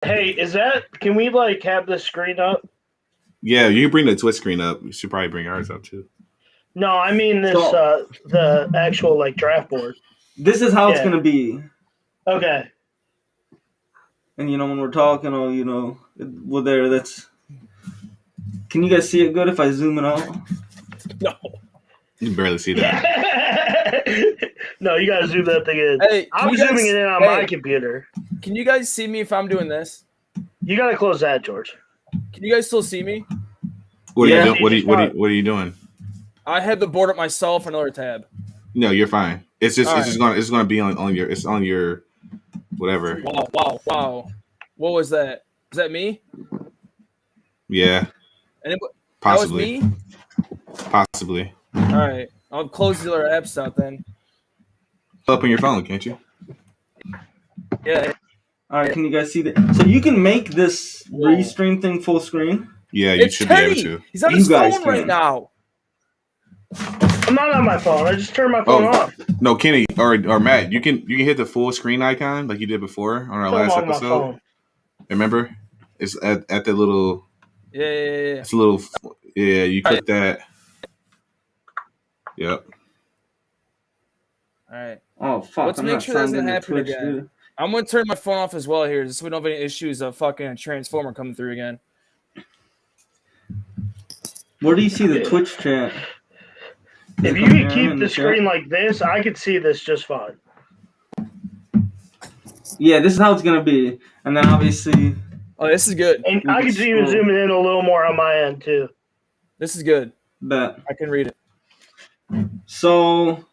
Hey, can we have this screen up? Yeah, you can bring the Twitch screen up. You should probably bring ours up too. No, I mean So the actual draft board. this is how it's Yeah. gonna be. Okay. And when we're talking, well, that's. Can you guys see it good if I zoom it out? No. You can barely see that. No, you gotta zoom that thing in. Hey, I'm zooming it in on my computer. Can you guys see me if I'm doing this? You gotta close that, George. Can you guys still see me? What are you doing? Yeah. What are you doing? I had the board up myself for another tab. No, you're fine. It's just All it's gonna be on your whatever. Wow. What was that? Is that me? Yeah. Anybody? Possibly. That was me? Possibly. All right. I'll close the other apps out then. Up on your phone, can't you? Yeah. All right, can you guys see that? So you can make this restream thing full screen. Yeah, you It's should Kenny. be able to. He's on You his guys phone right can. now. I'm not on my phone. I just turned my phone off. No, Kenny or Matt, you can hit the full screen icon like you did before on our last I'm on my episode. phone. Remember? It's at the little. Yeah. It's a little. Yeah, you click that. Yep. All right. Oh fuck! Let's I'm make not sure that signed doesn't into happen Twitch, again. dude. I'm gonna turn my phone off as well here, just so we don't have any issues of fucking Transformer coming through again. Where do you see the Twitch chat? If you could keep the screen like this, I could see this just fine. Yeah, this is how it's gonna be, and then obviously. Oh, this is good. And I could even zoom it in a little more on my end too. This is good. Bet. I can read it. So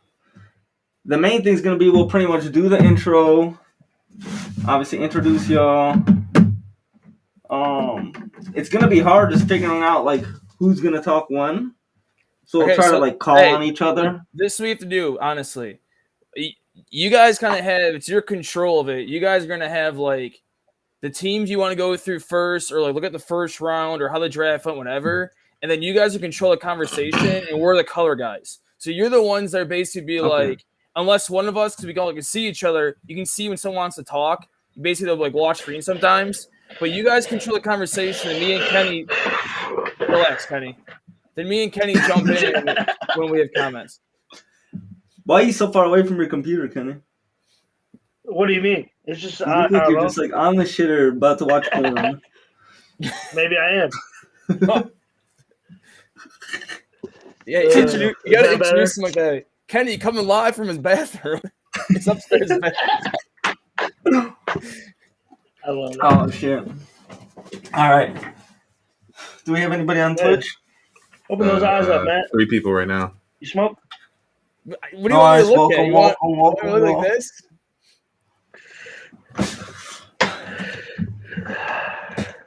the main thing's gonna be we'll pretty much do the intro. Obviously, introduce y'all. It's gonna be hard just figuring out who's gonna talk when. So we'll try to call on each other. This is what we have to do, honestly. You guys kind of have it's your control of it. You guys are gonna have the teams you want to go through first, or look at the first round, or how the draft went, whatever. And then you guys will control the conversation, and we're the color guys. So you're the ones that are basically unless one of us, because we can see each other, you can see when someone wants to talk. You basically watch screen sometimes. But you guys control the conversation, and me and Kenny, relax, Kenny. Then me and Kenny jump in when we have comments. Why are you so far away from your computer, Kenny? What do you mean? It's just I think you're just on the shitter about to watch porn. Maybe I am. Yeah, you gotta introduce him like that. Kenny coming live from his bathroom. It's upstairs. I love that. Oh shit! All right. Do we have anybody on Twitch? Open those eyes up, Matt. 3 people right now. You smoke? What do you want me to look at? You want welcome. to look like this?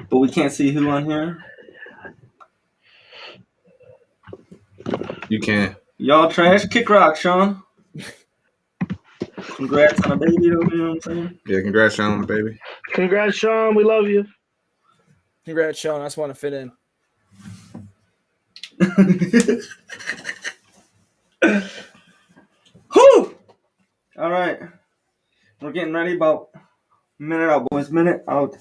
But we can't see who on here. You can. Y'all trash. Kick rock, Sean. Congrats on a baby, you know what I'm saying? Yeah, congrats, Sean, on the baby. Congrats, Sean. We love you. Congrats, Sean. I just want to fit in. Whew! All right. We're getting ready. About a minute out, boys. Minute out.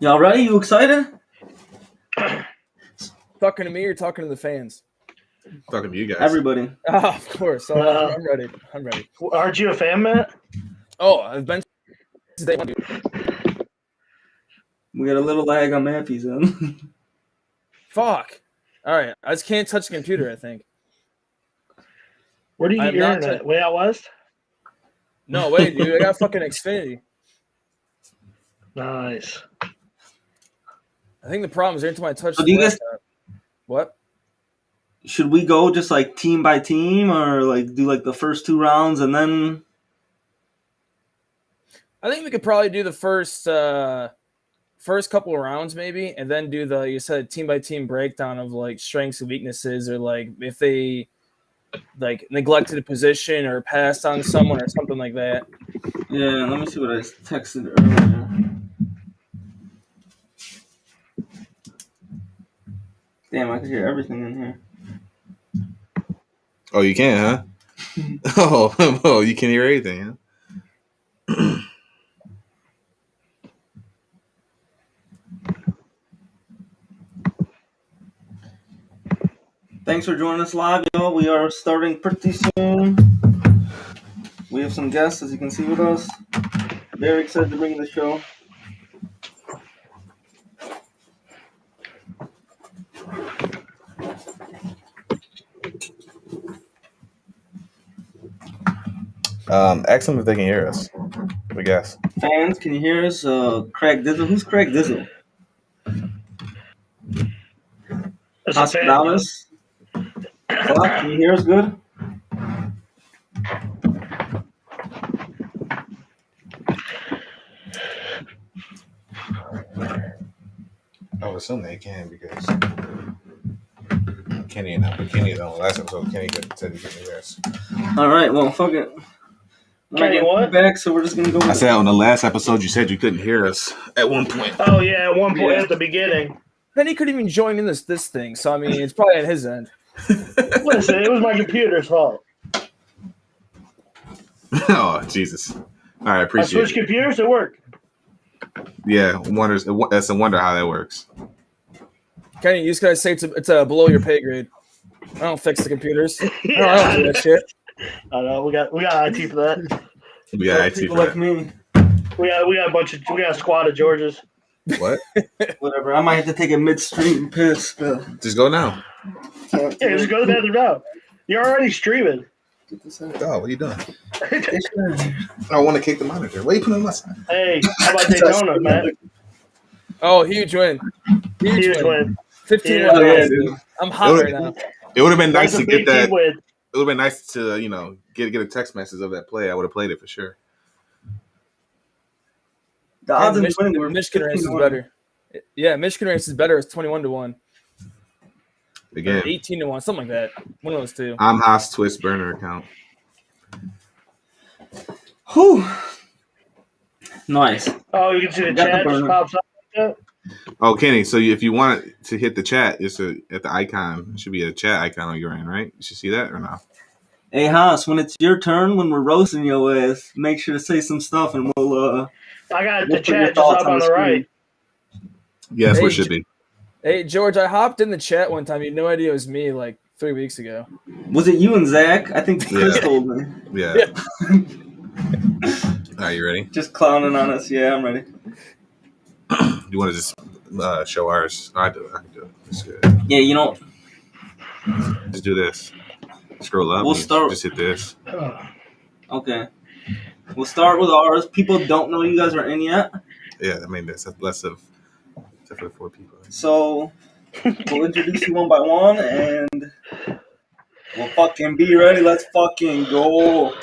Y'all ready? You excited? Talking to me or talking to the fans? Talking to you guys. Everybody. Oh, of course. I'm ready. I'm ready. Aren't you a fan, Matt? Oh, I've been today. We got a little lag on Mappy's end. Fuck. All right. I just can't touch the computer, I think. Where do you get your internet? Way out west? No, wait, dude. I got fucking Xfinity. Nice. I think the problem is every time I touch So do you guys, what? should we go just team by team or do the first 2 rounds and then? I think we could probably do the first couple of rounds maybe, and then do you said team by team breakdown of strengths and weaknesses, or if they neglected a position or passed on someone or something like that. Yeah, let me see what I texted earlier. Damn, I could hear everything in here. Oh, you can, huh? Oh, you can hear anything, huh? Thanks for joining us live, y'all. We are starting pretty soon. We have some guests, as you can see with us. Very excited to bring you the show. Ask them if they can hear us. I guess. Fans, can you hear us? Craig Dizzle. Who's Craig Dizzle? That's a fan. Hospitalis. Clock, can you hear us good? I would assume they can because Kenny and Kenny on the last episode, Kenny said he couldn't hear us. All right, well, fuck it. Kenny, what? Back, so we're just gonna go. I said on the last episode you said you couldn't hear us at one point. Oh yeah, at one point at the beginning. Then he couldn't even join in this thing. So I mean, it's probably at his end. Listen, it was my computer's fault. Oh Jesus! All right, I appreciate switched it. computers, it worked. Yeah, wonders. That's a wonder how that works. Kenny, you just gotta say it's below your pay grade. I don't fix the computers. I don't do that shit. I know we got IT for that. We got IT people for like that. me. We got a squad of Georges. What? Whatever. I might have to take a midstream piss. Just go now. Yeah, just go to the bathroom now. You're already streaming. Oh, what are you doing? I want to kick the monitor. What are you putting on my side? Hey, how about Daytona, Matt? Oh, huge win. Huge win. 15 Yeah, wins. dude. I'm hot right now. It would have been nice That's to a get big that. team win. It would have been nice to get a text message of that play. I would have played it for sure. The odds of Michigan, winning were Michigan race is 15-1. better. Yeah, Michigan race is better. It's 21-1. Again, 18-1, something like that. One of those two. I'm Haas Twist burner account. Whew. Nice. Oh, you can see the Got the chat just burner. pops up. Like Oh, Kenny. So if you want to hit the chat, it's at the icon. It should be a chat icon on your end, right? You should see that or not? Hey, Haas, when it's your turn, when we're roasting your ass, make sure to say some stuff and we'll that. I got we'll the put your chat just thoughts up on the screen. right. Yeah, that's what it Hey, should be. Hey, George, I hopped in the chat one time. You had no idea it was me like 3 weeks ago. Was it you and Zach? I think Chris Yeah. told me. Yeah. Are you ready? Just clowning on us. Yeah, I'm ready. You want to just show ours? I do it. I can do it. It's good. Yeah, you know, Just do this. Scroll up. We'll and start- Just hit this. okay. We'll start with ours. People don't know you guys are in yet. Yeah, I mean that's less of except for the 4 people. So we'll introduce you one by one and we'll fucking be ready. Let's fucking go.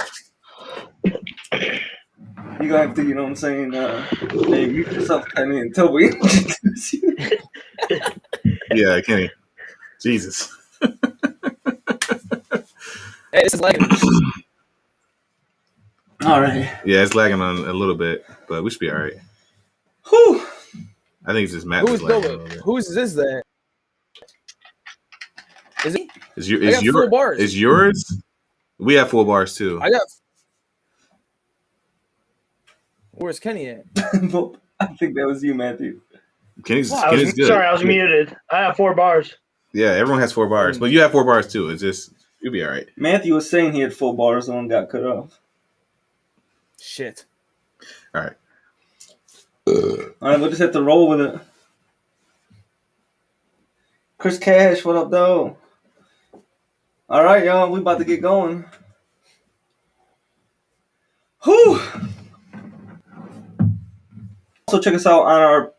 You gonna have to, you know what I'm saying? Hey, mute yourself, Kenny, until we introduce you. Yeah, Kenny. Jesus. Hey, this is lagging. All right. Yeah, it's lagging on a little bit, but we should be all right. Whew. I think it's just Matt. Who's was lagging a building? little bit. Whose is that? Is it? Is I got full bars. Is yours? We have 4 bars too. I got. Where's Kenny at? I think that was you, Matthew. Kenny's I was, good. sorry, I was muted. I have 4 bars. Yeah, everyone has 4 bars, but you have 4 bars too. It's just you'll be all right. Matthew was saying he had full bars and got cut off. Shit. All right. All right, we'll just have to roll with it. Chris Cash, what up, though? All right, y'all, we about to get going. Whew. Also, check us out on our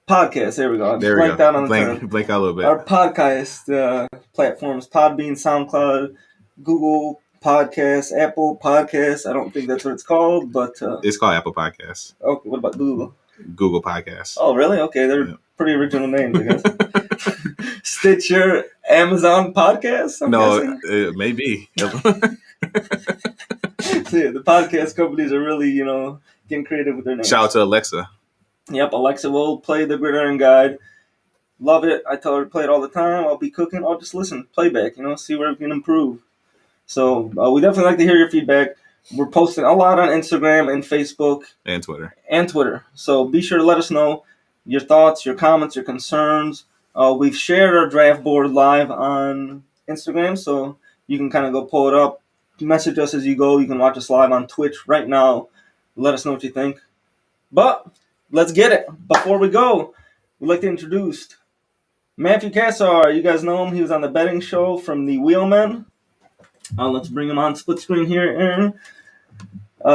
podcast. There we go. I There we blanked go. out on the term. Blink out a little bit. Our podcast platforms: Podbean, SoundCloud, Google Podcasts, Apple Podcasts. I don't think that's what it's called, but It's called Apple Podcasts, okay. What about Google? Google Podcasts. Oh, really? Okay, they're Yeah. pretty original names, I guess. Stitcher, Amazon Podcasts. I'm No, guessing? it may be. So, yeah, the podcast companies are really, getting creative with their names. Shout out to Alexa. Yep, Alexa will play the Gridiron Guide. Love it. I tell her to play it all the time. I'll be cooking. I'll just listen, playback, see where we can improve. So we definitely like to hear your feedback. We're posting a lot on Instagram and Facebook. And Twitter. So be sure to let us know your thoughts, your comments, your concerns. We've shared our draft board live on Instagram, so you can kind of go pull it up. Message us as you go. You can watch us live on Twitch right now. Let us know what you think. But let's get it. Before we go, we'd like to introduce Matthew Cassar. You guys know him. He was on the betting show from the Wheelmen. Let's bring him on split screen here, Aaron.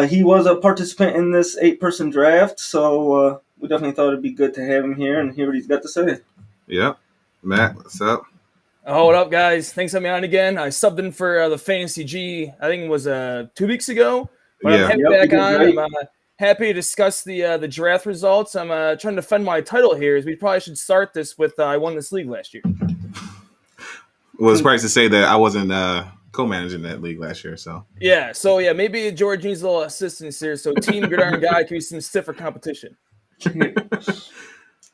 He was a participant in this 8-person draft, so we definitely thought it'd be good to have him here and hear what he's got to say. Yep. Matt, what's up? What up, guys? Thanks for having me on again. I subbed in for the Fantasy G, I think it was 2 weeks ago. But I'm happy back on. I'm happy to discuss the draft results. I'm trying to defend my title here, as we probably should start this with I won this league last year. Well, it's surprised to say that I wasn't co-managing that league last year, so. Yeah, maybe George needs a little assistance here, so Team Gridiron Guy can be some stiffer competition.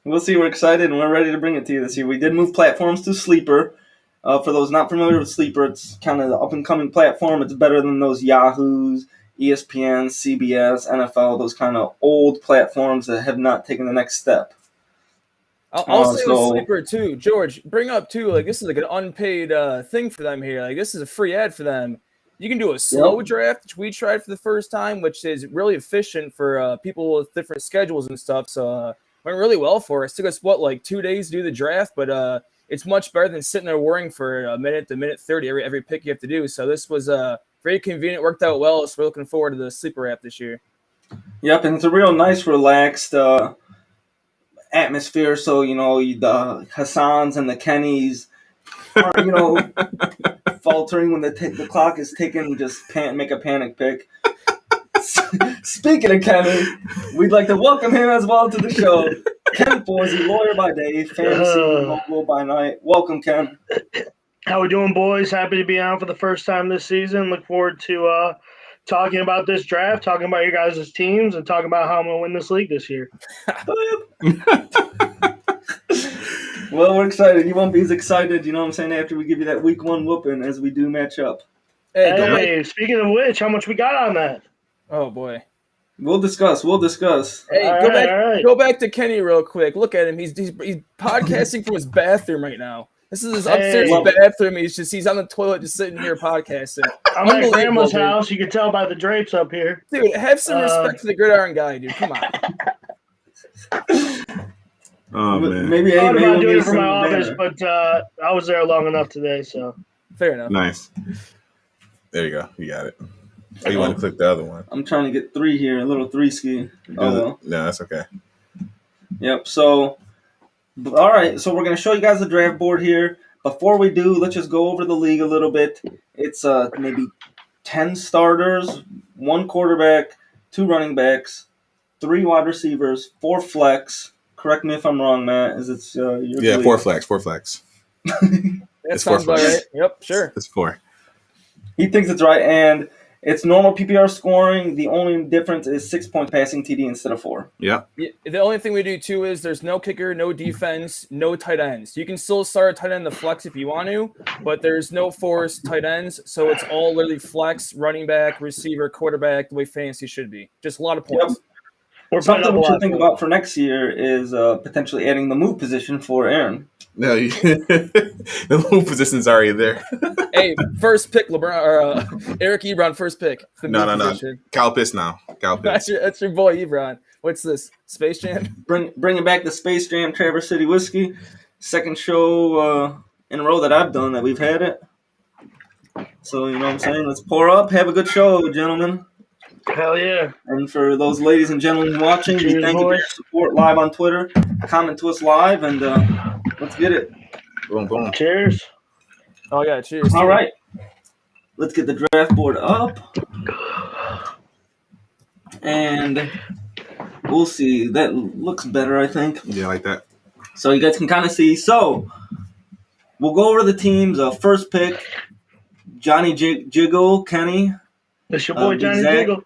We'll see. We're excited, and we're ready to bring it to you this year. We did move platforms to Sleeper. For those not familiar with Sleeper, it's kind of the up-and-coming platform. It's better than those Yahoos, ESPN, CBS, NFL, those kind of old platforms that have not taken the next step. I'll say with Sleeper too, George. Bring up too, like this is like an unpaid thing for them here. Like this is a free ad for them. You can do a slow draft, which we tried for the first time, which is really efficient for people with different schedules and stuff. So went really well for us. Took us 2 days to do the draft, but it's much better than sitting there worrying for a minute to minute 30 every pick you have to do. So this was very convenient, worked out well. So we're looking forward to the Sleeper app this year. Yep, and it's a real nice, relaxed atmosphere. So the Hassans and the Kennys are faltering when the clock is ticking. Just make a panic pick. Speaking of Kenny, we'd like to welcome him as well to the show. Ken Forsey, lawyer by day, fantasy mogul by night. Welcome, Ken. How we doing, boys? Happy to be on for the first time this season. Look forward to talking about this draft, talking about your guys' teams, and talking about how I'm going to win this league this year. Well, we're excited. You won't be as excited, you know what I'm saying, after we give you that week 1 whooping as we do match up. Hey, speaking of which, how much we got on that? Oh, boy. We'll discuss. Hey, go back to Kenny real quick. Look at him. He's podcasting from his bathroom right now. This is his upstairs bathroom. He's on the toilet just sitting here podcasting. I'm at Grandma's house. You can tell by the drapes up here. Dude, have some respect for the Gridiron Guy, dude. Come on. Oh, man. Maybe I'm not doing it for my office, but I was there long enough today, so. Fair enough. Nice. There you go. You got it. Oh, you want to click the other one? I'm trying to get 3 here, a little 3 ski. No, that's okay. Yep, so, all right, so we're going to show you guys the draft board here. Before we do, let's just go over the league a little bit. It's maybe 10 starters, 1 quarterback, 2 running backs, 3 wide receivers, 4 flex. Correct me if I'm wrong, Matt. Is it your league? 4 flex. That sounds about right. Yep, sure. It's 4. He thinks it's right, and it's normal PPR scoring. The only difference is 6 point passing TD instead of 4. Yep. The only thing we do, too, is there's no kicker, no defense, no tight ends. You can still start a tight end in the flex if you want to, but there's no forced tight ends, so it's all literally flex, running back, receiver, quarterback, the way fantasy should be. Just a lot of points. Yep. Something we should think about for next year is potentially adding the move position for Aaron. No, the move position's already there. Hey, first pick, LeBron or Eric Ebron, first pick. No. Kyle Pitts now. That's your boy Ebron. What's this? Space Jam? Bringing back the Space Jam Traverse City Whiskey. Second show in a row that I've done that we've had it. So, you know what I'm saying? Let's pour up. Have a good show, gentlemen. Hell yeah. And for those ladies and gentlemen watching, we thank you for your support live on Twitter. Comment to us live, and let's get it. Boom, boom. Cheers. Oh, yeah, cheers. All right. Let's get the draft board up. And we'll see. That looks better, I think. Yeah, like that. So you guys can kind of see. So we'll go over the teams. First pick, Johnny Jiggle, Kenny. That's your boy, Johnny Jiggle.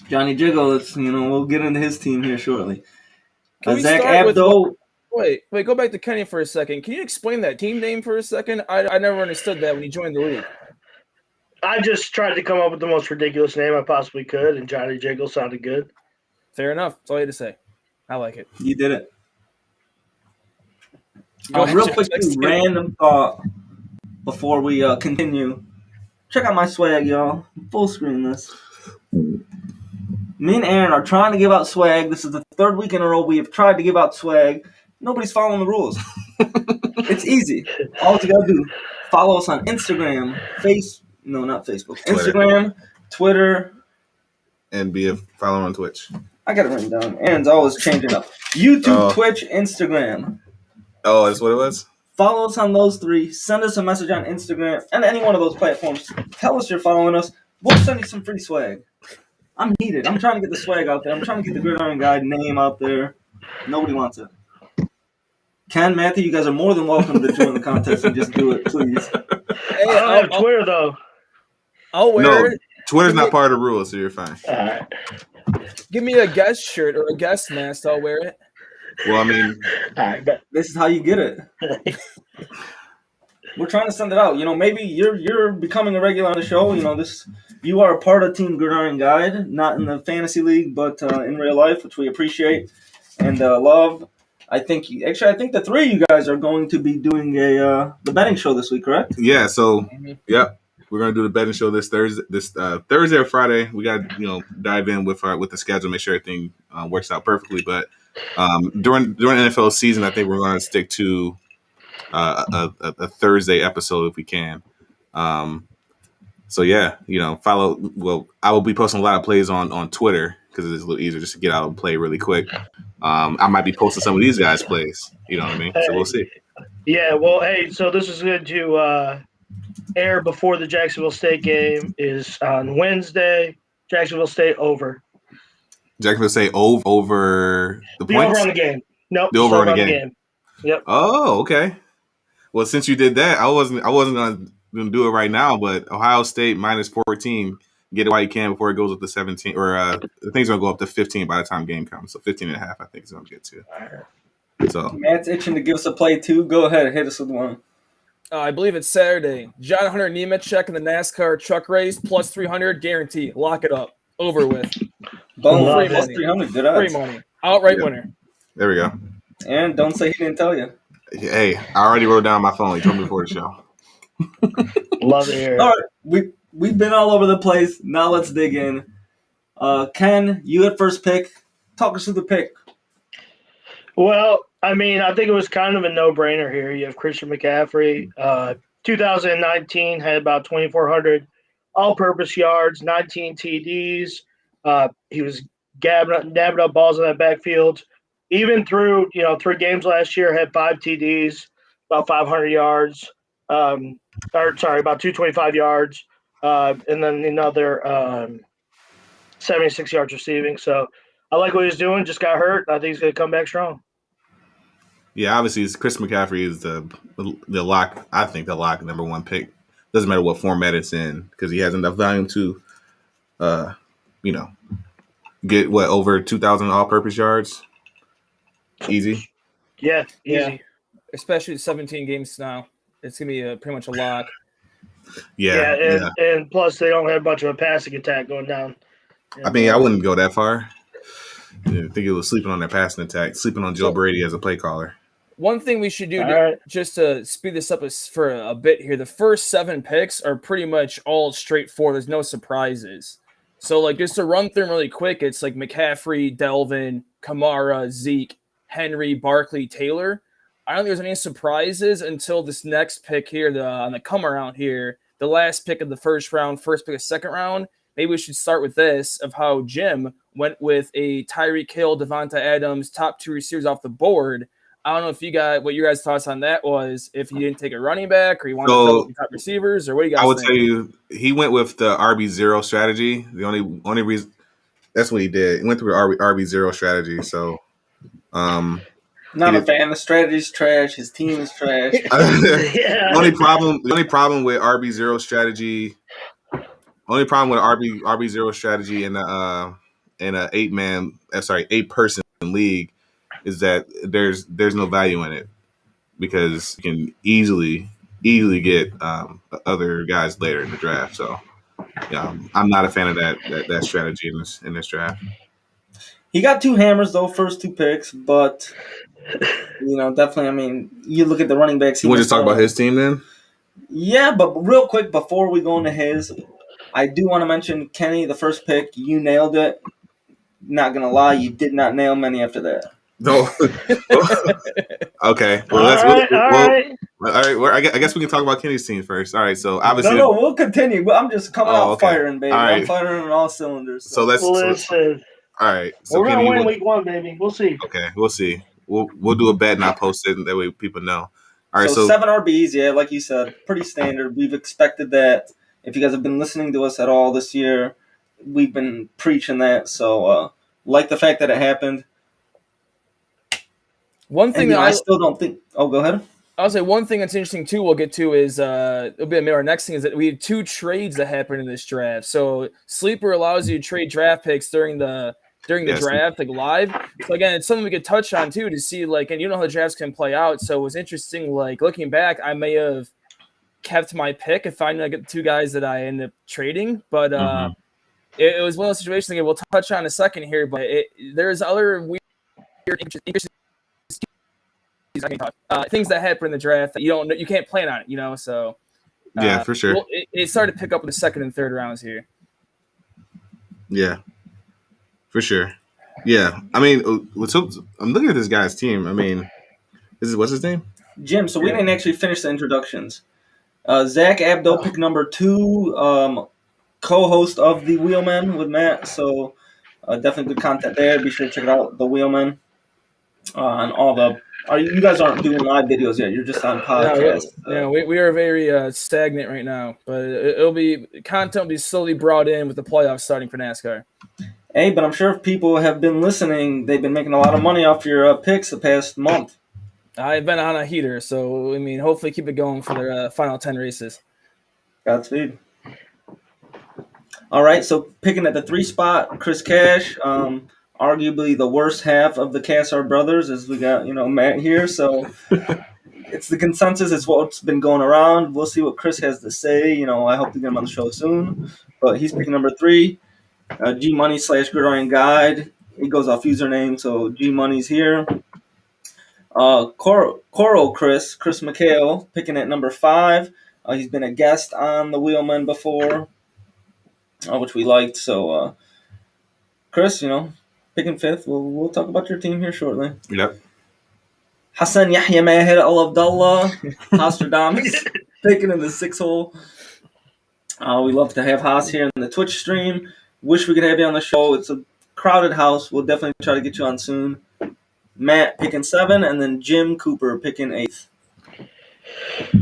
Johnny Jiggle, we'll get into his team here shortly. Can we Zach start Abdo. Wait, go back to Kenny for a second. Can you explain that team name for a second? I never understood that when you joined the league. I just tried to come up with the most ridiculous name I possibly could, and Johnny Jiggle sounded good. Fair enough. That's all I had to say. I like it. You did it. Go ahead, Real Jeff, quick, next team. random thought before we continue. Check out my swag, y'all. Full screen this. Me and Aaron are trying to give out swag. This is the third week in a row we have tried to give out swag. Nobody's following the rules. It's easy. All you gotta do, follow us on Instagram, not Facebook. Twitter. Instagram, Twitter. And be a follower on Twitch. I got it written down. Aaron's always changing up. YouTube, Oh. Twitch, Instagram. Oh, that's what it was? Follow us on those three. Send us a message on Instagram and any one of those platforms. Tell us you're following us. We'll send you some free swag. I'm needed. I'm trying to get the swag out there. I'm trying to get the Gridiron Guide name out there. Nobody wants it. Ken, Matthew, you guys are more than welcome to join the contest and just do it, please. Hey, I don't have Twitter, though. I'll wear it. Twitter's not part of the rules, so you're fine. All right. Give me a guest shirt or a guest mask. I'll wear it. Well, I mean, All right, bet. This is how you get it. We're trying to send it out. Maybe you're becoming a regular on the show. You are a part of Team Gridiron Guide, not in the fantasy league, but in real life, which we appreciate and love. I think the three of you guys are going to be doing the betting show this week, correct? yeah. So, yep, we're gonna do the betting show this Thursday or Friday. We got dive in with the schedule, make sure everything works out perfectly. But during NFL season, I think we're going to stick to a Thursday episode if we can. So yeah, follow. Well, I will be posting a lot of plays on Twitter because it's a little easier just to get out and play really quick. I might be posting some of these guys' plays. You know what I mean? So we'll see. Yeah, well, hey, so this is good to air before the Jacksonville State game is on Wednesday. Jacksonville State over. Jacksonville say over the The points. over on the game. Nope. The over just on the game. Yep. Oh, okay. Well, since you did that, I wasn't gonna do it right now, but Ohio State minus 14. Get it while you can before it goes up to 17, or I think it's gonna go up to 15 by the time game comes. So 15 and a half, I think, is gonna get to. So Matt's itching to give us a play too. Go ahead, hit us with one. I believe it's Saturday. John Hunter Nemechek in the NASCAR truck race plus 300 guarantee. Lock it up. Over with. Boom, Free plus money. 300. Good Free odds. money. Outright Yeah. winner. there we go. And don't say he didn't tell you. Hey, I already wrote down my phone. He told me before the show. Love it here. All right, we've been all over the place. Now let's dig in. Ken, you had first pick. Talk us through the pick. Well, I mean, I think it was kind of a no-brainer here. You have Christian McCaffrey. 2019 had about 2,400 all-purpose yards, 19 TDs. He was dabbing up balls in that backfield. Even through 3 games last year, had 5 TDs, about 500 yards. About 225 yards, and then another 76 yards receiving. So I like what he's doing. Just got hurt. I think he's going to come back strong. Yeah, obviously, Chris McCaffrey is the lock. I think the lock number one pick. Doesn't matter what format it's in because he has enough volume to, get over 2,000 all-purpose yards. Easy. Yeah, easy. Yeah. Especially 17 games now. It's going to be pretty much a lock. Yeah. And plus they don't have much of a passing attack going down. I mean, I wouldn't go that far. I think he was sleeping on their passing attack, sleeping on Joe Brady as a play caller. One thing we should do right. just to speed this up for a bit here, the first 7 picks are pretty much all straightforward. There's no surprises. So, just to run through them really quick, it's like McCaffrey, Delvin, Kamara, Zeke, Henry, Barkley, Taylor. I don't think there's any surprises until this next pick here, on the come around here, the last pick of the first round, first pick of second round. Maybe we should start with this of how Jim went with a Tyreek Hill, Devonta Adams, top 2 receivers off the board. I don't know if what your guys' thoughts on that was, if you didn't take a running back or you wanted to go with top receivers, or what do you guys think? I would tell you he went with the RB0 strategy. The only reason that's what he did. He went through the RB0 strategy. So, Not a fan. The strategy's trash. His team is trash. Yeah. The only problem with RB0 strategy. Only problem with RB0 strategy in a 8-person league is that there's no value in it because you can easily get other guys later in the draft. So yeah, I'm not a fan of that strategy in this draft. He got 2 hammers though, first 2 picks, but definitely. I mean, you look at the running backs. You want to just talk about his team then? Yeah, but real quick before we go into his, I do want to mention Kenny, the first pick. You nailed it. Not gonna lie, you did not nail many after that. No. Okay. Well, all right. Well, I guess we can talk about Kenny's team first. All right. So obviously, no, we'll continue. But I'm just coming out okay. firing, baby. Right. I'm firing on all cylinders. So let's listen. All right. So we're Kenny, gonna win week 1, baby. We'll see. Okay, we'll see. We'll do a bet and I'll post it, and that way people know. All right. So 7 RBs, yeah, like you said, pretty standard. We've expected that. If you guys have been listening to us at all this year, we've been preaching that. So like the fact that it happened. One thing that I still don't think. Oh, go ahead. I'll say one thing that's interesting too. We'll get to is it'll be our next thing is that we have 2 trades that happen in this draft. So Sleeper allows you to trade draft picks during the draft, like live. So again, it's something we could touch on too to see like, and you know how the drafts can play out. So it was interesting. Like looking back, I may have kept my pick if I knew I get the 2 guys that I ended up trading, but it was one of those situations that we'll touch on in a second here. But there's other weird, interesting things that happen in the draft that you can't plan on it, so yeah, for sure. It started to pick up in the second and third rounds here. Yeah, for sure. Yeah, I mean, I'm looking at this guy's team. I mean, what's his name? Jim. So we didn't actually finish the introductions. Zach Abdo, pick number 2, co-host of the Wheelman with Matt. So definitely good content there. Be sure to check it out, the Wheelman, on all the. You guys aren't doing live videos yet. You're just on podcast. We are very stagnant right now, but content will be slowly brought in with the playoffs starting for NASCAR. Hey, but I'm sure if people have been listening, they've been making a lot of money off your picks the past month. I've been on a heater, so I mean, hopefully keep it going for their final 10 races. Godspeed. All right, so picking at the 3 spot, Chris Cash. Arguably the worst half of the Cassar brothers, as we got Matt here. So it's the consensus. It's what's been going around. We'll see what Chris has to say. I hope to get him on the show soon. But he's picking number 3, G Money / Gridiron Guide. He goes off username, so G Money's here. Coral Chris McHale picking at number 5. He's been a guest on the Wheelman before, which we liked. So Chris, picking 5th. We'll talk about your team here shortly. Yep. Hassan Yahya Maher Al Abdullah, Nostradamus, picking in the 6 hole. We love to have Haas here in the Twitch stream. Wish we could have you on the show. It's a crowded house. We'll definitely try to get you on soon. Matt picking 7, and then Jim Cooper picking 8th.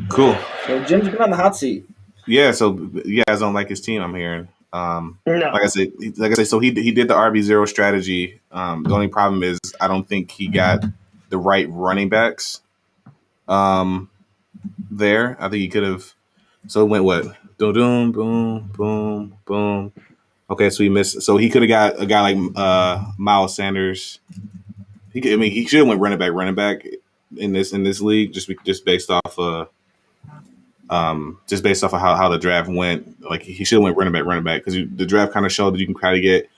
Cool. So Jim's been on the hot seat. Yeah. So you guys don't like his team, I'm hearing. No. Like I said, so he did the RB0 strategy. The only problem is I don't think he got the right running backs there. I think he could have. So it went what? Boom, boom, boom, boom. Okay, so he missed. So he could have got a guy like Miles Sanders. He should have went running back in this league just based off of how the draft went. Like he should have went running back because the draft kind of showed that you can kind of get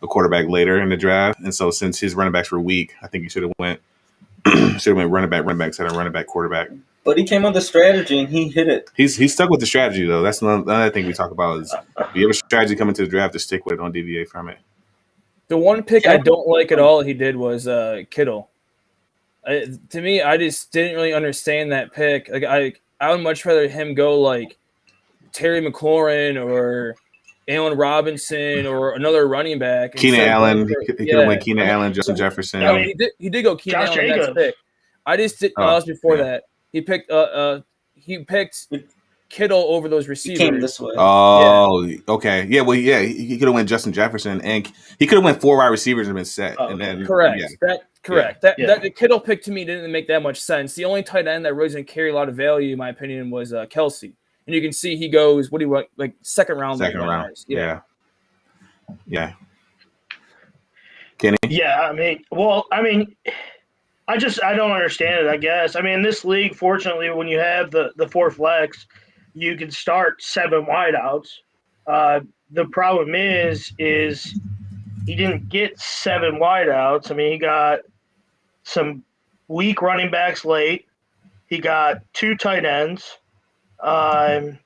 a quarterback later in the draft. And so since his running backs were weak, I think he should have went running back instead of running back quarterback. But he came with a strategy and he hit it. He's stuck with the strategy though. That's another thing we talk about is if you have a strategy coming to the draft, to stick with it, don't deviate from it. The one pick I don't like at all he did was Kittle. To me, I just didn't really understand that pick. Like I would much rather him go like Terry McLaurin or Allen Robinson or another running back. Keenan Allen. He could have went Keenan Allen, Justin Jefferson. No, he did go Keenan Allen next pick. I just did. That was before that. He picked Kittle over those receivers. He came this way. Oh, yeah. Okay. Yeah, well, yeah, he could have went Justin Jefferson, and he could have went 4 wide receivers and been set. Oh, and then correct. Yeah. Correct. That the Kittle pick to me didn't make that much sense. The only tight end that really didn't carry a lot of value, in my opinion, was Kelsey. And you can see he goes, what do you want, like second round. Yeah. Kenny? Yeah, I don't understand it, I guess. I mean, in this league, fortunately, when you have the four flex, you can start 7 wideouts. The problem is he didn't get 7 wideouts. I mean, he got some weak running backs late. He got 2 tight ends. And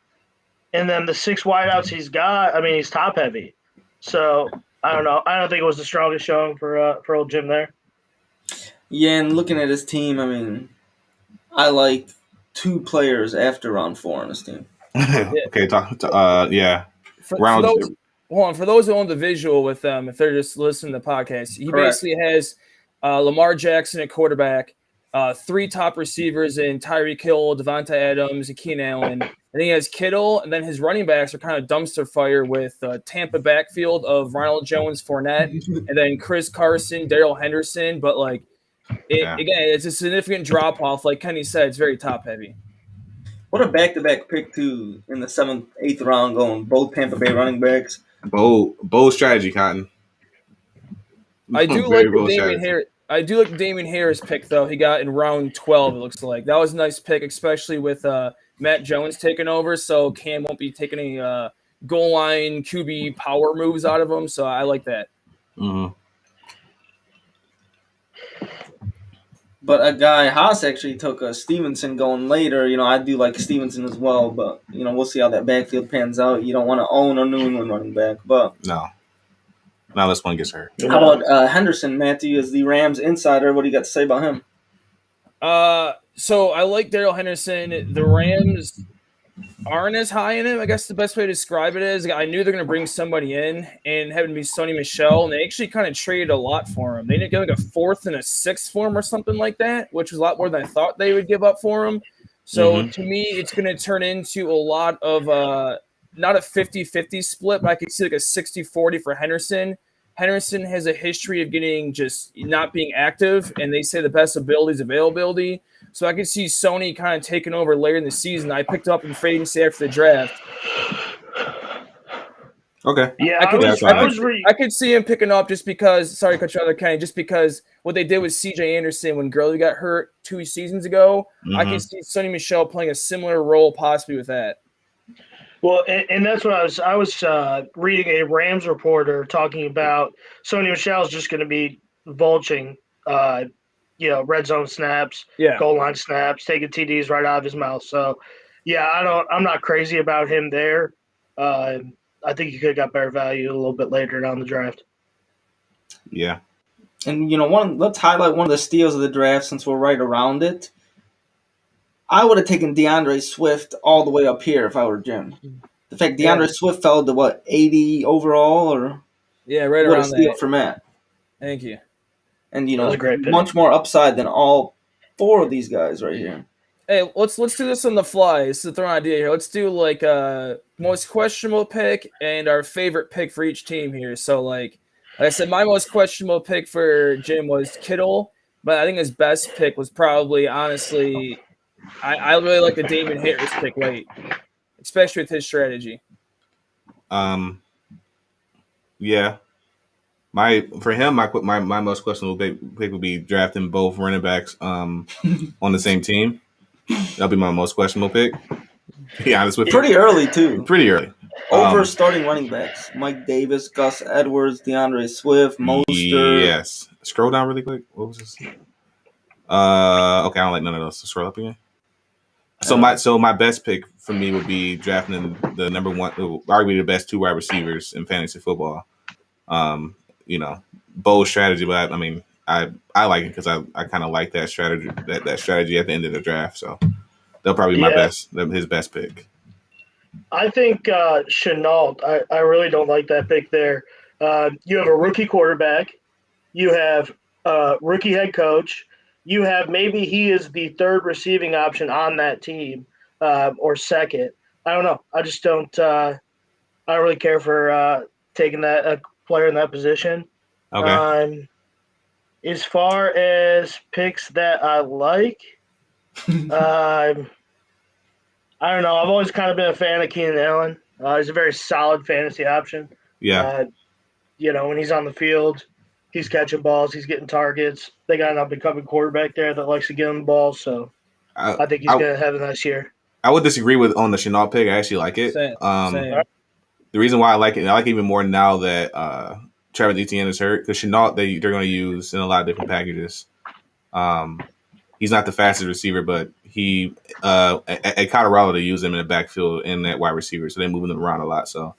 then the 6 wideouts he's got, I mean, he's top heavy. So I don't know. I don't think it was the strongest showing for old Jim there. Yeah, and looking at his team, I mean, I like 2 players after round 4 on his team. Okay, yeah. For Round those, hold on, for those who own the visual with them, if they're just listening to the podcast, he Correct. basically has Lamar Jackson at quarterback, 3 top receivers in Tyreek Hill, Devontae Adams, and Keenan Allen. And then he has Kittle, and then his running backs are kind of dumpster fire with Tampa backfield of Ronald Jones, Fournette, and then Chris Carson, Darrell Henderson. But again, it's a significant drop off. Like Kenny said, it's very top heavy. What a back-to-back pick, too, in the 7th, 8th round going, both Tampa Bay running backs. Bold strategy, Cotton. I do like the Damian Harris. I do like the Damian Harris pick, though. He got in round 12, it looks like. That was a nice pick, especially with Matt Jones taking over, so Cam won't be taking any goal line QB power moves out of him, so I like that. Mm-hmm. But a guy, Haas actually took a Stevenson going later. I do like Stevenson as well, but, we'll see how that backfield pans out. You don't want to own a New England running back, but... No. Not unless one gets hurt. How about Henderson, Matthew, as the Rams insider? What do you got to say about him? So I like Darrell Henderson. The Rams aren't as high in him. I guess the best way to describe it is I knew they're going to bring somebody in and have him be Sony Michel, and they actually kind of traded a lot for him. They didn't get like a 4th and a 6th for him or something like that, which was a lot more than I thought they would give up for him. So to me, it's going to turn into a lot of not a 50-50 split, but I could see like a 60-40 for Henderson. Henderson has a history of getting just not being active, and they say the best ability is availability. So I could see Sony kind of taking over later in the season. I picked up in free agency after the draft. Okay. Yeah, I could see him picking up just because – sorry to cut you out there, Kenny – just because what they did with C.J. Anderson when Gurley got hurt 2 seasons ago, I can see Sony Michel playing a similar role possibly with that. Well, and that's what I was reading a Rams reporter talking about. Sony Michel's just going to be vulturing, red zone snaps, goal line snaps, taking TDs right out of his mouth. So, yeah, I'm not crazy about him there. I think he could have got better value a little bit later down the draft. Yeah. And let's highlight one of the steals of the draft since we're right around it. I would have taken DeAndre Swift all the way up here if I were Jim. The fact DeAndre Swift fell to 80 overall, or right around steal that for Matt. Thank you. And much more upside than all 4 of these guys right here. Hey, let's do this on the fly. This is a throw idea here. Let's do most questionable pick and our favorite pick for each team here. So like I said, my most questionable pick for Jim was Kittle, but I think his best pick was probably honestly. I really like the Damian Harris pick late, especially with his strategy. Yeah. My most questionable pick would be drafting both running backs on the same team. That'll be my most questionable pick. To be honest with you. Pretty early too. Pretty early. Over starting running backs: Mike Davis, Gus Edwards, DeAndre Swift, Mostert. Yes. Scroll down really quick. What was this? Okay, I don't like none of those. So scroll up again. So my best pick for me would be drafting the number 1, arguably the best 2 wide receivers in fantasy football. Bold strategy, but I mean, I like it because I kind of like that strategy that strategy at the end of the draft. So they'll probably be his best pick. I think Chenault. I really don't like that pick there. You have a rookie quarterback. You have a rookie head coach. You have maybe he is the 3rd receiving option on that team or 2nd. I don't know. I just don't I don't really care for taking that player in that position. Okay. As far as picks that I like, I don't know. I've always kind of been a fan of Keenan Allen. He's a very solid fantasy option. Yeah. When he's on the field. He's catching balls. He's getting targets. They got an up-and-coming quarterback there that likes to get him the ball. So I think he's going to have a nice year. I would disagree with on the Chenault pick. I actually like it. Same. The reason why I like it even more now that Travis Etienne is hurt, because Chenault they're going to use in a lot of different packages. He's not the fastest receiver, but he at Colorado they use him in the backfield and that wide receiver, so they're moving them around a lot. So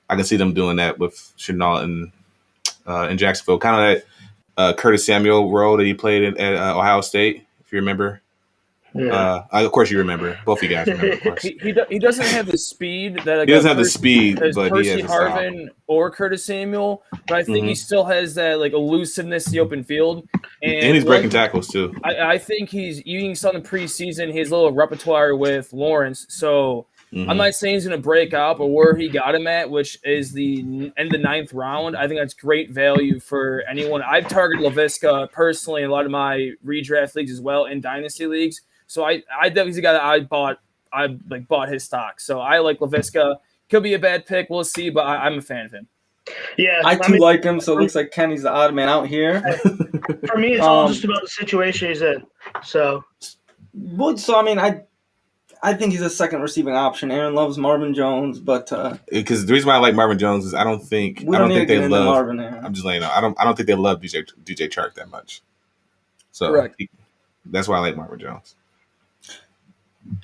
I can see them doing that with Chenault in Jacksonville, kind of that Curtis Samuel role that he played at Ohio State, if you remember. Yeah. Of course you remember. Both of you guys remember, of course. He doesn't have the speed that he doesn't have the speed, but Percy he has Harvin or Curtis Samuel. But I think he still has that like elusiveness in the open field, and he's breaking tackles too. I think you saw in the preseason his little repertoire with Lawrence. So I'm not saying he's going to break out, but where he got him at, which is the end of the 9th round, I think that's great value for anyone. I've targeted Laviska personally in a lot of my redraft leagues as well, in dynasty leagues. So I definitely got I bought his stock. So I like Laviska. Could be a bad pick. We'll see, but I'm a fan of him. Yeah, I like him. So it looks like Kenny's the odd man out here. For me, it's all just about the situation he's in. So I think he's a second receiving option. Aaron loves Marvin Jones, but because the reason why I like Marvin Jones is I don't think they love Marvin. I'm just letting you know. I don't think they love DJ Chark that much. So correct. That's why I like Marvin Jones.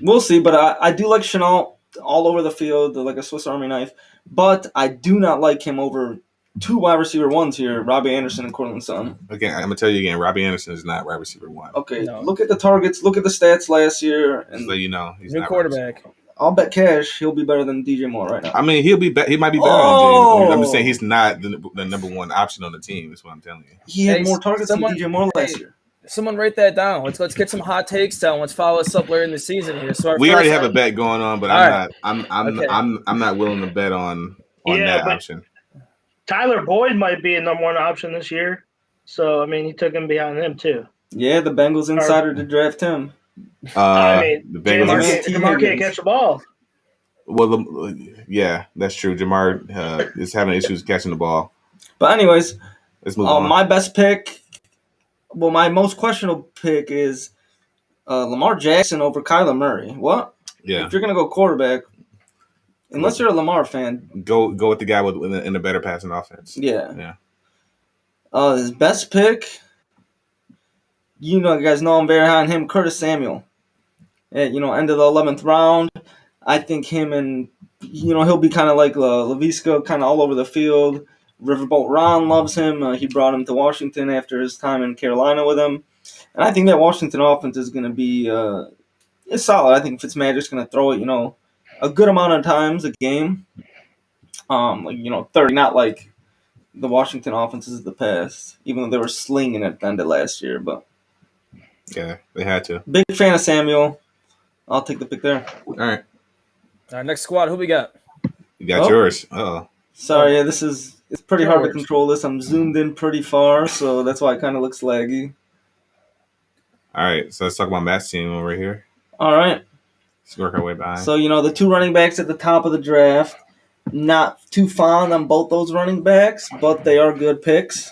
We'll see, but I do like Chenault all over the field, like a Swiss Army knife. But I do not like him over two wide receiver ones here, Robbie Anderson and Cortland Sutton. Again, I'm going to tell you again, Robbie Anderson is not wide receiver one. Okay, Look at the targets, look at the stats last year. And just let you know, he's new not quarterback. I'll bet cash he'll be better than DJ Moore right now. I mean, he might be better than James. I'm just saying he's not the number one option on the team. That's what I'm telling you. He had more targets than DJ Moore last year. Someone write that down. Let's get some hot takes down. Let's follow us up later in the season here. So we already have a bet going on, but I'm not willing to bet on that option. Tyler Boyd might be a number one option this year. So I mean, he took him behind him too. Yeah, the Bengals insider to draft him. The Bengals Jamar can't catch the ball. Well, yeah, that's true. Jamar is having issues catching the ball. But anyways, let's move on. My best pick. Well, my most questionable pick is Lamar Jackson over Kyler Murray. What? Yeah. If you're gonna go quarterback, unless you're a Lamar fan, go with the guy in a better passing offense. Yeah. His best pick, you guys know I'm very high on him, Curtis Samuel. At end of the 11th round, I think him and he'll be kind of like Laviska, kind of all over the field. Riverboat Ron loves him. He brought him to Washington after his time in Carolina with him. And I think that Washington offense is going to be it's solid. I think Fitzmagic's going to throw it, a good amount of times a game. 30, not like the Washington offenses of the past, even though they were slinging at the end of last year. But yeah, they had to. Big fan of Samuel. I'll take the pick there. All right. Next squad, who we got? You got yours. Uh-oh. Sorry, it's pretty hard to control this. I'm zoomed in pretty far, so that's why it kind of looks laggy. All right, so let's talk about Matt's team over here. All right. Let's work our way behind. So, the two running backs at the top of the draft, not too fond on both those running backs, but they are good picks.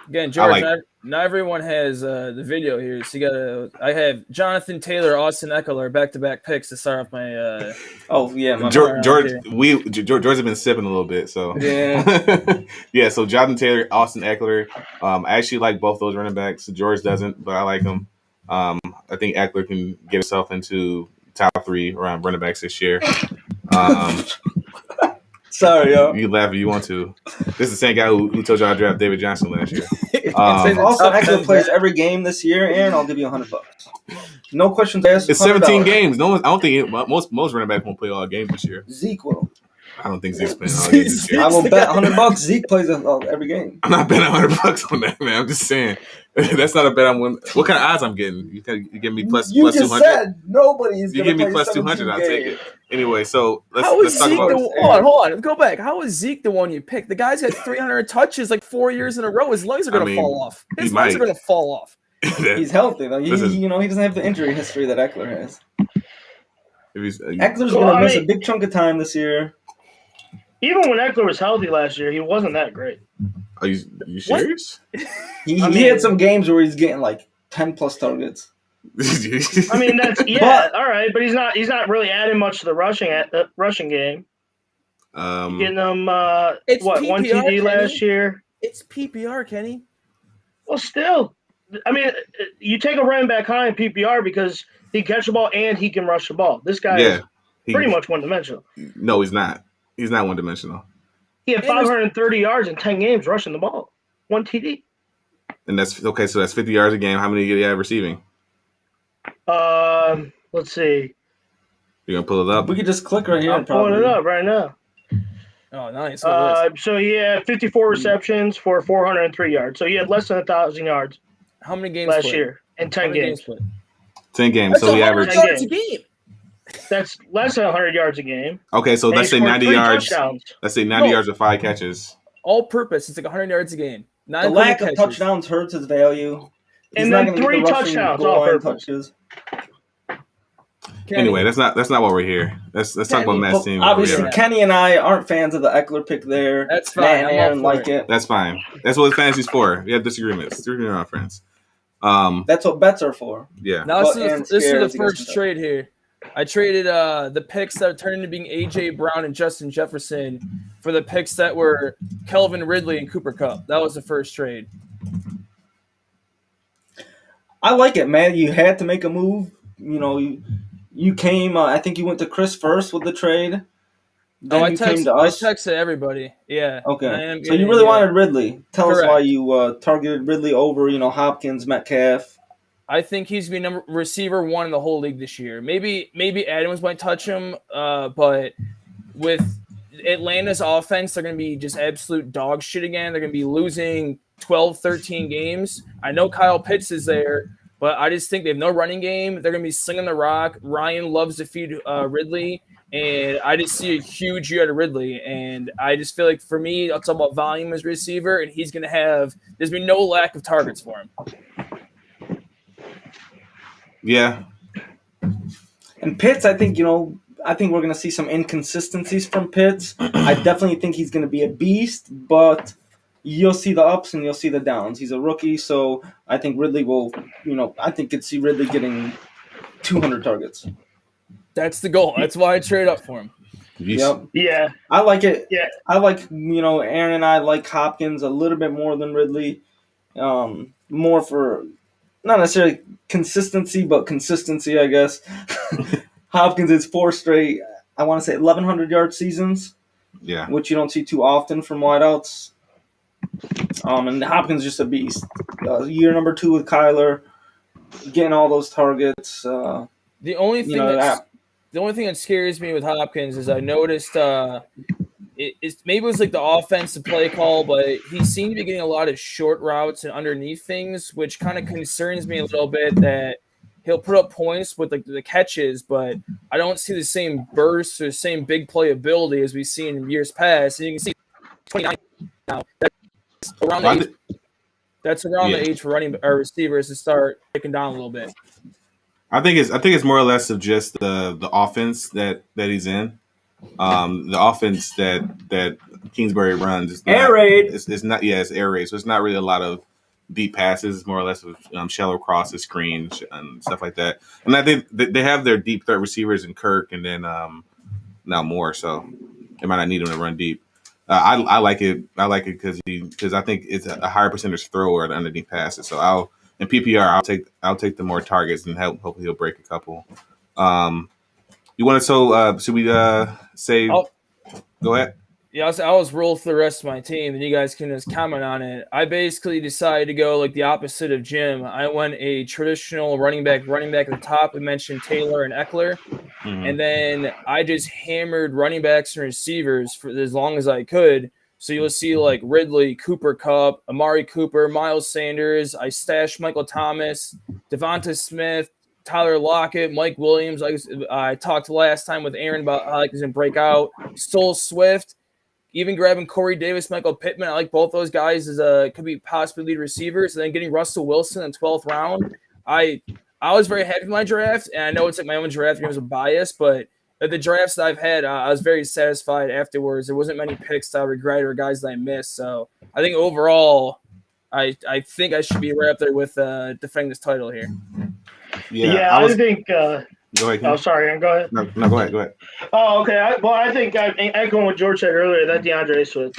Again, George, not everyone has the video here, so I have Jonathan Taylor, Austin Eckler, back-to-back picks to start off my. George has been sipping a little bit, so yeah. So Jonathan Taylor, Austin Eckler. I actually like both those running backs. George doesn't, but I like them. I think Eckler can get himself into top 3 around running backs this year. Sorry, yo. You laugh if you want to. This is the same guy who told y'all to draft David Johnson last year. Also, Eckler plays every game this year, and I'll give you $100. No questions asked. It's 17 games. I don't think most running backs won't play all games this year. Zeke will. I don't think Zeke's playing all games this year. I will bet $100 Zeke plays every game. I'm not betting $100 on that, man. I'm just saying. That's not a bet I'm winning. What kind of odds I'm getting? You give me plus 200? You just said nobody's going to give me plus 200, I'll take it. Anyway, so let's talk Zeke about it. Hold on. Go back. How is Zeke the one you picked? The guy's had 300 touches like 4 years in a row. His legs are going to fall off. His legs are going to fall off. He's healthy, though. He doesn't have the injury history that Eckler has. Eckler's going to miss a big chunk of time this year. Even when Eckler was healthy last year, he wasn't that great. Are you serious? He I mean- had some games where he's getting like 10+ targets. I mean, that's all right, but he's not really adding much to the rushing game. Getting them It's one PPR, TD last Kenny. year. It's PPR, Kenny. Well, still, I mean, you take a running back high in PPR because he can catch the ball and he can rush the ball. This guy is pretty much one-dimensional. No, he's not. He's not one-dimensional. He had 530 yards in 10 games rushing the ball. 1 TD. And that's okay. So that's 50 yards a game. How many did he have receiving? Let's see. You gonna pull it up? We could just click right here. I'm pulling it up right now. Oh, nice. Look at this. So he had 54 receptions for 403 yards. So he had less than 1,000 yards How many games last played? year in How 10 many games. played? 10 games. That's So he 100 averaged. yards a game. That's less than 100 yards a game. Okay, so And let's he say scored 90 3 yards. touchdowns. Let's say 90 No. yards with 5 catches. All purpose. It's like 100 yards a game. The 9 lack of catches. touchdowns hurts his value. He's And not then gonna get 3 the rushing touchdowns goal all line purpose. touches. Kenny, Anyway, that's not why we're here. Let's talk about Kenny, Matt's Well, team. obviously, Yeah. Kenny and I aren't fans of the Eckler pick there. That's Matt fine. and I'm all Aaron for like it. it. That's fine. That's what fantasy's for. We have disagreements. Disagreement on friends. That's what bets are for. Yeah. Now But this Aaron's is scared the as he goes first to trade here. I traded the picks that turned into being AJ Brown and Justin Jefferson for the picks that were Kelvin Ridley and Cooper Kupp. That was the first trade. I like it, man. You had to make a move. You know, you came. I think you went to Chris first with the trade. Then I you came to us. texted everybody. Yeah. Okay. So you really wanted Ridley. Tell us Correct. why you targeted Ridley over, Hopkins, Metcalf. I think he's been number receiver 1 in the whole league this year. Maybe Adams might touch him, but with Atlanta's offense, they're going to be just absolute dog shit again. They're going to be losing 12, 13 games. I know Kyle Pitts is there, but I just think they have no running game. They're going to be slinging the rock. Ryan loves to feed Ridley, and I just see a huge year out of Ridley. And I just feel like for me, it's all about volume as a receiver, and he's going to have – there's been no lack of targets for him. Yeah. And Pitts, I think we're going to see some inconsistencies from Pitts. I definitely think he's going to be a beast, but you'll see the ups and you'll see the downs. He's a rookie, so I think Ridley will, I think could see Ridley getting 200 targets. That's the goal. That's why I traded up for him. Yep. Yeah. I like it. Yeah. I like, Aaron and I like Hopkins a little bit more than Ridley. More for not necessarily consistency, but consistency, I guess. Hopkins is 4 straight, I want to say 1,100 yard seasons. Yeah. Which you don't see too often from wideouts. And Hopkins is just a beast. Year number 2 with Kyler, getting all those targets. The only thing that scares me with Hopkins is I noticed maybe it was like the offensive play call, but he seemed to be getting a lot of short routes and underneath things, which kind of concerns me a little bit that he'll put up points with like the catches, but I don't see the same burst or the same big play ability as we've seen in years past. And you can see 29 now. That's around the age for running or receivers to start picking down a little bit. I think it's more or less of just the offense that he's in. The offense that Kingsbury runs is air raid. It's not. Yeah, it's air raid. So it's not really a lot of deep passes. It's more or less of shallow crosses, screens, and stuff like that. And I think they have their deep threat receivers in Kirk and then now Moore. So they might not need him to run deep. I like it. I like it because I think it's a higher percentage thrower than underneath passes. So in PPR I'll take the more targets and hopefully he'll break a couple. You want to should we say? Go ahead. Yeah, I was roll through the rest of my team, and you guys can just comment on it. I basically decided to go like the opposite of Jim. I went a traditional running back at the top. We mentioned Taylor and Eckler, and then I just hammered running backs and receivers for as long as I could. So you'll see like Ridley, Cooper Kupp, Amari Cooper, Miles Sanders. I stashed Michael Thomas, Devonta Smith, Tyler Lockett, Mike Williams. I talked last time with Aaron about how he's going to break out. Stole Swift. Even grabbing Corey Davis, Michael Pittman. I like both those guys as could be possibly lead receivers. And then getting Russell Wilson in the 12th round. I was very happy with my draft. And I know it's like my own draft. It was a bias, but the drafts that I've had, I was very satisfied afterwards. There wasn't many picks that I regret or guys that I missed. So I think overall, I think I should be right up there with defending this title here. Yeah, I think. Go ahead. Oh, sorry, Aaron, go ahead. No, go ahead. Go ahead. Oh, okay. I think echoing what George said earlier, that DeAndre Swift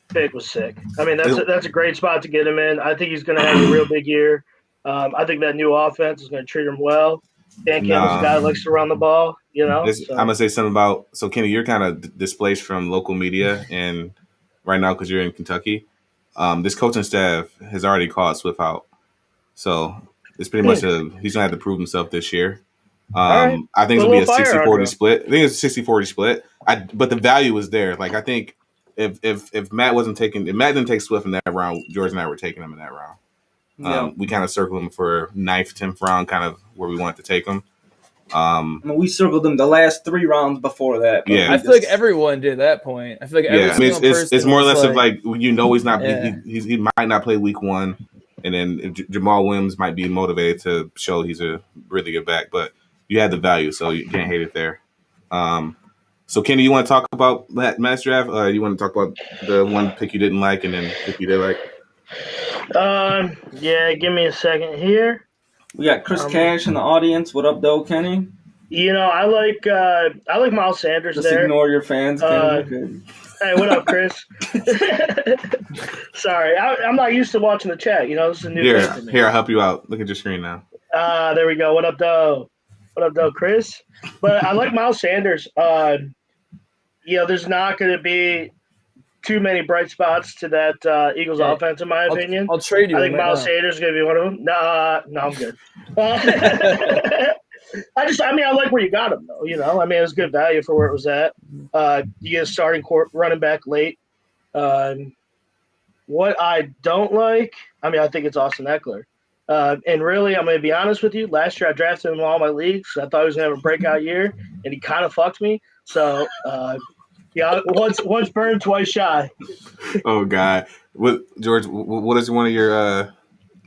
pick was sick. I mean, that's a great spot to get him in. I think he's going to have a real big year. I think that new offense is going to treat him well. Dan Campbell's a guy who likes to run the ball, I'm going to say something about – so, Kenny, you're kind of displaced from local media and right now because you're in Kentucky. This coaching staff has already called Swift out. So, it's pretty much he's going to have to prove himself this year. Right. I think it's going to be a 60-40 split. I think it's a 60-40 split. But the value is there. Like, I think if Matt didn't take Swift in that round, George and I were taking him in that round. We kind of circled him for 9th, 10th round, kind of where we wanted to take him. We circled him the last 3 rounds before that. Yeah, I feel like everyone did at that point. I feel like every single person it's more or less like he's not. Yeah. He might not play week 1, and then Jamal Williams might be motivated to show he's a really good back. But you had the value, so you can't hate it there. So Kenny, you want to talk about that Matt's draft? You want to talk about the one pick you didn't like and then pick you did like? Yeah, give me a second here. We got Chris Cash in the audience. What up, though, Kenny? I like Miles Sanders. Just there. Ignore your fans, Kenny. Hey, what up, Chris? Sorry, I'm not used to watching the chat. This is a new thing for me. Here, I'll help you out. Look at your screen now. There we go. What up, though? What up, though, Chris? But I like Miles Sanders. There's not going to be too many bright spots to that Eagles offense, in my opinion. I'll trade you. I think Miles Sanders is going to be one of them. No, I'm good. I like where you got him, though. It was good value for where it was at. You get a starting running back late. What I don't like, I think it's Austin Eckler. And really, I'm going to be honest with you. Last year, I drafted him in all my leagues. I thought he was going to have a breakout year, and he kind of fucked me. So, once burned, twice shy. Oh, God. George, what is one of your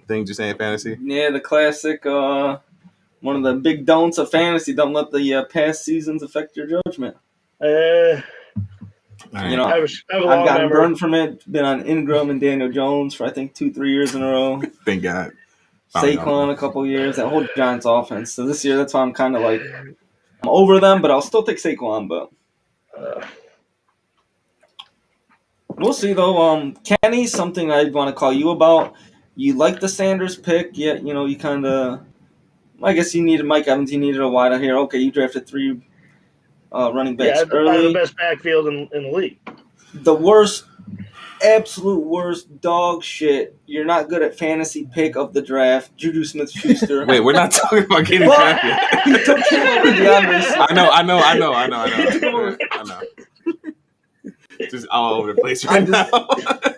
things you say in fantasy? Yeah, the classic, one of the big don'ts of fantasy, don't let the past seasons affect your judgment. Right. I've gotten burned from it. Been on Ingram and Daniel Jones for, I think, 2-3 years in a row. Thank God. Saquon a couple years. That whole Giants offense. So this year, that's why I'm kind of like, I'm over them, but I'll still take Saquon. But we'll see, though. Kenny, something I'd want to call you about. You like the Sanders pick, yet, you kind of, I guess you needed Mike Evans. You needed a wide out here. Okay, you drafted 3 running backs early. The best backfield in the league. The worst, absolute worst dog shit. You're not good at fantasy pick of the draft. Juju Smith-Schuster. Wait, we're not talking about getting drafted. He took him over DeAndre. I know. Just all over the place right now.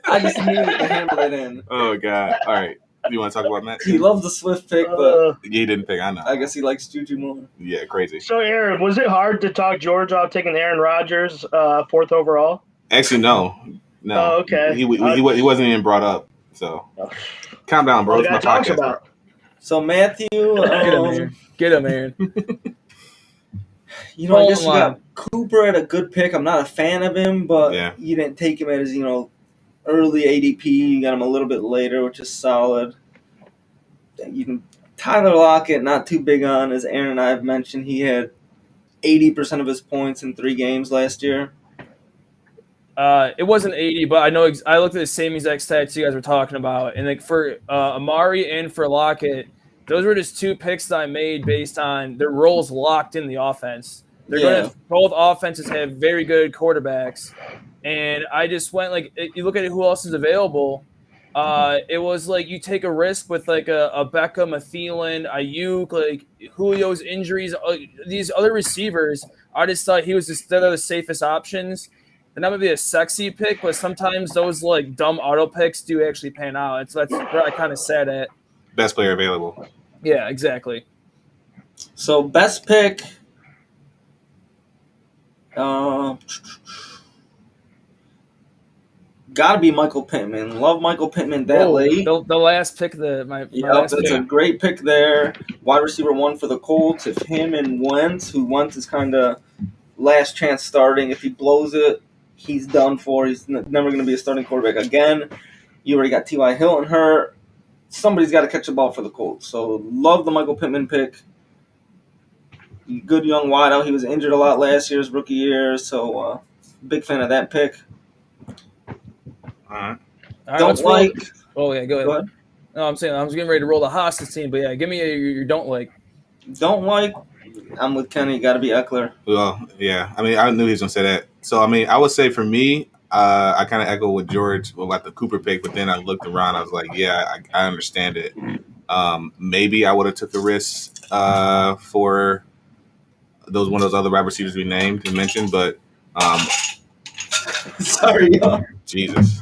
I just needed to hammer that in. Oh, God. All right. You want to talk about Matt? He loves the Swift pick, but he didn't pick. I know. I guess he likes Juju more. Yeah, crazy. So, Aaron, was it hard to talk George off taking Aaron Rodgers 4th overall? Actually, no. Oh, okay. He wasn't even brought up. So, calm down, bro. It's my podcast. Bro. So, Matthew, get him, Aaron. I guess you got Cooper at a good pick. I'm not a fan of him, but you didn't take him at his, early ADP. You got him a little bit later, which is solid. Tyler Lockett, not too big on, as Aaron and I have mentioned. He had 80% of his points in 3 games last year. It wasn't 80, but I know I looked at the same exact stats you guys were talking about, and for Amari and for Lockett, those were just 2 picks that I made based on their roles locked in the offense. Both offenses have very good quarterbacks, and I just went you look at who else is available. It was like you take a risk with a Beckham, a Thielen, Ayuk, Julio's injuries, these other receivers. I just thought he was the safest options. And that would be a sexy pick, but sometimes those dumb auto picks do actually pan out. That's where I kind of sat at. Best player available. Yeah, exactly. So best pick. Gotta be Michael Pittman. Love Michael Pittman that late. The last pick, my Yep, last that's pick. a great pick there. Wide receiver 1 for the Colts. If him and Wentz is kind of last chance starting. If he blows it, he's done for. He's never going to be a starting quarterback again. You already got T.Y. Hilton hurt. Somebody's got to catch the ball for the Colts. So love the Michael Pittman pick. Good young wideout. He was injured a lot last year's rookie year, so big fan of that pick. All right. Don't like. Oh yeah, go ahead. Go ahead. No, I'm saying I was getting ready to roll the Hostas team, but yeah, give me your don't like. Don't like. I'm with Kenny. Got to be Eckler. Well, yeah. I mean, I knew he was gonna say that. So I mean, I would say for me, I kind of echo with George about the Cooper pick, but then I looked around. I was like, yeah, I understand it. Maybe I would have took a risk for one of those other wide receivers we named and mentioned, but Sorry, y'all. Jesus.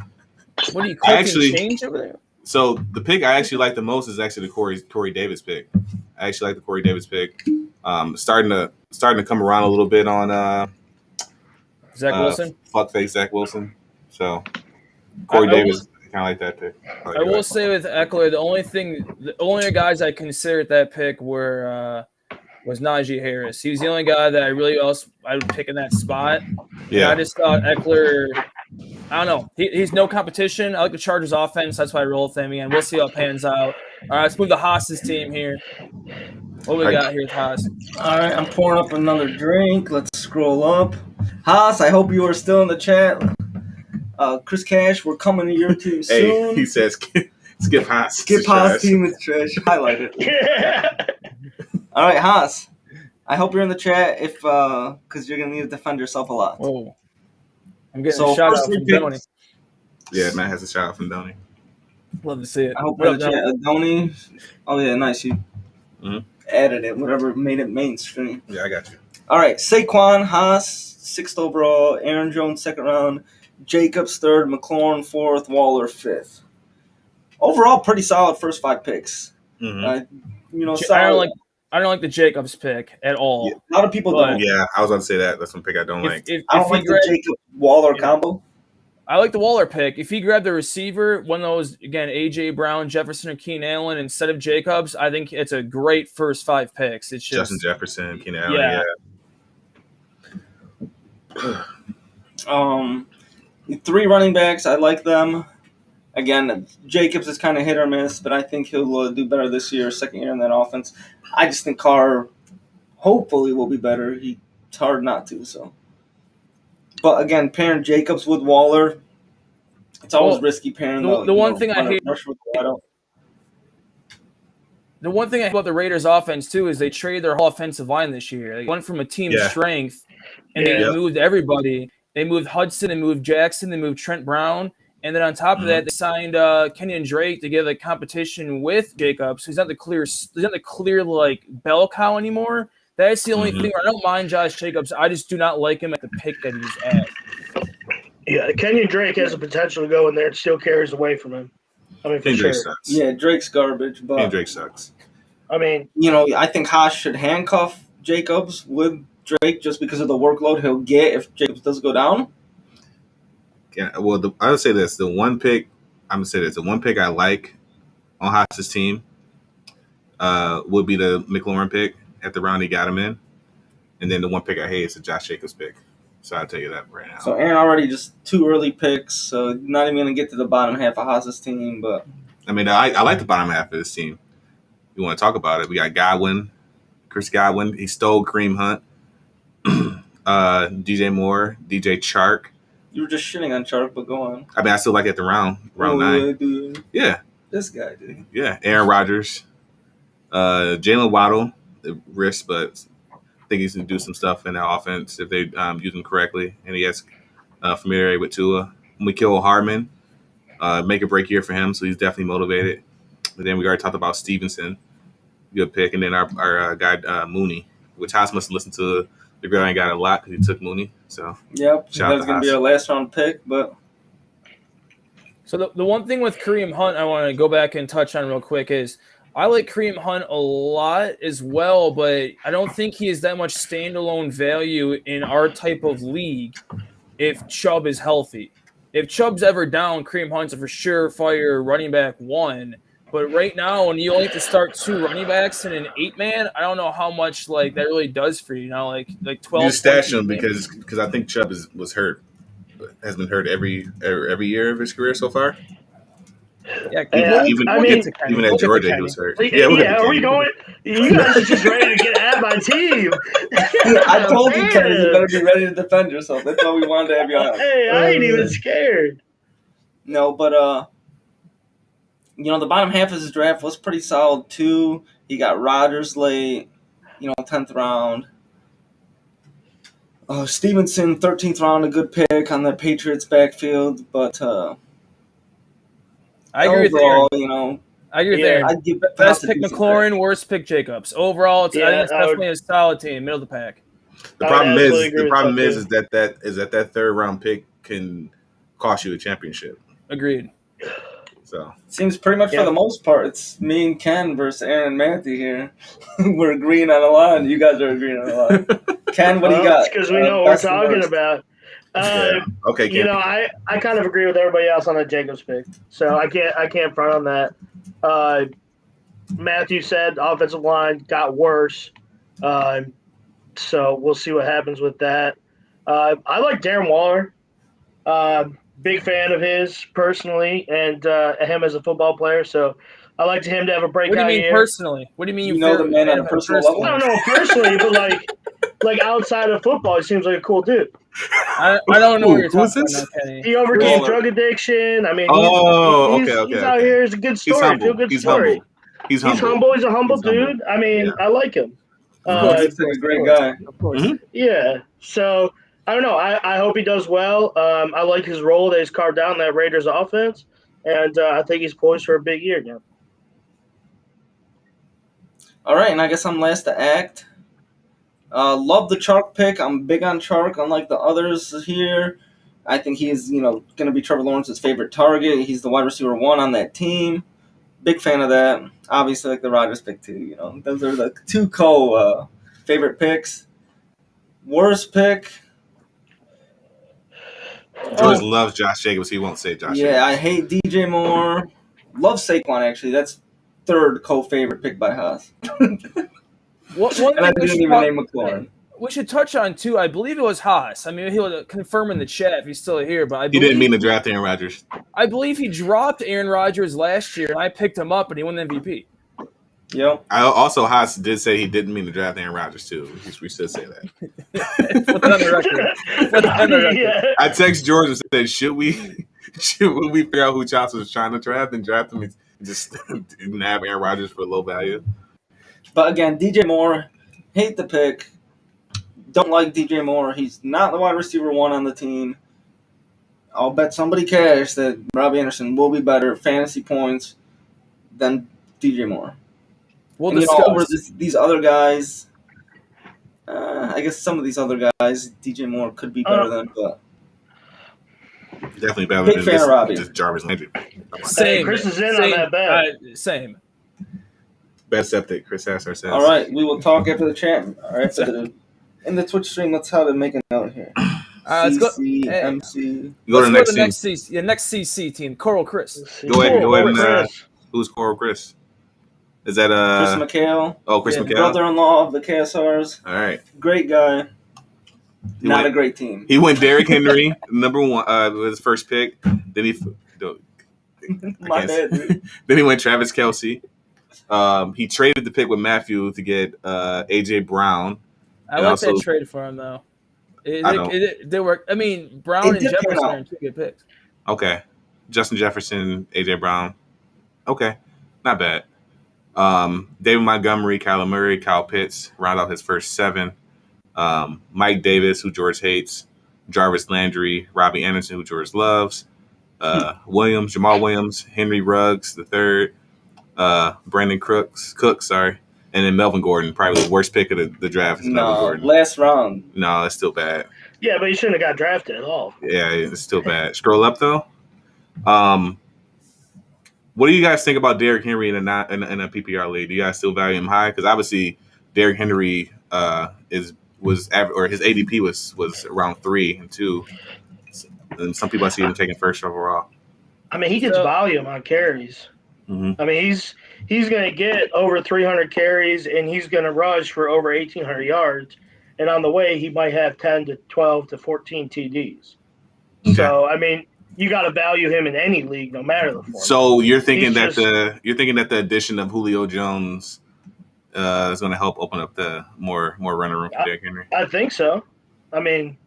What do you cooking change over there? So the pick I actually like the most is actually the Corey Davis pick. I actually like the Corey Davis pick. Starting to come around a little bit on Zach Wilson. Fuckface Zach Wilson. So Corey Davis, I kind of like that pick. I will say with Eckler, the only guys I considered that pick was Najee Harris. He was the only guy that I would pick in that spot. Yeah, and I just thought Eckler. I don't know. He's no competition. I like the Chargers offense. That's why I roll with him again. We'll see how it pans out. All right, let's move the Haas's team here. What we got here with Haas? All right, I'm pouring up another drink. Let's scroll up. Haas, I hope you are still in the chat. Chris Cash, we're coming to your team soon. Hey, he says skip Haas. Skip Haas team is trash. Highlight it. Yeah. All right, Haas. I hope you're in the chat because you're gonna need to defend yourself a lot. Whoa. I'm getting a shout out from Donnie. Yeah, Matt has a shout out from Donnie. Love to see it. I hope you're in the chat. Donnie. Oh yeah, nice. You added it. Whatever made it mainstream. Yeah, I got you. All right, Saquon, Haas, 6th overall. Aaron Jones, 2nd round. Jacobs, 3rd. McLaurin, 4th. Waller, 5th. Overall, pretty solid first 5 picks. Mm-hmm. I don't like the Jacobs pick at all. Yeah, a lot of people don't. Yeah, I was going to say that. That's one pick I don't like. I don't like the Jacobs-Waller combo. I like the Waller pick. If he grabbed the receiver, one of those, again, A.J. Brown, Jefferson, or Keenan Allen instead of Jacobs, I think it's a great first 5 picks. It's just Justin Jefferson, Keenan Allen, yeah. 3 running backs, I like them. Again, Jacobs is kind of hit or miss, but I think he'll do better this year, 2nd year in that offense. I just think Carr hopefully will be better. It's hard not to, so. But again, pairing Jacobs with Waller, it's always risky pairing the one thing I hate. The one thing I hate about the Raiders' offense too is they traded their whole offensive line this year. They went from a team strength, and they moved everybody. They moved Hudson, they moved Jackson, they moved Trent Brown, and then on top of that, they signed Kenyon Drake to give a competition with Jacobs. He's not the clear like bell cow anymore. That's the only thing where I don't mind Josh Jacobs. I just do not like him at the pick that he's at. Yeah, Kenyon Drake has the potential to go in there and still carries away from him. I mean, for sure. Sucks. Yeah, Drake's garbage. But Drake sucks. I mean, I think Haas should handcuff Jacobs with Drake just because of the workload he'll get if Jacobs does go down. Yeah, well, I would say this: the one pick I like on Haas's team would be the McLaurin pick at the round he got him in, and then the one pick I hate is the Josh Jacobs pick. So I'll tell you that right now. So Aaron already just 2 early picks, so not even gonna get to the bottom half of Haas's team. But I mean, I like the bottom half of this team. You want to talk about it? We got Chris Godwin. He stole Kareem Hunt, DJ Moore, DJ Chark. You were just shitting on Chark, but go on. I mean, I still like it the round 9. Dude. Yeah. This guy, dude. Yeah. Aaron Rodgers, Jalen Waddle, risk, but I think he's going to do some stuff in that offense if they use him correctly. And he has familiarity with Tua. Mecole Hardman, make a break year for him, so he's definitely motivated. But then we already talked about Stevenson, good pick. And then our guy, Mooney, which Haas must listen to the girl ain't got a lot because he took Mooney. So yep, that was going to be our last round pick. But so the one thing with Kareem Hunt I want to go back and touch on real quick is I like Kareem Hunt a lot as well, but I don't think he is that much standalone value in our type of league if Chubb is healthy. if Chubb's ever down, Kareem Hunt's a for sure fire running back 1. But right now, when you only have to start 2 running backs in an 8-man, I don't know how much like that really does for you. You know, like 12. You just stash him because I think Chubb was hurt, has been hurt every year of his career so far. Yeah, even at Georgia, he was hurt. Are we going? You guys are just ready to get at my team. I told you, Kenny, you better be ready to defend yourself. That's why we wanted to have you on. Hey, I ain't even scared. No, but the bottom half of his draft was pretty solid too. He got Rodgers late, 10th round. Stevenson, 13th round, a good pick on the Patriots backfield, but I agree overall, with Aaron. I agree with Aaron. I'd give Best pick McLaurin, worst pick Jacobs. Overall, I think it's definitely a solid team, middle of the pack. The problem is that third round pick can cost you a championship. Agreed. So seems pretty much for the most part, it's me and Ken versus Aaron and Matthew here. We're agreeing on a lot. You guys are agreeing on a lot. Ken, what do you got? It's because we know what we're talking about. Okay, Ken. I kind of agree with everybody else on that Jacobs pick, so I can't front on that. Matthew said offensive line got worse, so we'll see what happens with that. I like Darren Waller. Big fan of his personally, and him as a football player. So I like him to have a breakout year. What do you mean personally? What do you mean you know the man on a personal level? I don't know personally, but like outside of football, he seems like a cool dude. I don't know what you're talking about, Kenny. He overcame drug addiction. I mean, he's out here. It's a good story. Feel good story. He's humble. He's a humble dude. I mean, I like him. He's a great guy. Of course. Mm-hmm. Yeah. So I don't know. I hope he does well. I like his role that he's carved out in that Raiders offense, and I think he's poised for a big year now. All right, and I guess I'm last to act. Love the Chark pick. I'm big on Chark, unlike the others here. I think he's, going to be Trevor Lawrence's favorite target. He's the wide receiver 1 on that team. Big fan of that. Obviously, like the Rodgers pick too. Those are the 2 favorite picks. Worst pick. George loves Josh Jacobs. He won't say Josh Jacobs. Yeah, I hate DJ Moore. Love Saquon, actually. That's 3rd co-favorite pick by Haas. One and I didn't even name McLaurin. We should touch on, too, I believe it was Haas. I mean, he'll confirm in the chat if he's still here. But he didn't mean to draft Aaron Rodgers. I believe he dropped Aaron Rodgers last year, and I picked him up, and he won the MVP. Yep. Haas did say he didn't mean to draft Aaron Rodgers, too. We should say that. Put that on the record. Yeah. I text George and said, should we figure out who Chops was trying to draft and draft him and just nab Aaron Rodgers for low value? But again, DJ Moore, hate the pick. Don't like DJ Moore. He's not the wide receiver 1 on the team. I'll bet somebody cash that Robbie Anderson will be better fantasy points than DJ Moore. We'll discuss. Over these other guys, I guess some of these other guys, DJ Moore could be better than, but definitely better big fan of Robbie. Just Jarvis Landry. Same. Chris is in on that bet. Same. Best septic, Chris Sasser says. All right, we will talk after the chat. All right, in the Twitch stream, let's have to make a note here. Let's go. MC. Go to the next team. Next CC team. Coral Chris. Go ahead and who's Coral Chris? Is that Chris McHale? Oh, Chris McHale, brother-in-law of the KSRs. All right, great guy. Not a great team. He went Derrick Henry, number 1, with his first pick. Then he, Then he went Travis Kelce. He traded the pick with Matthew to get AJ Brown. I like that trade for him though. They were. I mean, Brown and Jefferson are 2 good picks. Okay, Justin Jefferson, AJ Brown. Okay, not bad. David Montgomery, Kyler Murray, Kyle Pitts round out his first 7. Mike Davis, who George hates, Jarvis Landry, Robbie Anderson, who George loves, Jamal Williams, Henry Ruggs III, Brandon Cooks, and then Melvin Gordon, probably the worst pick of the draft is Melvin Gordon. Last round. No, that's still bad. Yeah, but he shouldn't have got drafted at all. Yeah, it's still bad. Scroll up though. What do you guys think about Derrick Henry in a PPR league? Do you guys still value him high? Because obviously Derrick Henry his ADP was around 3 and 2. and some people I see him taking first overall. I mean, he gets volume on carries. Mm-hmm. I mean, he's going to get over 300 carries, and he's going to rush for over 1,800 yards. And on the way, he might have 10 to 12 to 14 TDs. Okay. So, I mean, you got to value him in any league, no matter the format. So you're thinking that the addition of Julio Jones is going to help open up the more running room for Derrick Henry? I think so. I mean,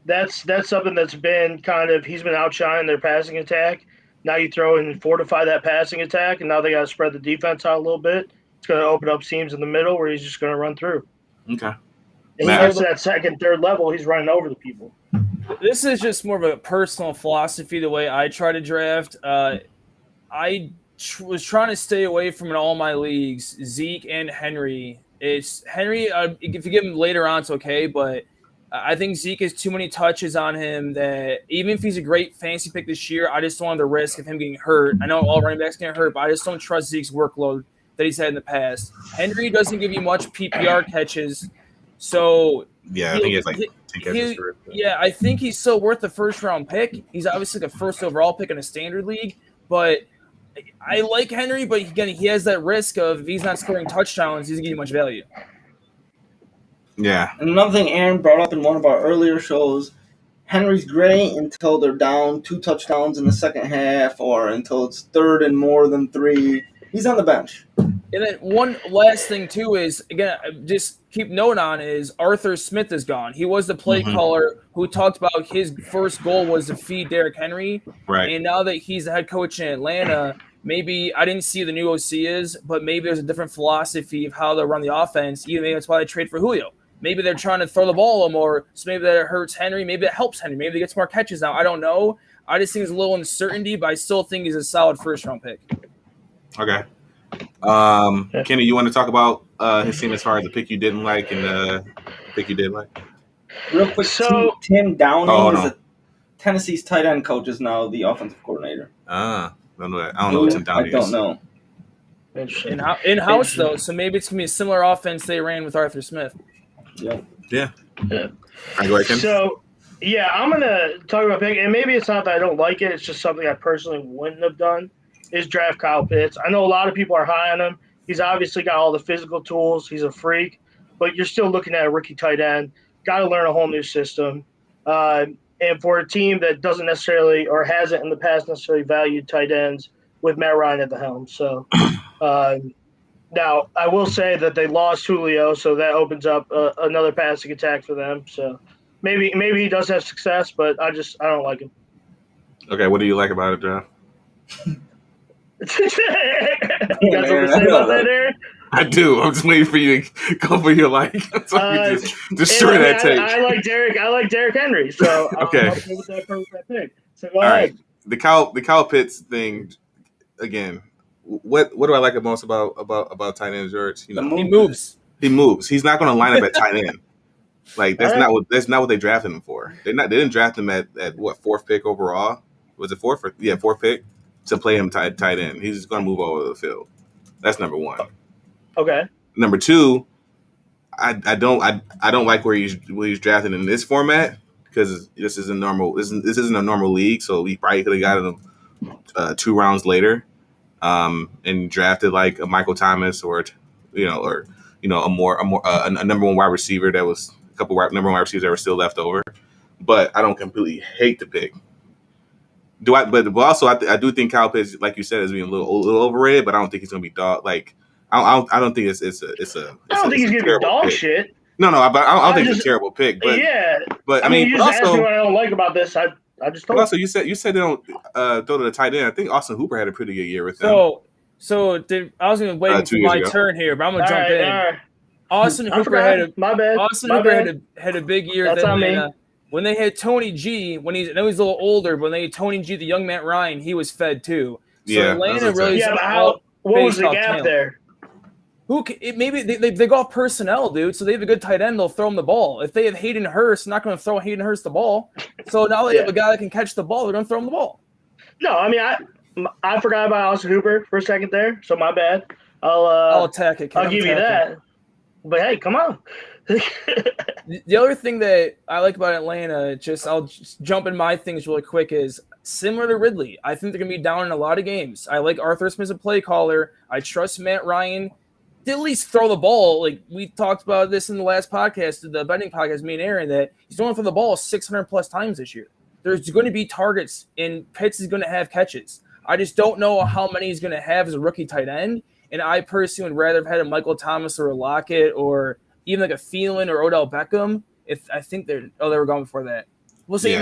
that's something that's been he's been outshining their passing attack. Now you throw in and fortify that passing attack, and now they got to spread the defense out a little bit. It's going to open up seams in the middle where he's just going to run through. Okay. And he gets to that second, third level, he's running over the people. This is just more of a personal philosophy, the way I try to draft. I was trying to stay away from in all my leagues, Zeke and Henry. It's Henry, if you give him later on, it's okay, but I think Zeke has too many touches on him that even if he's a great fantasy pick this year, I just don't want the risk of him getting hurt. I know all running backs get hurt, but I just don't trust Zeke's workload that he's had in the past. Henry doesn't give you much PPR catches, so yeah, I think he has like 10 catches for it. Yeah, I think he's still worth the first-round pick. He's obviously the first overall pick in a standard league, but I like Henry, but again, he has that risk of if he's not scoring touchdowns, he doesn't give you much value. Yeah. And another thing Aaron brought up in one of our earlier shows, Henry's great until they're down 2 touchdowns in the second half or until it's third and more than 3. He's on the bench. And then one last thing, too, is, again, just keep note on is Arthur Smith is gone. He was the play caller who talked about his first goal was to feed Derrick Henry. Right. And now that he's the head coach in Atlanta, maybe I didn't see who the new OC is, but maybe there's a different philosophy of how they'll run the offense. Even maybe that's why they trade for Julio. Maybe they're trying to throw the ball a little more, so maybe that hurts Henry. Maybe it helps Henry. Maybe they get some more catches now. I don't know. I just think there's a little uncertainty, but I still think he's a solid first-round pick. Okay. Kenny, you want to talk about his team as far as the pick you didn't like and the pick you did like? Real quick, So Tim Downing no. is Tennessee's tight end coach is now the offensive coordinator. Don't know that. I don't know what Tim Downing is. I don't know. In-house, though, so maybe it's going to be a similar offense they ran with Arthur Smith. Yeah. I go ahead, Ken. So, yeah, I'm going to talk about pick, and maybe it's not that I don't like it. It's just something I personally wouldn't have done, is draft Kyle Pitts. I know a lot of people are high on him. He's obviously got all the physical tools. He's a freak, but you're still looking at a rookie tight end. Got to learn a whole new system. And for a team that doesn't necessarily or hasn't in the past necessarily valued tight ends with Matt Ryan at the helm. So, now, I will say that they lost Julio, so that opens up another passing attack for them. So maybe he does have success, but I don't like him. Okay, what do you like about it, Jeff? You got something to say about that, Aaron? I do. I'm just waiting for you to go for your like. So you just destroy that take. I like Derrick Henry, so okay. I'll go with that pick. So go All ahead. Right. The Kyle Pitts thing again. What do I like most about tight end, George? You know, he moves. He moves. He's not going to line up at tight end. Like that's not what they drafted him for. They didn't draft him at what, 4th pick overall? Was it 4th? 4th pick to play him tight end. He's just going to move all over the field. That's number 1. Okay. Number 2, I don't like where he's drafted in this format because this isn't a normal league. So we probably could have gotten him 2 rounds later. And drafted like a Michael Thomas or a number 1 wide receiver that was a couple number 1 wide receivers that were still left over. But I don't completely hate the pick. But also I do think Kyle Pitts, like you said, is being a little overrated. But I don't think he's going to be dog. Like I don't think it's a. I don't think he's going to be dog pick. Shit. No, but I don't think it's a terrible pick. But yeah, but I mean, you just asked me what I don't like about this. I just told also you said they don't throw to the tight end. I think Austin Hooper had a pretty good year with them. So I was going to wait for my turn here, but I'm going to jump in. Right. Austin Hooper had a big year. That's on me. When they had Tony G, I know he's a little older, but when they had Tony G, the young Matt Ryan, he was fed too. So Atlanta really. Yeah, but what was the gap there? Maybe they go off personnel, dude. So they have a good tight end, they'll throw him the ball. If they have Hayden Hurst, they're not going to throw Hayden Hurst the ball. So now they have a guy that can catch the ball. They're going to throw him the ball. No, I mean I forgot about Austin Hooper for a second there, so my bad. I'll attack it. I'll give you that. But hey, come on. The other thing that I like about Atlanta, I'll just jump in my things really quick, is similar to Ridley. I think they're going to be down in a lot of games. I like Arthur Smith as a play caller. I trust Matt Ryan to at least throw the ball. Like we talked about this in the last podcast, the betting podcast, me and Aaron, that he's going for the ball 600 plus times this year. There's going to be targets, and Pitts is going to have catches. I just don't know how many he's going to have as a rookie tight end. And I personally would rather have had a Michael Thomas or a Lockett or even like a Thielen or Odell Beckham. If I think they were going before that. We'll say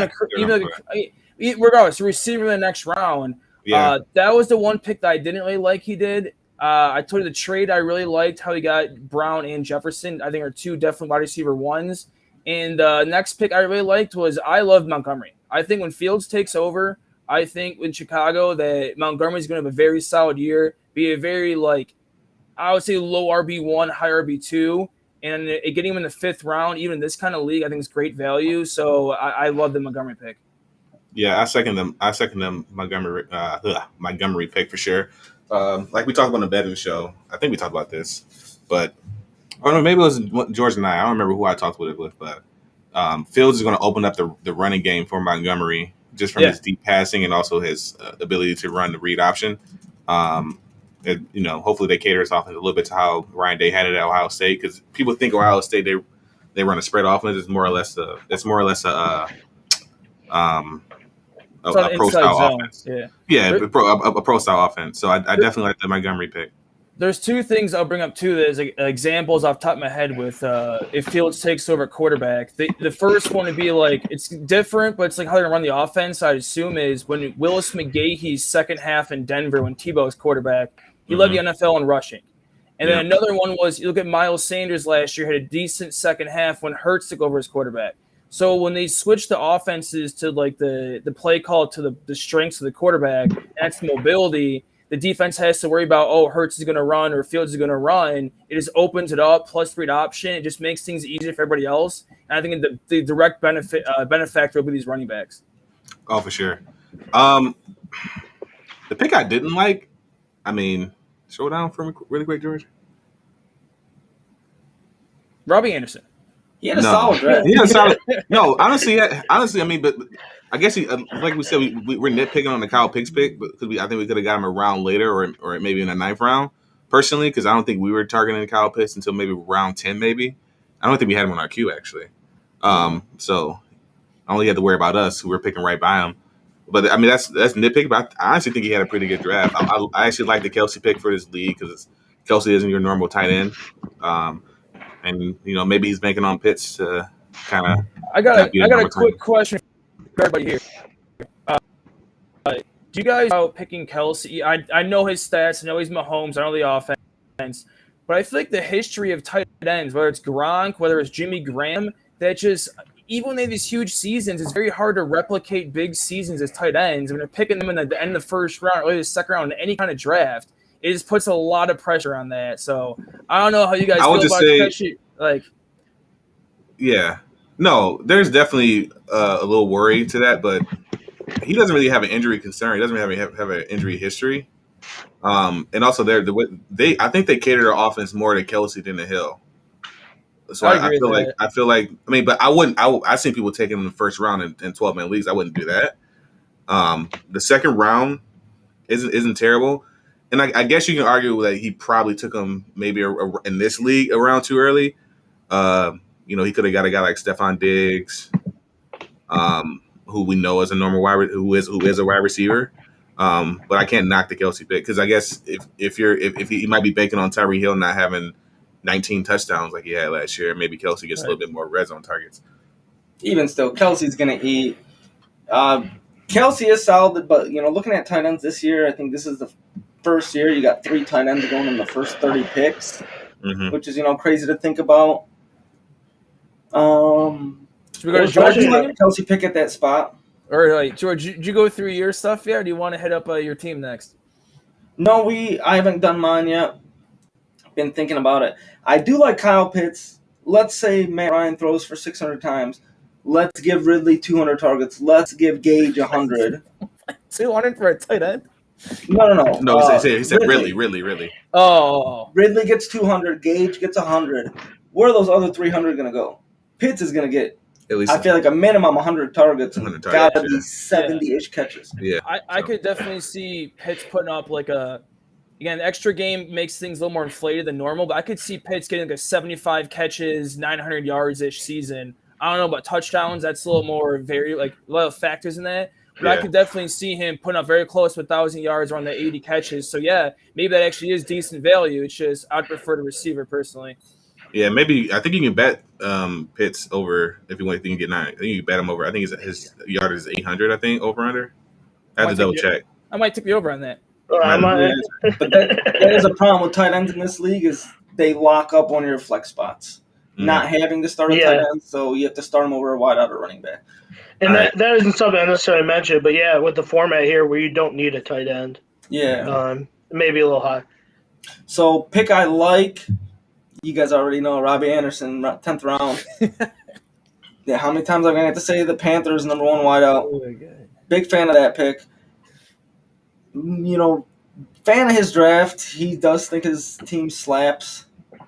regardless, a receiver in the next round. Yeah. That was the one pick that I didn't really like. He did. I told you the trade I really liked how he got Brown and Jefferson. I think are two definitely wide receiver ones. And the next pick I really liked was I love Montgomery. I think when Fields takes over, I think in Chicago that Montgomery's going to have a very solid year, be a very I would say low RB1, high RB2. And getting him in the 5th round, even in this kind of league, I think is great value. So I love the Montgomery pick. Yeah, I second them. Montgomery pick for sure. Like we talked about on the betting show. I think we talked about this, but I don't know. Maybe it was George and I don't remember who I talked with it with, but Fields is going to open up the running game for Montgomery just from his deep passing and also his ability to run the read option. Hopefully they cater his offense a little bit to how Ryan Day had it at Ohio State, because people think Ohio State they run a spread offense. It's more or less a pro style offense. A pro style offense. So I definitely like the Montgomery pick. There's two things I'll bring up too that is examples off the top of my head with if Fields takes over at quarterback. The first one would be it's different, but it's how they're going to run the offense, I assume, is when Willis McGahee's second half in Denver when Tebow's quarterback, he led the NFL in rushing. And then another one was, you look at Miles Sanders last year, had a decent second half when Hurts took over as quarterback. So when they switch the offenses to the play call to the strengths of the quarterback, that's mobility, the defense has to worry about, Hurts is going to run or Fields is going to run. It just opens it up, plus read option. It just makes things easier for everybody else. And I think the direct benefactor will be these running backs. Oh, for sure. The pick I didn't like, slow down for me really quick, George. Robbie Anderson. He had a solid draft. He had a solid. No, honestly, but I guess he, like we said, we're nitpicking on the Kyle Pitts pick, because I think we could have got him a round later or maybe in the 9th round. Personally, because I don't think we were targeting Kyle Pitts until maybe round 10, maybe. I don't think we had him on our queue actually. So I only had to worry about us who were picking right by him. But that's nitpick. But I honestly think he had a pretty good draft. I actually like the Kelsey pick for this league because Kelsey isn't your normal tight end. And maybe he's banking on Pitts to kind of. I got a quick question for everybody here. Do you guys know picking Kelsey? I know his stats. I know he's Mahomes. I know the offense. But I feel like the history of tight ends, whether it's Gronk, whether it's Jimmy Graham, that just even when they have these huge seasons, it's very hard to replicate big seasons as tight ends. When they're picking them in the end of the 1st round, or the 2nd round, in any kind of draft, it just puts a lot of pressure on that. So I don't know how you guys feel about it, especially Yeah. No, there's definitely a little worry to that, but he doesn't really have an injury concern. He doesn't really have an injury history. And also I think they cater their offense more to Kelsey than to Hill. So I feel like but I've seen people take him in the 1st round in 12-man leagues. I wouldn't do that. The 2nd round isn't terrible. And I guess you can argue that he probably took him maybe in this league around too early. He could have got a guy like Stephon Diggs, who we know is a normal who is a wide receiver. But I can't knock the Kelsey pick, because I guess if he might be banking on Tyreek Hill not having 19 touchdowns like he had last year, maybe Kelsey gets a little bit more red zone targets. Even still, Kelsey's going to eat. Kelsey is solid, but looking at tight ends this year, I think this is the first year you got 3 tight ends going in the first 30 picks, which is crazy to think about. Should we go to George? Kelsey pick at that spot. All right, George, did you go through your stuff yet, or do you want to hit up your team next? No, I haven't done mine yet. Been thinking about it. I do like Kyle Pitts. Let's say Matt Ryan throws for 600 times. Let's give Ridley 200 targets. Let's give Gage 100. 200 for a tight end? No. No, he said Ridley. Oh. Ridley gets 200. Gage gets 100. where are those other 300 going to go? Pitts is going to get, At least I feel like, a minimum 100 targets and 100 got to targets, be 70-ish catches. yeah. I could definitely see Pitts putting up like a again, the extra game makes things a little more inflated than normal, but I could see Pitts getting like a 75 catches, 900 yards ish season. I don't know about touchdowns. That's a little more like a lot of factors in that. But I could definitely see him putting up very close to 1,000 yards around the 80 catches. So, yeah, maybe that actually is decent value. It's just I'd prefer the receiver personally. Yeah, maybe I think you can bet Pitts over if you want to get 9. I think you can bet him over. I think his yard is 800. I think over under. I have to double check. I might tip you over on that. But that is a problem with tight ends in this league is they lock up one of your flex spots, not having to start a tight end, so you have to start them over a wide out or running back. And that isn't something I necessarily mentioned, but yeah, with the format here where you don't need a tight end. Yeah. Maybe a little high. So pick I like, you guys already know, Robbie Anderson, 10th round. Yeah, how many times am I going to have to say the Panthers number 1 wideout? Oh my God. Big fan of that pick. You know, fan of his draft. He does think his team slaps.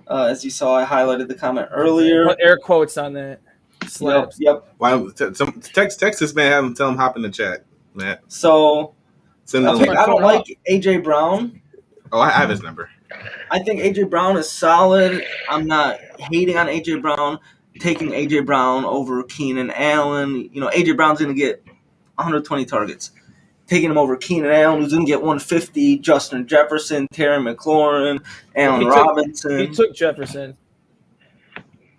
As you saw, I highlighted the comment earlier. Put air quotes on that. Slaps. Yep. Why? Text this man, have him tell him hop in the chat, Matt. So, I don't like A.J. Brown. Oh, I have his number. I think A.J. Brown is solid. I'm not hating on A.J. Brown. Taking A.J. Brown over Keenan Allen. You know, A.J. Brown's going to get 120 targets. Taking him over Keenan Allen, who's going to get 150. Justin Jefferson, Terry McLaurin, Allen Robinson. He took Jefferson.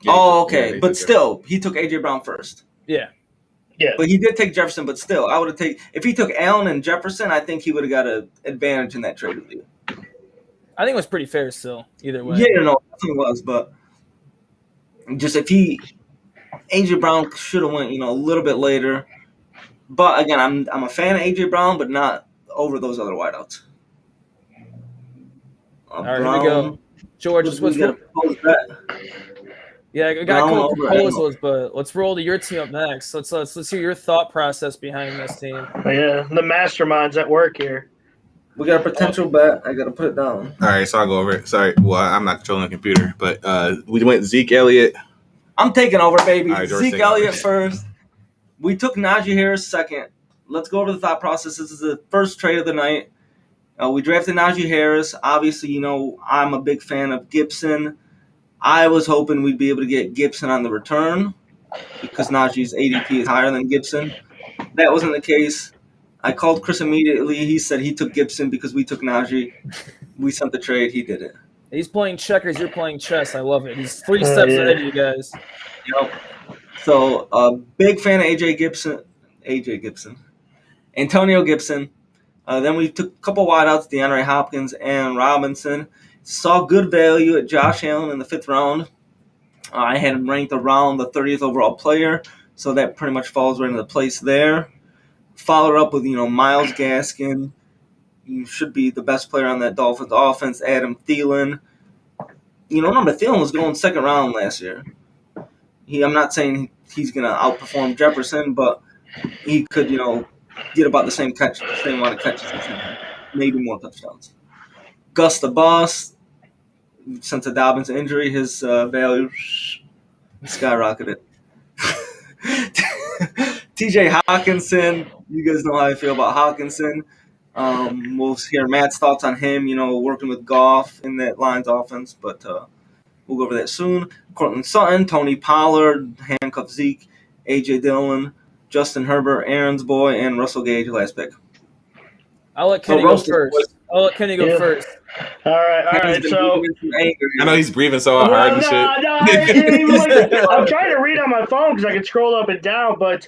Okay. But still, he took A.J. Brown first. Yeah. But he did take Jefferson, but still, I would have taken – if he took Allen and Jefferson, I think he would have got an advantage in that trade with you. I think it was pretty fair still, either way. Yeah, no, it was, but just if A.J. Brown should have went, a little bit later. But, again, I'm a fan of A.J. Brown, but not over those other wideouts. All right, here we go. George, what's got to propose that? Yeah, I got a couple proposals, but let's roll to your team up next. Let's hear your thought process behind this team. Yeah, the masterminds at work here. We got a potential bet. I got to put it down. All right, so I'll go over it. Sorry, well, I'm not controlling the computer, but we went Zeke Elliott. I'm taking over, baby. Right, Zeke Elliott first. We took Najee Harris second. Let's go over the thought process. This is the first trade of the night. We drafted Najee Harris. Obviously, I'm a big fan of Gibson. I was hoping we'd be able to get Gibson on the return because Najee's ADP is higher than Gibson. That wasn't the case. I called Chris immediately. He said he took Gibson because we took Najee. We sent the trade. He did it. He's playing checkers. You're playing chess. I love it. He's 3 steps ahead of you guys. Yep. So, big fan of AJ Gibson. Antonio Gibson. Then we took a couple wideouts, DeAndre Hopkins and Robinson. Saw good value at Josh Allen in the 5th round. I had him ranked around the 30th overall player, so that pretty much falls right into place there. Followed up with, Myles Gaskin. He should be the best player on that Dolphins offense. Adam Thielen. Remember, Thielen was going 2nd round last year. I'm not saying he's going to outperform Jefferson, but he could, get about the same amount of catches as him. Maybe more touchdowns. Gus the Boss. Since the Dobbins injury, his value skyrocketed. TJ Hawkinson, you guys know how I feel about Hawkinson. We'll hear Matt's thoughts on him, working with Goff in that Lions offense, but we'll go over that soon. Cortland Sutton, Tony Pollard, handcuff Zeke, A.J. Dillon, Justin Herbert, Aaron's boy, and Russell Gage, last pick. I'll let Kenny go first. All right. So I know he's breathing so hard and shit. I'm trying to read on my phone because I can scroll up and down. But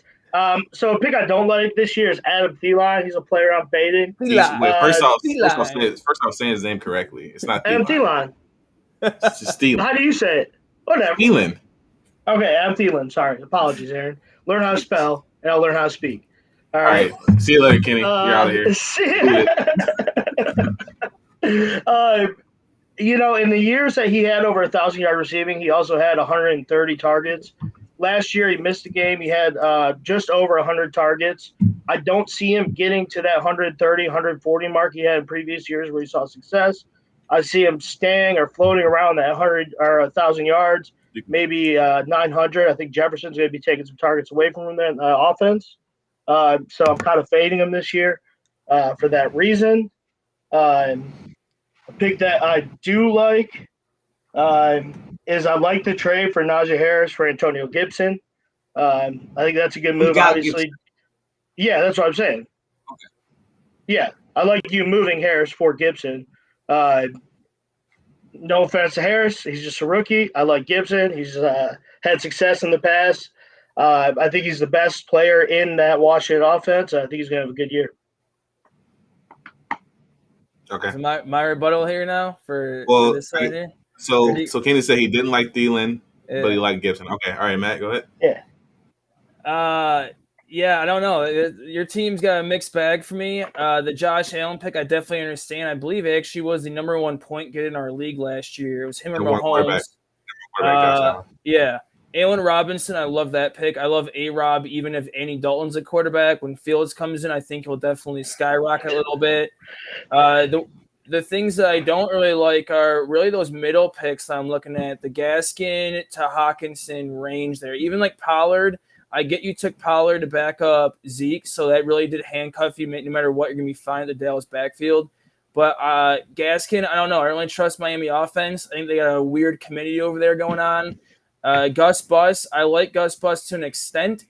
so a pick I don't like this year is Adam Thielen. He's a player I'm fading. First off, saying his name correctly. It's not Adam Thielen. It's just Thielen. How do you say it? Whatever. Thielen. Okay, Adam Thielen. Sorry, apologies, Aaron. Learn how to spell, and I'll learn how to speak. All right. See you later, Kenny. You're out of here. In the years that he had over 1,000 yard receiving, he also had 130 targets. Last year, he missed a game. He had just over 100 targets. I don't see him getting to that 130, 140 mark he had in previous years where he saw success. I see him staying or floating around that 100 or 1,000 yards. maybe 900. I think Jefferson's going to be taking some targets away from him in offense. So I'm kind of fading him this year for that reason. A pick that I do like is I like the trade for Najee Harris for Antonio Gibson. I think that's a good move, obviously. Gibson. Yeah, that's what I'm saying. Okay. Yeah, I like you moving Harris for Gibson. No offense to Harris. He's just a rookie. I like Gibson. He's had success in the past. I think he's the best player in that Washington offense. I think he's going to have a good year. Okay. So my rebuttal here now for this side here. So Kenny said he didn't like Thielen, Yeah. but he liked Gibson. Okay. All right, Matt, go ahead. Yeah, I don't know. Your team's got a mixed bag for me. The Josh Allen pick, I definitely understand. I believe it actually was the number 1 point getter in our league last year. It was him or Mahomes. Josh Allen. Yeah. Allen Robinson, I love that pick. I love A-Rob, even if Andy Dalton's a quarterback. When Fields comes in, I think he'll definitely skyrocket a little bit. The things that I don't really like are really those middle picks that I'm looking at. The Gaskin to Hawkinson range there. Even like Pollard, I get you took Pollard to back up Zeke, so that really did handcuff you no matter what. You're going to be fine at the Dallas backfield. But Gaskin, I don't know. I don't really trust Miami offense. I think they got a weird committee over there going on. Gus Bus, I like Gus Bus to an extent,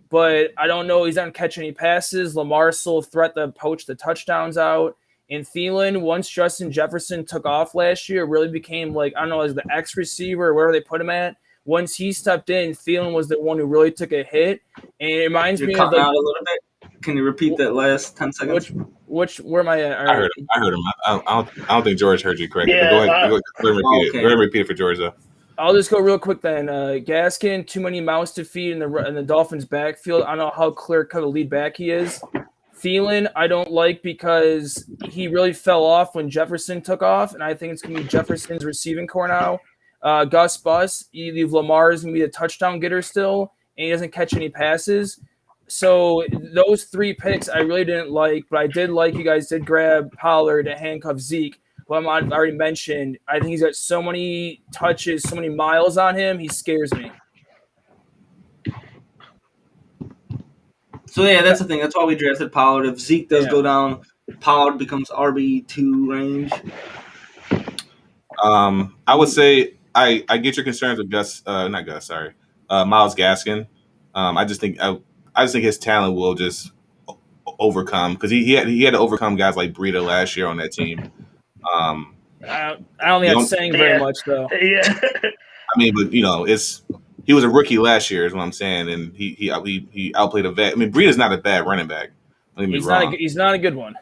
but I don't know. He's not going to catch any passes. Lamar still threat to poach the touchdowns out. And Thielen, once Justin Jefferson took off last year, really became like, I don't know, as the X receiver or wherever they put him at. Once he stepped in, Thielen was the one who really took a hit. And it reminds me of like, out a little bit. Can you repeat that last 10 seconds? Where am I at? I heard him. I don't think George heard you correctly. Yeah, go ahead and repeat it. Go ahead and repeat it for George, though. I'll just go real quick then. Gaskin, too many mouths to feed in the Dolphins' backfield. I don't know how clear-cut a lead back he is. Thielen, I don't like because he really fell off when Jefferson took off, and I think it's going to be Jefferson's receiving core now. Gus Bus, you leave Lamar's going to be a touchdown getter still, and he doesn't catch any passes. So those 3 picks I really didn't like, but I did like you guys did grab Pollard to handcuff Zeke. Well, I've already mentioned, I think he's got so many touches, so many miles on him, he scares me. So, yeah, that's the thing. That's why we drafted Pollard. If Zeke does go down, Pollard becomes RB2 range. I would say I get your concerns with Myles Gaskin. I just think his talent will just overcome because he had to overcome guys like Breida last year on that team. I don't think that's saying very much, though. Yeah. I mean, but he was a rookie last year, is what I'm saying, and he outplayed a vet. I mean, Breida's not a bad running back. He's not a good one.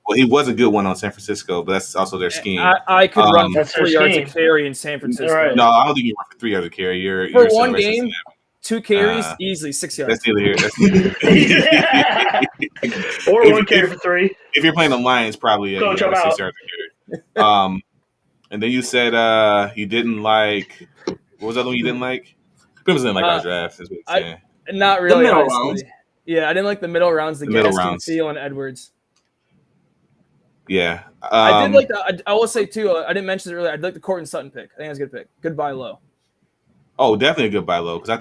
Well, he was a good one on San Francisco, but that's also their scheme. I could run for 3 yards of carry in San Francisco. Right. No, I don't think you run for 3 yards of carry. You're one game, 2 carries, easily 6 yards. That's neither here. Or 1 carry for 3. If you're playing the Lions, probably 6 yards of carry. And then you said you didn't like – what was the other one you didn't like? People didn't like our draft, is what you're saying. Not really, the middle honestly. rounds. Yeah, I didn't like the middle rounds, the Gaskin, Thielen, and Edwards. Yeah. I did like I will say, too, I didn't mention it earlier, I'd like the Courtland Sutton pick. I think that's a good pick. Good buy low. Oh, definitely a good buy low because I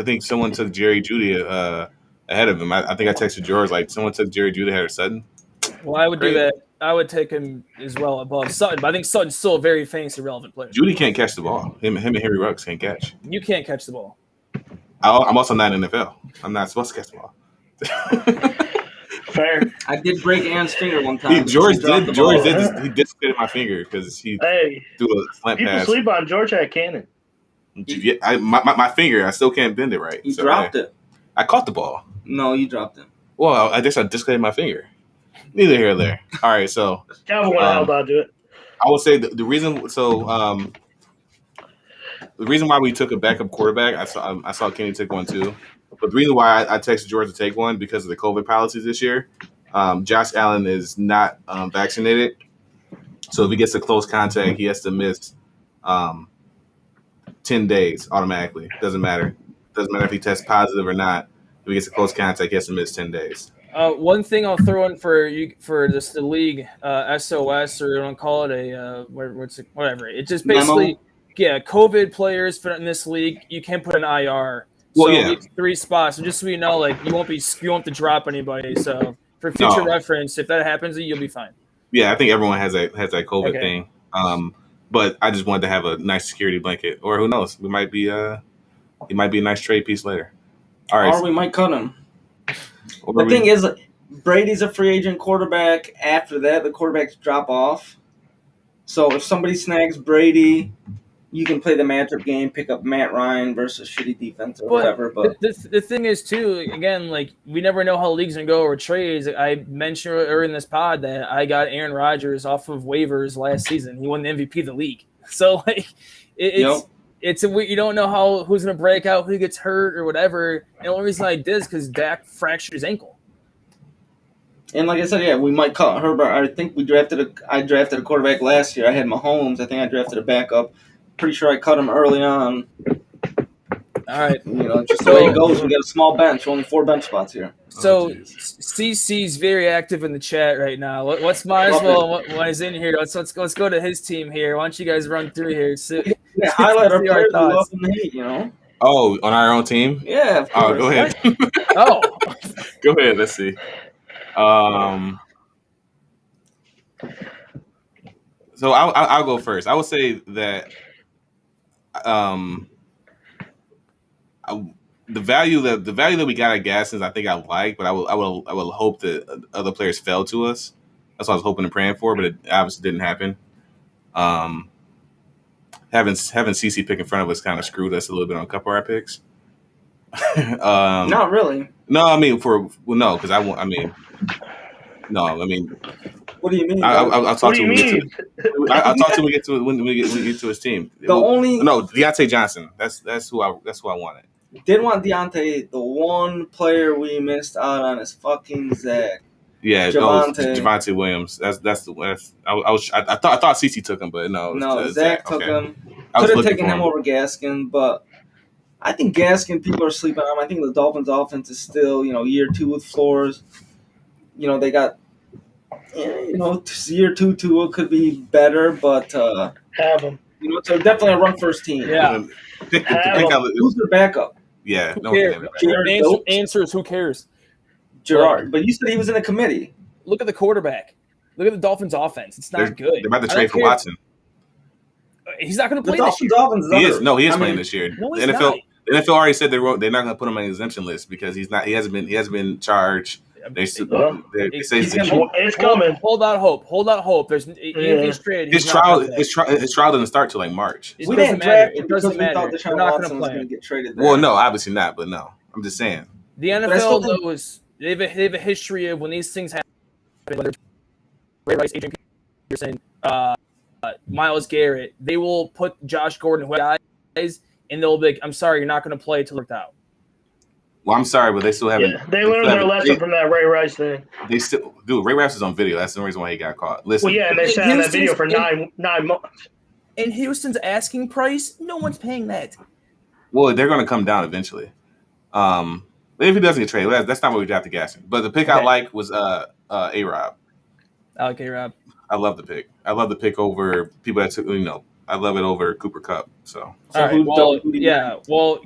think someone took Jerry Jeudy ahead of him. I think I texted George like someone took Jerry Jeudy ahead of Sutton. Well, I would do that. I would take him as well above Sutton, but I think Sutton's still a very fantasy relevant player. Jeudy can't catch the ball. Him and Henry Ruggs can't catch. You can't catch the ball. I'm also not in the NFL. I'm not supposed to catch the ball. Fair. I did break Aaron's finger one time. George dislocated my finger because he threw a slant people pass. People sleep on George had cannon. My finger, I still can't bend it right. You dropped it. I caught the ball. No, you dropped it. Well, I guess I dislocated my finger. Neither here or there. All right, so Calvin would have held on to it. I would say the reason. So the reason why we took a backup quarterback, I saw Kenny take one too. But the reason why I texted George to take one because of the COVID policies this year. Josh Allen is not vaccinated, so if he gets a close contact, he has to miss 10 days automatically. Doesn't matter if he tests positive or not. If he gets a close contact, he has to miss 10 days. One thing I'll throw in for just the league SOS, or you want to call it a whatever. It just basically COVID players in this league, you can't put an IR. Well, So yeah. we have 3 spots. So just so you know, like you won't have to drop anybody. So for future reference, if that happens, you'll be fine. Yeah, I think everyone has that COVID Okay. thing. But I just wanted to have a nice security blanket, or who knows, it might be a nice trade piece later. All right, Or we might cut him. or The we- thing is, Brady's a free agent quarterback. After that, the quarterbacks drop off. So if somebody snags Brady, you can play the matchup game, pick up Matt Ryan versus shitty defense or whatever. But the thing is, too, again, like we never know how the league's going to go or trades. I mentioned earlier in this pod that I got Aaron Rodgers off of waivers last season. He won the MVP of the league. So, like, you don't know who's going to break out, who gets hurt or whatever. And the only reason I did is because Dak fractured his ankle. And like I said, yeah, we might cut Herbert. I think I drafted a quarterback last year. I had Mahomes. I think I drafted a backup. Pretty sure I cut him early on. All right. Just the way it goes. We got a small bench, only 4 bench spots here. So CC's very active in the chat right now. Let's might as well when he's in here. Let's go to his team here. Why don't you guys run through here? So, Highlight our players we love thoughts. and hate. Oh, on our own team? Yeah. Of course. Oh, go ahead. Go ahead. Let's see. So I'll go first. I would say that the value that we got at Gaskins, I think I like, but I will hope that other players fell to us. That's what I was hoping and praying for, but it obviously didn't happen. Having CC pick in front of us kind of screwed us a little bit on a couple of our picks. Not really. No, I mean no, because I mean. What do you mean? I'll talk to him. I'll talk to him when we get to his team. Deontay Johnson. That's who I wanted. Didn't want Deontay. The one player we missed out on is fucking Zach. Yeah, Javonte Williams. I thought CC took him, but no. Zach took him. Could have taken him over Gaskin, but I think Gaskin. People are sleeping on him. I think the Dolphins' offense is still year 2 with floors. They got, year 2 Tua could be better, but have them. So definitely a run first team. Yeah. Who's their backup? Yeah. No answer is who cares? Gerard. But you said he was in a committee. Look at the quarterback. Look at the Dolphins' offense. It's not good. They're about to trade for Watson. He's not going to play this year. He is. No, he is playing this year. No, the NFL already said they're not going to put him on the exemption list because he's not. He hasn't been charged. They say it's coming. Hold out hope. There's he's traded. His trial doesn't start till like March. We didn't draft him because we matter. thought Deshaun Watson was going to get traded there. Well, no, obviously not. But no, I'm just saying. The NFL knows they have a history of when these things happen. Whether it's Ray Rice, Adrian Peterson, Myles Garrett, they will put Josh Gordon guys, and they'll be like, "I'm sorry, you're not going to play till it's out." Well, I'm sorry, but they still haven't. Yeah, they learned their lesson from that Ray Rice thing. Ray Rice is on video. That's the reason why he got caught. Listen. Well, yeah, and they sat on that video for 9 months. And Houston's asking price, no one's paying that. Well, they're going to come down eventually. If he doesn't get traded, that's not what we drafted Gaskin. But the pick I like was A-Rob. I like A-Rob. I love the pick. I love the pick over people that took. I love it over Cooper Kupp. So all right.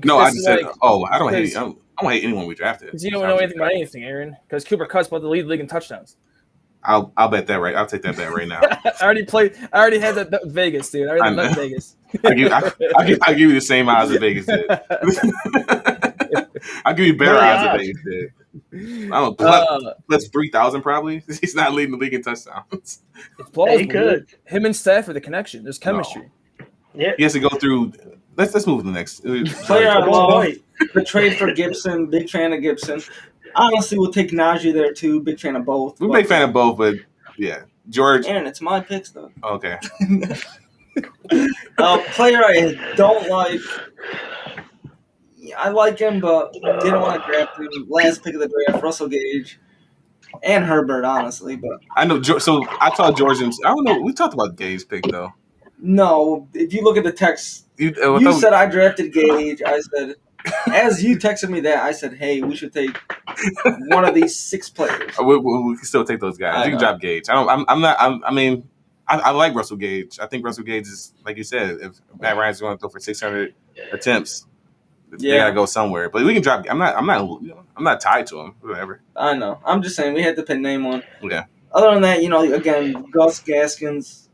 No, I just said. I don't hate. I don't hate anyone we drafted. Because you don't know anything about anything, Aaron. Because Cooper Kupp's about to lead the league in touchdowns. I'll bet that right. I'll take that bet right now. I already had that bet with Vegas, dude. I already bet Vegas. I'll give you the same odds that Vegas did. I'll give you better odds than Vegas did. I don't know, plus 3,000 probably. He's not leading the league in touchdowns. It's plausible. He could. Him and Stafford, the connection. There's chemistry. No. Yeah. He has to go through. Let's move to the next. Player I love. The trade for Gibson. Big fan of Gibson. Honestly, we'll take Najee there too. Big fan of both. We're big fan of both, but yeah, George. Aaron, it's my picks though. Okay. Player I don't like. I like him, but didn't want to draft him. Last pick of the draft, Russell Gage and Herbert, honestly. But I know. So I told George. I don't know. We talked about Gage pick though. No, if you look at the text, you said I drafted Gage. I said, as you texted me that, I said, hey, we should take one of these 6 players. We can still take those guys. You can drop Gage. I I like Russell Gage. I think Russell Gage is, like you said, if Matt Ryan's going to go for 600 attempts, they gotta go somewhere. But we can drop. I'm not tied to him. Whatever. I know. I'm just saying we had to pin name one. Yeah. Other than that, again, Gus Gaskins.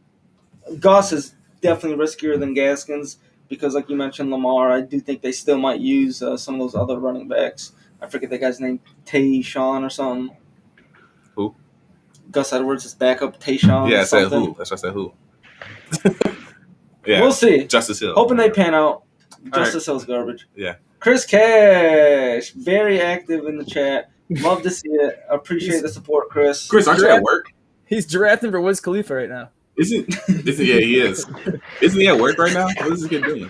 Gus is definitely riskier than Gaskins because, like you mentioned, Lamar. I do think they still might use some of those other running backs. I forget that guy's name, Tayshawn or something. Who? Gus Edwards is backup. Tayshawn. Yeah, I said something. who. That's what I said who. Yeah. We'll see. Justice Hill. Hoping they pan out. Justice Hill's garbage. Yeah. Chris Cash, very active in the chat. Love to see it. Appreciate the support, Chris. Chris, aren't you at work? He's drafting for Wiz Khalifa right now. Isn't yeah, he is. Isn't he at work right now? What is this kid doing?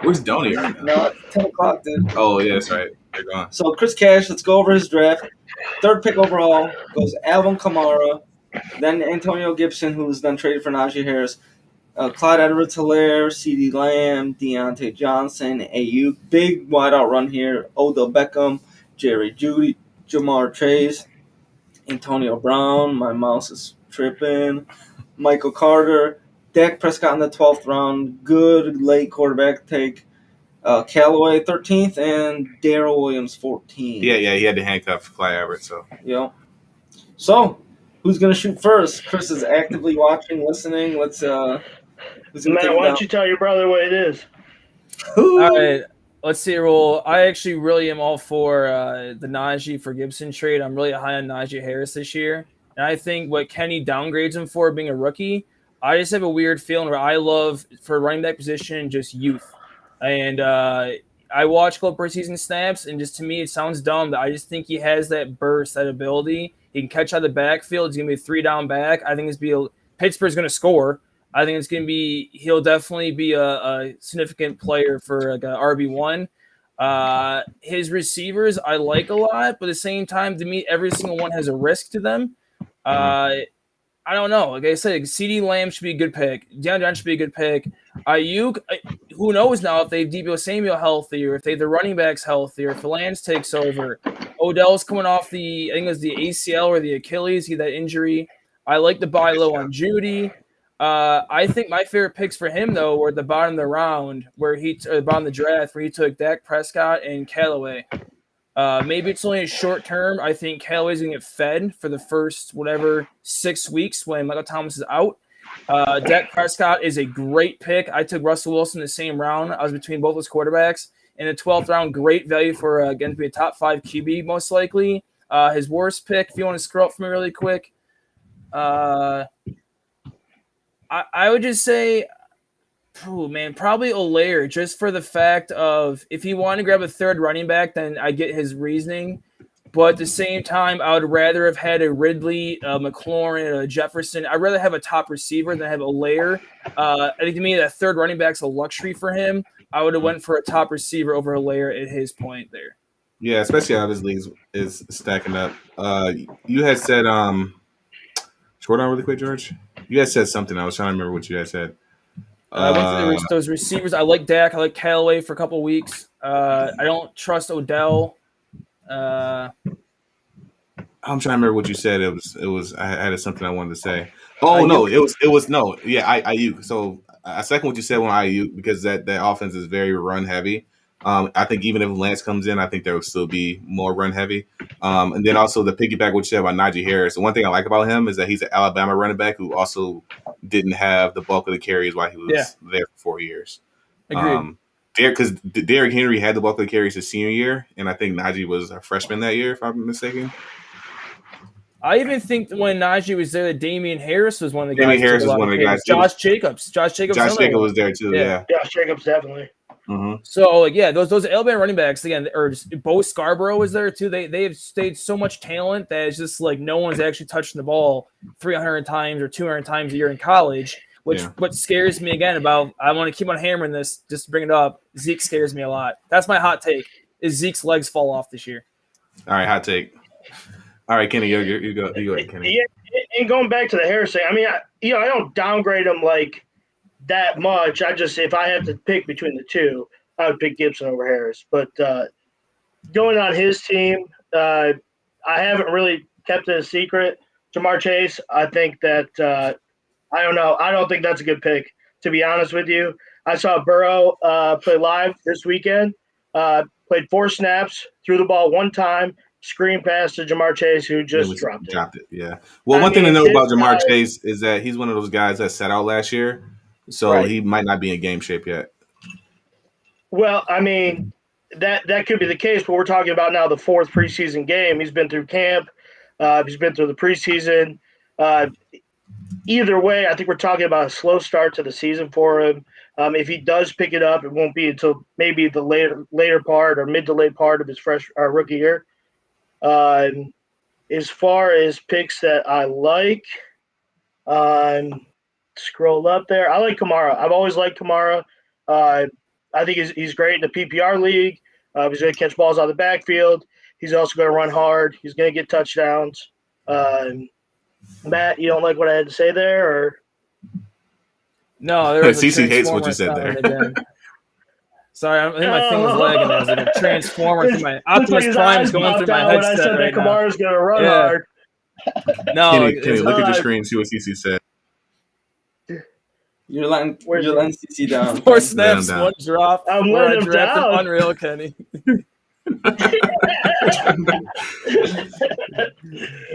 Where's Donnie right now? No, it's 10 o'clock, dude. Oh, yeah, that's right. They're gone. So, Chris Cash, let's go over his draft. 3rd pick overall goes Alvin Kamara, then Antonio Gibson, who was then traded for Najee Harris, Clyde Edwards-Helaire, CeeDee Lamb, Deontay Johnson, Ayuk. Big wideout run here. Odell Beckham, Jerry Jeudy, Jamar Chase, Antonio Brown. My mouse is tripping. Michael Carter, Dak Prescott in the 12th round. Good late quarterback take. Callaway 13th and Darrell Williams 14th. Yeah, he had to handcuff Clyde Edwards. So, who's gonna shoot first? Chris is actively watching, listening. Let's. Matt, why don't you tell your brother what it is? All right, let's see. Well, I actually really am all for the Najee for Gibson trade. I'm really high on Najee Harris this year. And I think what Kenny downgrades him for being a rookie, I just have a weird feeling where I love for running back position just youth. And I watch couple preseason snaps, and just to me it sounds dumb, but I just think he has that burst, that ability. He can catch out of the backfield. He's going to be a 3-down back. I think Pittsburgh's going to score. I think he'll definitely be a significant player for like a RB1. His receivers I like a lot, but at the same time, to me, every single one has a risk to them. I don't know. Like I said, CeeDee Lamb should be a good pick. Deion Johnson should be a good pick. Ayuk, who knows now if they have Deebo Samuel healthy or if they have the running backs healthy or if Lance takes over. Odell's coming off I think it was the ACL or the Achilles. He had that injury. I like the buy low on Judy. I think my favorite picks for him, though, were at the bottom of the round, or the bottom of the draft, where he took Dak Prescott and Callaway. Maybe it's only a short term. I think Callaway's going to get fed for the first, 6 weeks when Michael Thomas is out. Dak Prescott is a great pick. I took Russell Wilson in the same round. I was between both those quarterbacks. In the 12th round, great value for, again, to be a top 5 QB, most likely. His worst pick, if you want to scroll up for me really quick, I would just say, probably Helaire, just for the fact of if he wanted to grab a third running back, then I get his reasoning. But at the same time, I would rather have had a Ridley, a McLaurin, a Jefferson. I'd rather have a top receiver than have Helaire. I think to me, that third running back's a luxury for him. I would have went for a top receiver over Helaire at his point there. Yeah, especially how this league is stacking up. You had said, short on really quick, George. You had said something. I was trying to remember what you had said. I went for those receivers. I like Dak. I like Callaway for a couple of weeks. I don't trust Odell. I'm trying to remember what you said. It was. I had something I wanted to say. Oh Ayuk. No, it was no. Yeah, Ayuk. So I second what you said on Ayuk because that offense is very run heavy. I think even if Lance comes in, I think there will still be more run heavy. And then also the piggyback what you said about Najee Harris. The one thing I like about him is that he's an Alabama running back who also didn't have the bulk of the carries while he was there for 4 years. Agreed. Because Derrick Henry had the bulk of the carries his senior year, and I think Najee was a freshman that year, if I'm mistaken. I even think when Najee was there, that Damian Harris was one of the guys. Damian Harris was one of the guys. Josh Jacobs was there too. Yeah. Josh Jacobs definitely. Mm-hmm. So those Alabama running backs again, or Bo Scarborough was there too. They have stayed so much talent that it's just like no one's actually touching the ball 300 times or 200 times a year in college. What scares me again about I want to keep on hammering this just to bring it up. Zeke scares me a lot. That's my hot take. Is Zeke's legs fall off this year? All right, hot take. All right, Kenny, you go ahead, Kenny. Yeah, and going back to the Harris thing, I mean, I don't downgrade him like that much. I just if I have to pick between the two, I would pick Gibson over Harris. But going on his team, I haven't really kept it a secret. Jamar Chase, I think that I don't know. I don't think that's a good pick, to be honest with you. I saw Burrow play live this weekend. Played 4 snaps, threw the ball 1 time, screen pass to Jamar Chase, who just dropped it. Yeah. Well, one thing to know about Jamar Chase is that he's one of those guys that sat out last year, so he might not be in game shape yet. Well, I mean, that could be the case, but we're talking about now the 4th preseason game. He's been through camp. He's been through the preseason. Either way, I think we're talking about a slow start to the season for him. If he does pick it up, it won't be until maybe the later part or mid to late part of his rookie year. As far as picks that I like, scroll up there. I like Kamara. I've always liked Kamara. I think he's great in the PPR league. He's going to catch balls out of the backfield. He's also going to run hard. He's going to get touchdowns. Matt, you don't like what I had to say there, or? No, there was CC hates what you said there. Sorry, I think my thing was lagging. There was like a transformer through my Optimus Prime is going through my headset when I said right that Kamara's going to run hard. No, Kenny, look at your screen, see what CC said. You're letting CC down. 4 snaps, 1 drop. I'm letting him down. Unreal, Kenny.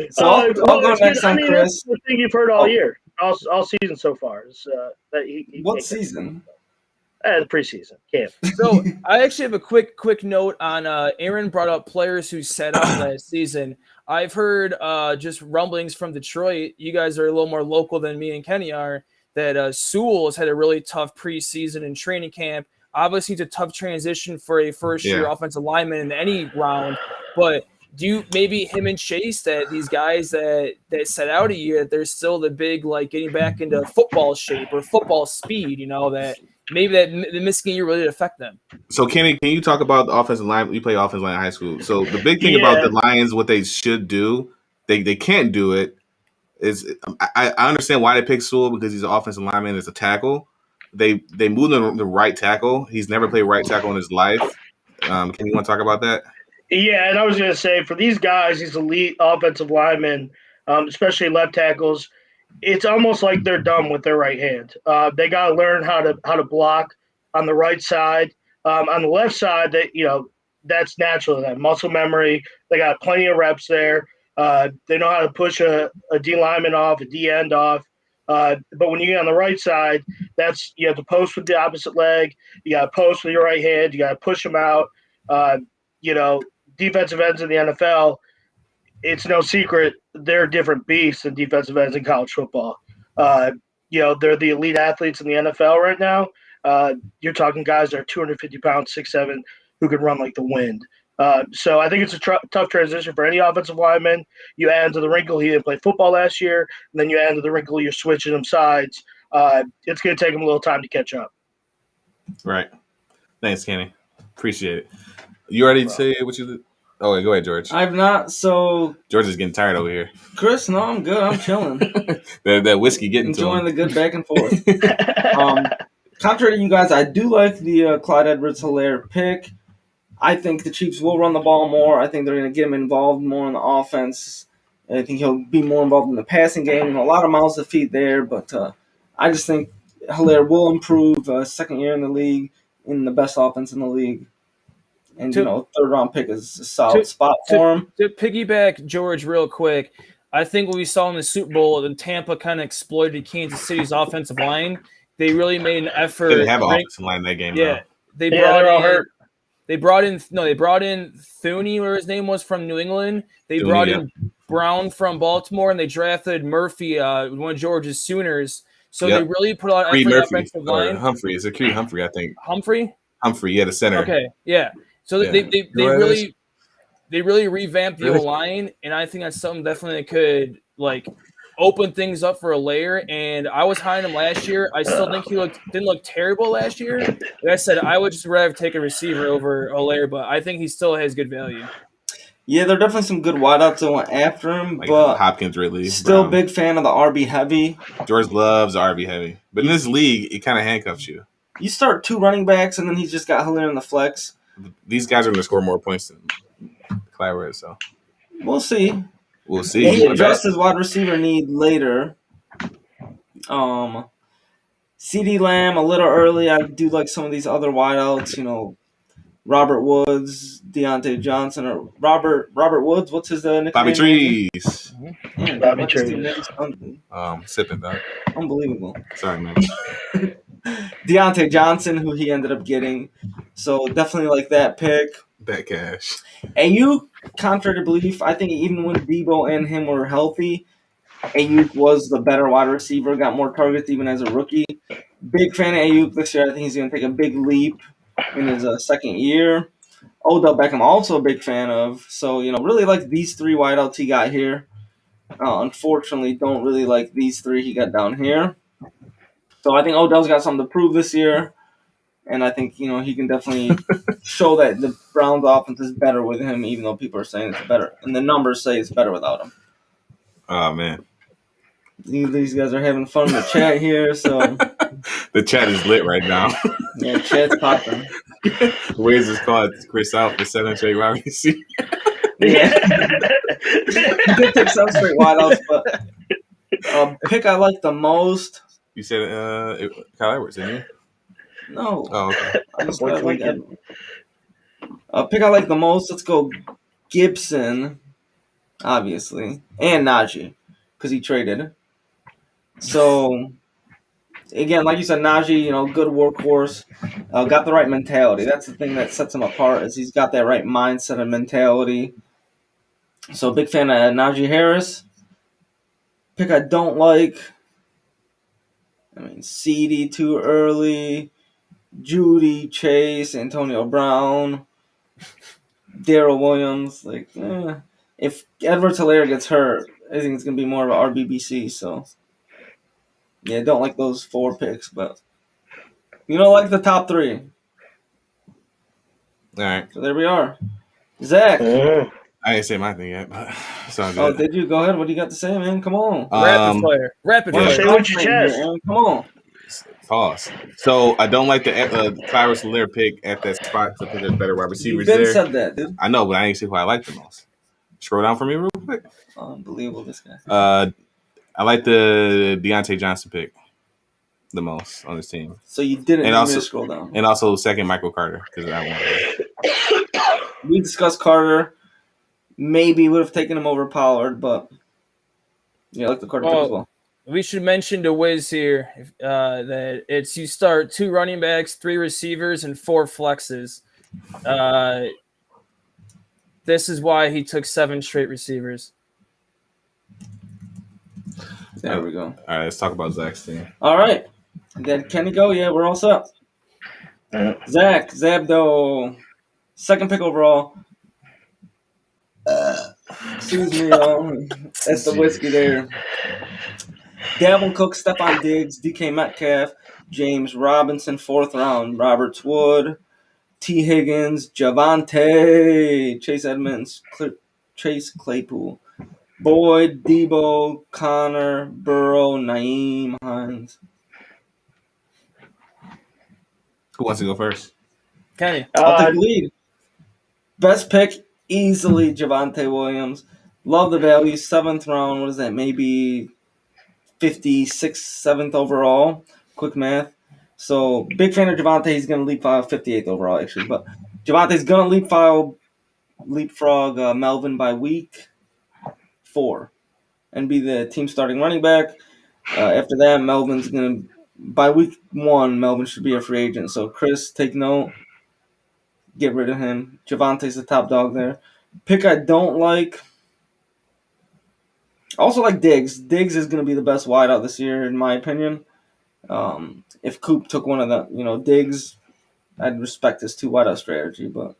So I'll go next on Chris. That's the thing you've heard all year, all season so far. Is, that what season? The preseason camp. So I actually have a quick note on Aaron brought up players who sat out last season. I've heard just rumblings from Detroit. You guys are a little more local than me and Kenny are. That Sewell has had a really tough preseason and training camp. Obviously, it's a tough transition for a first-year offensive lineman in any round. But do you maybe him and Chase, that these guys that set out a year, they're still the big, like, getting back into football shape or football speed, that maybe that the missing year really did affect them? So, Kenny, can you talk about the offensive line? You play offensive line in high school. So the big thing about the Lions, what they should do, they can't do it, is I understand why they picked Sewell because he's an offensive lineman as a tackle. They moved him to the right tackle. He's never played right tackle in his life. Can you want to talk about that? Yeah, and I was going to say, for these guys, these elite offensive linemen, especially left tackles, it's almost like they're dumb with their right hand. They got to learn how to block on the right side. On the left side, that's natural to them. Muscle memory. They got plenty of reps there. They know how to push a D lineman off, a D end off. But when you get on the right side, you have to post with the opposite leg. You got to post with your right hand. You got to push them out. Defensive ends in the NFL, it's no secret they're different beasts than defensive ends in college football. They're the elite athletes in the NFL right now. You're talking guys that are 250 pounds, 6'7", who can run like the wind. So I think it's a tough transition for any offensive lineman. You add into the wrinkle, he didn't play football last year, and then you add into the wrinkle, you're switching them sides. It's going to take him a little time to catch up. Right. Thanks, Kenny. Appreciate it. You ready to say what you did? Oh, wait, go ahead, George. I've not, so... George is getting tired over here. Chris, no, I'm good. I'm chilling. that whiskey getting to him. Enjoying the good back and forth. Contrary to you guys, I do like the Clyde Edwards-Helaire pick. I think the Chiefs will run the ball more. I think they're going to get him involved more in the offense. I think he'll be more involved in the passing game. A lot of mouths to feed there, but I just think Helaire will improve. Second year in the league, in the best offense in the league. And, third-round pick is a solid spot for him. To piggyback George real quick, I think what we saw in the Super Bowl, when Tampa kind of exploited Kansas City's offensive line, they really made an effort. They didn't have an offensive line in that game, yeah, though. They're all hurt. They brought in Thuney, whatever his name was, from New England. They brought in Brown from Baltimore, and they drafted Murphy, one of George's Sooners. So they really put a lot of effort in the offensive line. Humphrey. It's a Creed Humphrey, I think. Humphrey, yeah, the center. Okay, yeah. So they really revamped the O-line, and I think that's something definitely that could open things up for Helaire. And I was high on him last year. I still think he didn't look terrible last year. Like I said, I would just rather take a receiver over Helaire, but I think he still has good value. Yeah, there are definitely some good wideouts that went after him, but Hopkins, Ridley, still Brown. Big fan of the RB heavy. George loves RB heavy, but in this league, it kind of handcuffs you. You start 2 running backs, and then he's just got Helaire in the flex. These guys are going to score more points than Clyde, so we'll see. We'll see. He addressed his wide receiver need later. CeeDee Lamb a little early. I do like some of these other wideouts. Robert Woods, Deontay Johnson, or Robert Woods. What's his nickname? Bobby Trees. Man, Bobby what is Trees. the next one? Sipping dog. Unbelievable. Sorry, man. Deontay Johnson, who he ended up getting. So definitely like that pick. Bet cash. Ayuk, contrary to belief, I think even when Debo and him were healthy, Ayuk was the better wide receiver, got more targets even as a rookie. Big fan of Ayuk this year. I think he's going to take a big leap in his second year. Odell Beckham, also a big fan of. So, really like these three wideouts he got here. Unfortunately, don't really like these three he got down here. So I think Odell's got something to prove this year. And I think, he can definitely show that the Browns offense is better with him, even though people are saying it's better. And the numbers say it's better without him. Oh, man. These guys are having fun in the chat here, so... The chat is lit right now. Yeah, chat's popping. Wiz is called Chris out for 7 straight wide receivers. Yeah. He did take some straight wideouts, but pick I like the most. You said Kyle Edwards, didn't you? No. Oh, okay. I just pick I like the most. Let's go Gibson, obviously, and Najee, because he traded. So, again, like you said, Najee, good workhorse, got the right mentality. That's the thing that sets him apart is he's got that right mindset and mentality. So, big fan of Najee Harris. Pick I don't like. CeeDee too early. Judy, Chase, Antonio Brown, Darrell Williams. If Edwards-Helaire gets hurt, I think it's going to be more of an RBBC. So, yeah, don't like those 4 picks, but like the top 3. All right. So there we are. Zach. I didn't say my thing yet, but it's all good. Oh, did you? Go ahead. What do you got to say, man? Come on. Rapid Yeah, fire. say what you chest. Come on. Pause. So I don't like the Cyrus Helaire pick at that spot to put better wide receivers You there. said that, dude. I know, but I ain't see who I like the most. Scroll down for me real quick. Unbelievable, this guy. I like the Deontay Johnson pick the most on this team. So you didn't and need also, me to scroll down. And also second Michael Carter because I want. We discussed Carter. Maybe would have taken him over Pollard, but yeah, I like the Carter pick as well. We should mention to Wiz here that it's you start 2 running backs, 3 receivers, and 4 flexes. This is why he took 7 straight receivers. There we go. All right, let's talk about Zach's team. All right. Then Kenny go? Yeah, we're all set. Zach, Zabdo, second pick overall. Excuse me, that's the whiskey there. Dalvin Cook, Stephon Diggs, DK Metcalf, James Robinson, 4th round, Roberts Wood, T. Higgins, Javonte, Chase Edmonds, Chase Claypool, Boyd, Debo, Connor, Burrow, Naeem Hines. Who wants to go first? Kenny. I'll take the lead. Best pick, easily Javonte Williams. Love the value, 7th round. What is that? Maybe 56th, 7th overall. Quick math. So, big fan of Javonte. He's going to leapfrog 58th overall, actually. But Javonte's going to leapfrog Melvin by week 4 and be the team starting running back. After that, Melvin's going to, by week 1, Melvin should be a free agent. So, Chris, take note. Get rid of him. Javonte's the top dog there. Pick I don't like. Also like Diggs. Diggs is going to be the best wideout this year, in my opinion. If Coop took one of the, Diggs, I'd respect his 2 wideout strategy, but.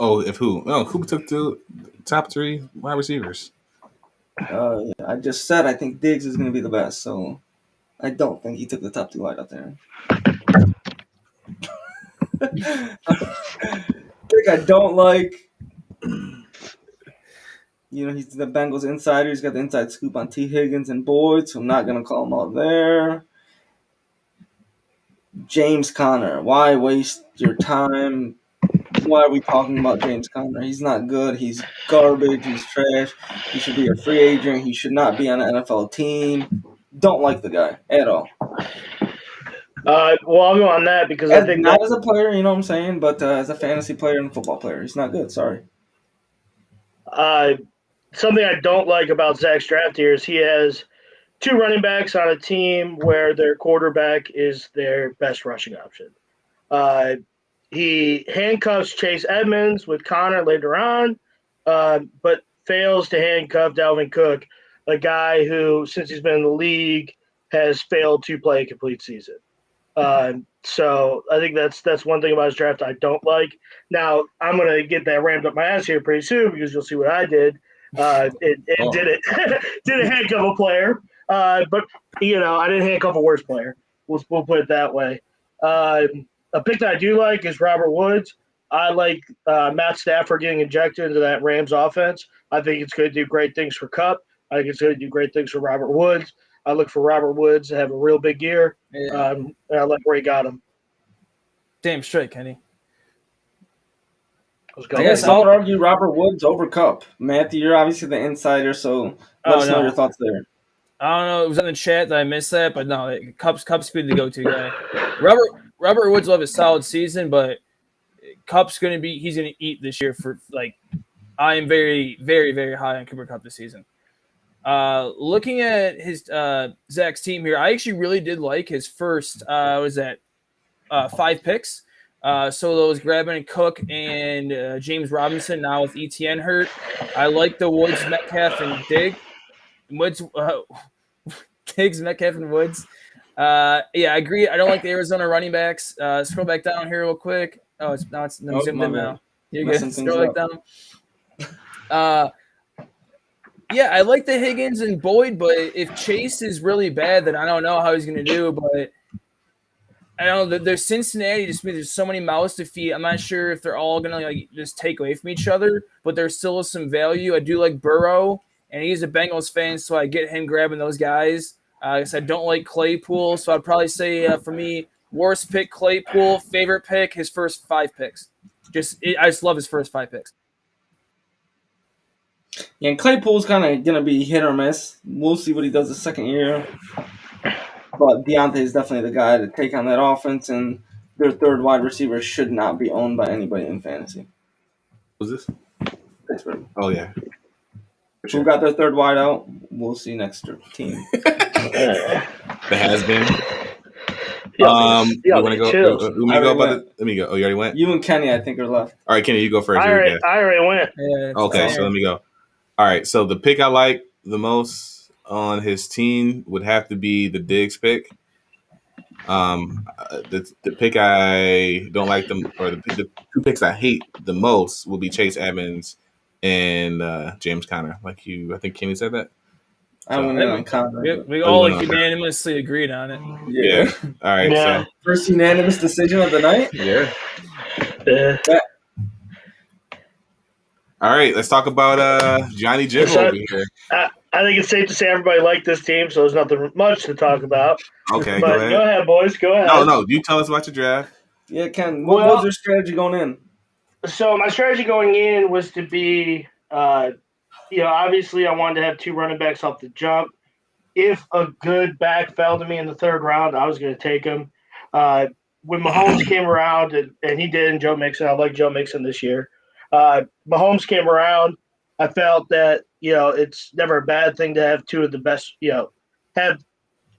Oh, if who? No, Coop took the top 3 wide receivers. I just said I think Diggs is going to be the best, so I don't think he took the top 2 wideout there. Pick I don't like. He's the Bengals insider. He's got the inside scoop on T. Higgins and Boyd, so I'm not going to call him out there. James Conner. Why waste your time? Why are we talking about James Conner? He's not good. He's garbage. He's trash. He should be a free agent. He should not be on an NFL team. don't like the guy at all. Well, I'll go on that because I think Not as a player, you know what I'm saying, but as a fantasy player and football player, he's not good. Sorry. something I don't like about Zach's draft here is he has two running backs on a team where their quarterback is their best rushing option. He handcuffs Chase Edmonds with Connor later on, but fails to handcuff Dalvin Cook, a guy who, since he's been in the league, has failed to play a complete season. So I think that's one thing about his draft I don't like. Now I'm going to get that rammed up my ass here pretty soon because you'll see what I did. It didn't handcuff a player, but I didn't handcuff a worse player. We'll put it that way. A pick that I do like is Robert Woods. I like Matt Stafford getting injected into that Rams offense. I think it's going to do great things for Kupp. I think it's going to do great things for Robert Woods. I look for Robert Woods to have a real big year. Yeah. And I like where he got him. Damn straight, Kenny. I guess I would argue Robert Woods over Kupp. Matthew, you're obviously the insider, so let us know your thoughts there. I don't know. It was on the chat that I missed that, but no, Kupp's been the go-to guy. Robert Woods will have a solid season, but Kupp's he's gonna eat this year for I am very, very, very high on Cooper Kupp this season. Looking at his Zach's team here, I actually really did like his first 5 picks. So those grabbing Cook and James Robinson now with ETN hurt. I like the Woods, Metcalf, and Diggs, Metcalf, and Woods. Yeah, I agree. I don't like the Arizona running backs. Scroll back down here real quick. I'm zoomed in now. You're good. Scroll back down. Yeah, I like the Higgins and Boyd, but if Chase is really bad, then I don't know how he's going to do. But I don't know. There's Cincinnati. Just there's so many mouths to feed. I'm not sure if they're all going to just take away from each other, but there still is some value. I do like Burrow, and he's a Bengals fan, so I get him grabbing those guys. I guess I don't like Claypool, so I'd probably say for me, worst pick Claypool, favorite pick his first 5 picks. I just love his first 5 picks. Yeah, and Claypool's kind of going to be hit or miss. We'll see what he does the second year. But Deontay is definitely the guy to take on that offense, and their third wide receiver should not be owned by anybody in fantasy. Who's this? Pittsburgh. Oh, yeah. Who got their third wide out? We'll see next team. The has been. You want to go? Let me go. Oh, you already went? You and Kenny, I think, are left. All right, Kenny, you go first. I already went. Yeah, okay, so let me go. All right, so the pick I like the most on his team would have to be the Diggs pick. The pick I don't like them, or the 2 picks I hate the most will be Chase Edmonds and James Conner. I think Kenny said that. I went in on Conner. We all unanimously agreed on it. Yeah. All right. Yeah. So first unanimous decision of the night. Yeah. All right. Let's talk about Johnny Jiggle over here. I think it's safe to say everybody liked this team, so there's nothing much to talk about. Okay. But go ahead, boys. Go ahead. No. You tell us about your draft. Yeah, Ken. What was your strategy going in? So my strategy going in was to be obviously I wanted to have 2 running backs off the jump. If a good back fell to me in the 3rd round, I was going to take him. When Mahomes came around, and he did, and Joe Mixon, I like Joe Mixon this year. Mahomes came around, I felt that, it's never a bad thing to have 2 of the best, have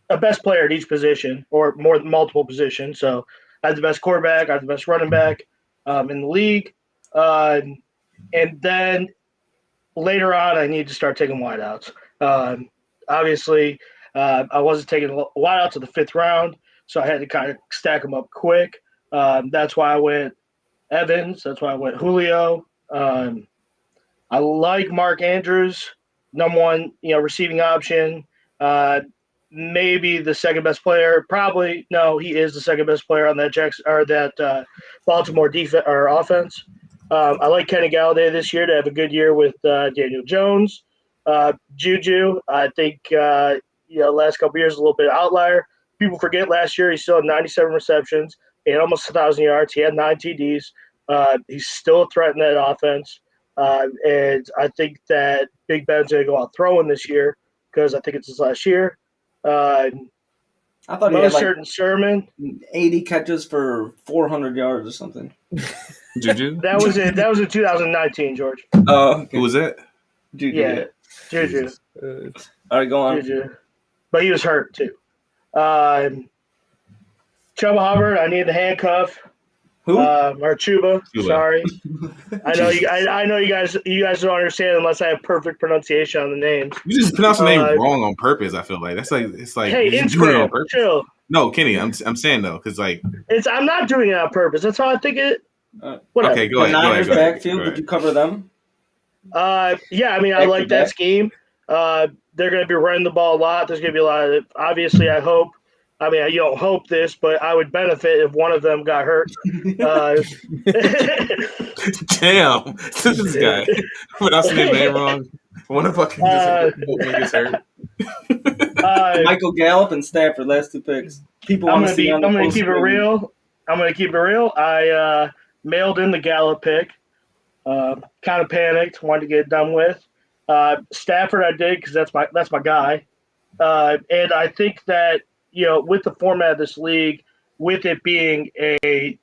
a best player at each position or more than multiple positions. So I had the best quarterback, I had the best running back in the league. And then later on, I need to start taking wideouts. Obviously, I wasn't taking wideouts to the 5th round, so I had to kind of stack them up quick. That's why I went Evans. That's why I went Julio. I like Mark Andrews, number 1, receiving option. Maybe the second best player. Probably no, he is the second best player on that Baltimore defense or offense. I like Kenny Galladay this year to have a good year with Daniel Jones. Juju, I think, last couple years a little bit outlier. People forget last year he still had 97 receptions. He had almost 1,000 yards. He had 9 TDs. He's still a threat in that offense. And I think that Big Ben's going to go out throwing this year because I think it's his last year. I thought he had like Mostert and Sermon. 80 catches for 400 yards or something. Juju? That was it. That was in 2019, George. Oh, Who was that? Juju. Yeah, Juju. All right, go on. Juju. But he was hurt too. Chuba Hubbard, I need the handcuff. Who? Or Chuba. Chuba. Sorry. I know you guys don't understand unless I have perfect pronunciation on the names. You just pronounce the name wrong on purpose. I feel like that's like it's like Hey, you doing it on Instagram, purpose. chill. No, Kenny, I'm saying though, because like I'm not doing it on purpose. That's how I think it. Whatever. okay, go The ahead. Niners Go ahead. backfield. Did you cover them? Yeah, I mean, I Back to like that back? scheme. They're going to be running the ball a lot. There's going to be a lot of. Obviously, I hope. I mean, you don't hope this, but I would benefit if one of them got hurt. Damn, this guy. I'm pronouncing his name wrong. One of fucking gets hurt. Michael Gallup and Stafford, last two picks. People I'm want to see. I'm gonna keep it real. I'm gonna keep it real. I mailed in the Gallup pick. Kind of panicked, wanted to get it done with. Stafford, I did because that's my guy. And I think that with the format of this league, with it being a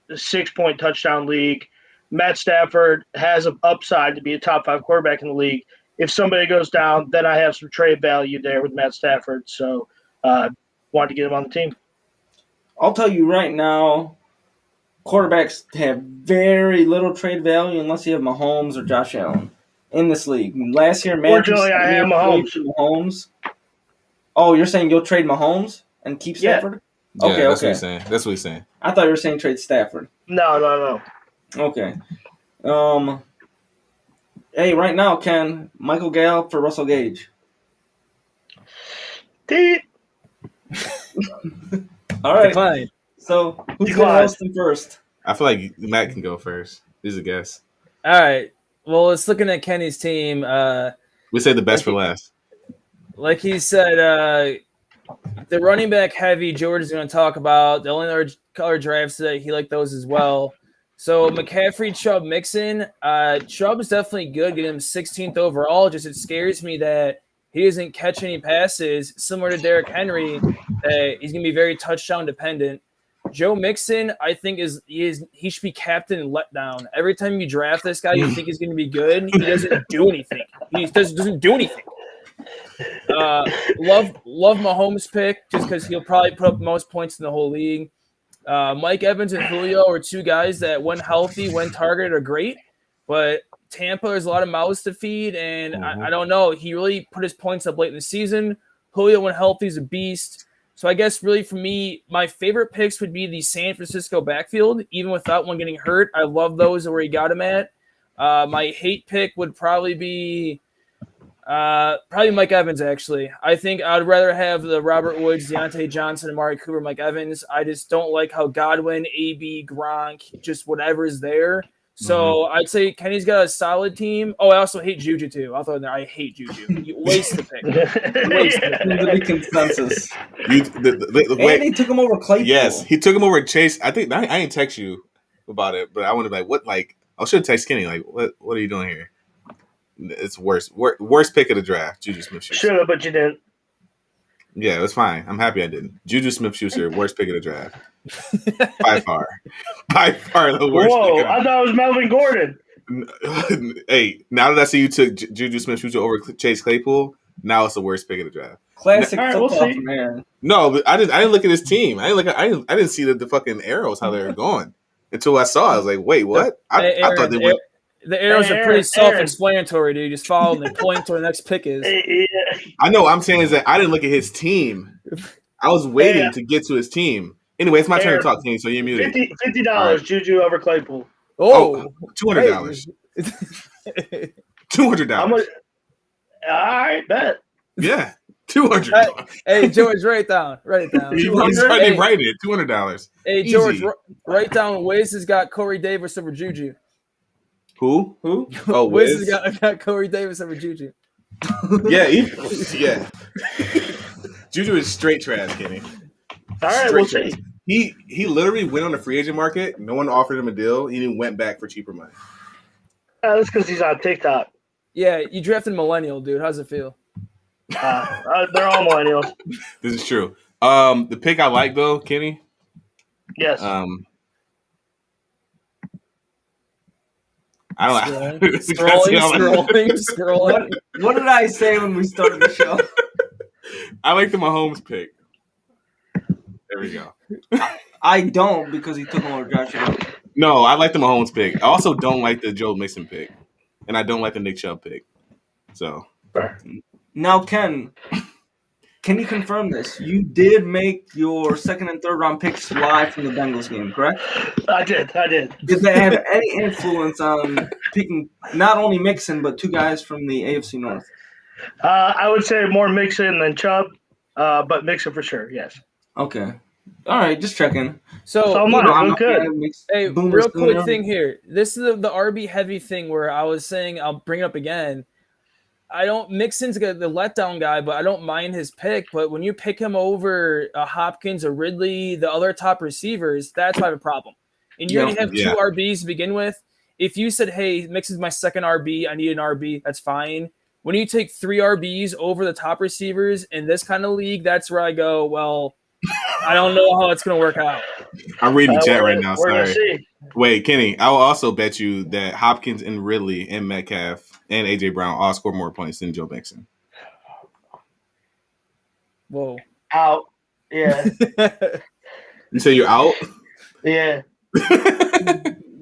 6-point touchdown league, Matt Stafford has an upside to be a top 5 quarterback in the league. If somebody goes down, then I have some trade value there with Matt Stafford. So, wanted to get him on the team. I'll tell you right now, quarterbacks have very little trade value unless you have Mahomes or Josh Allen in this league. Last year, Fortunately, I have Mahomes. Oh, you're saying you'll trade Mahomes and keep Stafford? Yeah, Okay, that's okay. what he's saying. That's what he's saying. I thought you were saying trade Stafford. No. Okay. Hey, right now, Ken, Michael Gallup for Russell Gage. All right. Decline. So, who's going to roast him first? I feel like Matt can go first. He's a guess. All right. Well, it's looking at Kenny's team. We say the best for last. Like he said, the running back heavy George is going to talk about. The only other color drafts that he liked those as well. So McCaffrey, Chubb, Mixon. Chubb is definitely good. Getting him 16th overall. Just it scares me that he doesn't catch any passes. Similar to Derrick Henry, he's going to be very touchdown dependent. Joe Mixon, I think he should be captain and let down. Every time you draft this guy, you think he's going to be good. He doesn't do anything. He doesn't do anything. Love Mahomes' pick just because he'll probably put up the most points in the whole league. Mike Evans and Julio are two guys that, when healthy, when targeted, are great. But Tampa, there's a lot of mouths to feed, and I don't know. He really put his points up late in the season. Julio, when healthy, is a beast. So I guess really for me, my favorite picks would be the San Francisco backfield, even without one getting hurt. I love those where he got him at. My hate pick would probably be Mike Evans, actually. I think I'd rather have the Robert Woods, Deontay Johnson, Amari Cooper, Mike Evans. I just don't like how Godwin, AB, Gronk, just whatever is there. So I'd say Kenny's got a solid team. Oh, I also hate Juju, too. I'll throw in there. I hate Juju. You waste the pick. Seems to be consensus. Wait, he took him over Claypool. Yes, he took him over Chase. I think I didn't text you about it, but I wanted I should text Kenny. Like, what are you doing here? It's worst pick of the draft. Juju Smith-Schuster. Should have, but you didn't. Yeah, it was fine. I'm happy I didn't. Juju Smith-Schuster, worst pick of the draft. By far the worst. Whoa, I thought it was Melvin Gordon. Hey, now that I see you took Juju Smith-Schuster over Chase Claypool, now it's the worst pick of the draft. Classic All right, football from Aaron. No, but I didn't look at his team. I didn't see the fucking arrows how they were going until I saw. I was like, wait, what? I thought they went. The arrows are pretty self-explanatory, dude. You just follow them and point to where the next pick is. I know. I'm saying is that I didn't look at his team. I was waiting to get to his team. Anyway, it's my turn to talk, King, so you're muted. $50 right. Juju over Claypool. Oh, $200. $200. All right, bet. Yeah, $200. Hey, George, write it down. He's already writing it. $200. Hey, George, write down Wiz has got Corey Davis over Juju. Who? Oh, Wiz has got Corey Davis over Juju. Yeah. Juju is straight trash, Kenny. All right, we'll see. He literally went on the free agent market. No one offered him a deal. He went back for cheaper money. That's because he's on TikTok. Yeah, you drafted millennial, dude. How's it feel? They're all millennials. This is true. The pick I like though, Kenny. Yes. I don't like scrolling. What did I say when we started the show? I like the Mahomes pick. There we go. I don't because he took him over Josh Allen. No, I like the Mahomes pick. I also don't like the Joe Mixon pick, and I don't like the Nick Chubb pick. So now, Ken, can you confirm this? You did make your second and third round picks live from the Bengals game, correct? I did. Did that have any influence on picking not only Mixon but two guys from the AFC North? I would say more Mixon than Chubb, but Mixon for sure. Yes. Okay. All right, just checking. So I'm good. Hey, real quick thing here. This is the RB heavy thing where I was saying I'll bring it up again. Mixon's the letdown guy, but I don't mind his pick. But when you pick him over Hopkins or Ridley, the other top receivers, that's why I have a problem. And you already have two RBs to begin with. If you said, hey, Mixon's my second RB, I need an RB, that's fine. When you take three RBs over the top receivers in this kind of league, that's where I go, well, I don't know how it's going to work out. I'm reading the chat right now. We're Sorry. gonna see. Wait, Kenny, I will also bet you that Hopkins and Ridley and Metcalf and A.J. Brown all score more points than Joe Mixon. Whoa. Out. Yeah. You say you're out? Yeah.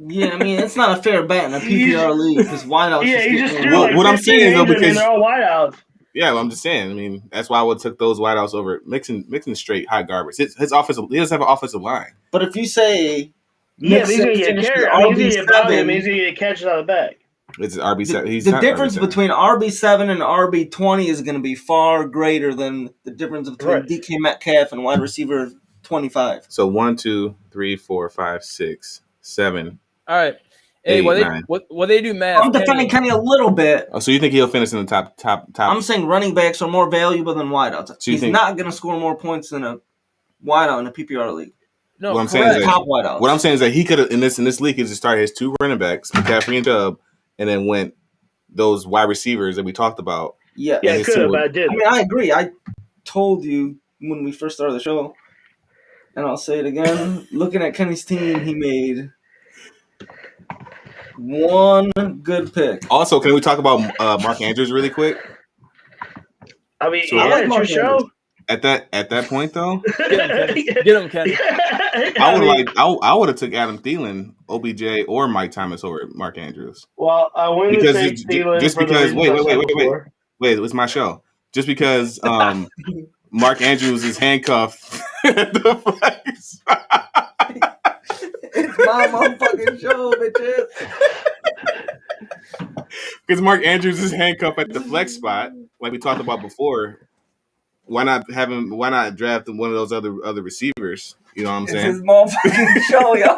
Yeah, I mean, it's not a fair bet in a PPR league because wideouts. Yeah, you just threw what I'm saying is though, because they're all wideouts. Yeah, I'm just saying. I mean, that's why I would took those wideouts over Mixon straight high garbage. His offensive, he doesn't have an offensive line. But if you say he's gonna get carried. He's gonna get volume. He's gonna get catches out of the back. It's RB7. The difference between RB7 and RB20 is going to be far greater than the difference between DK Metcalf and wide receiver 25. So 1, 2, 3, 4, 5, 6, 7. All right. Hey, what they do math? I'm defending Kenny a little bit. Oh, so you think he'll finish in the top? I'm saying running backs are more valuable than wideouts. So he's not going to score more points than a wideout in a PPR league. No, what I'm saying is top wideouts. What I'm saying is that he could have in this league he just started his two running backs, McCaffrey and Chubb, and then went those wide receivers that we talked about. Yeah, it could have, but I did. I mean, I agree. I told you when we first started the show, and I'll say it again. Looking at Kenny's team, he made one good pick. Also, can we talk about Mark Andrews really quick? I mean, so it's your show. At that point, though, get him, Kenny. I would have took Adam Thielen, OBJ, or Mike Thomas over Mark Andrews. Well, I wouldn't take Thielen just because. Wait, it was my show. Just because Mark Andrews is handcuffed at the flex. It's my motherfucking show, bitches. Because Mark Andrews is handcuffed at the flex spot, like we talked about before. Why not draft one of those other receivers? You know what I'm saying? It's his motherfucking show, y'all.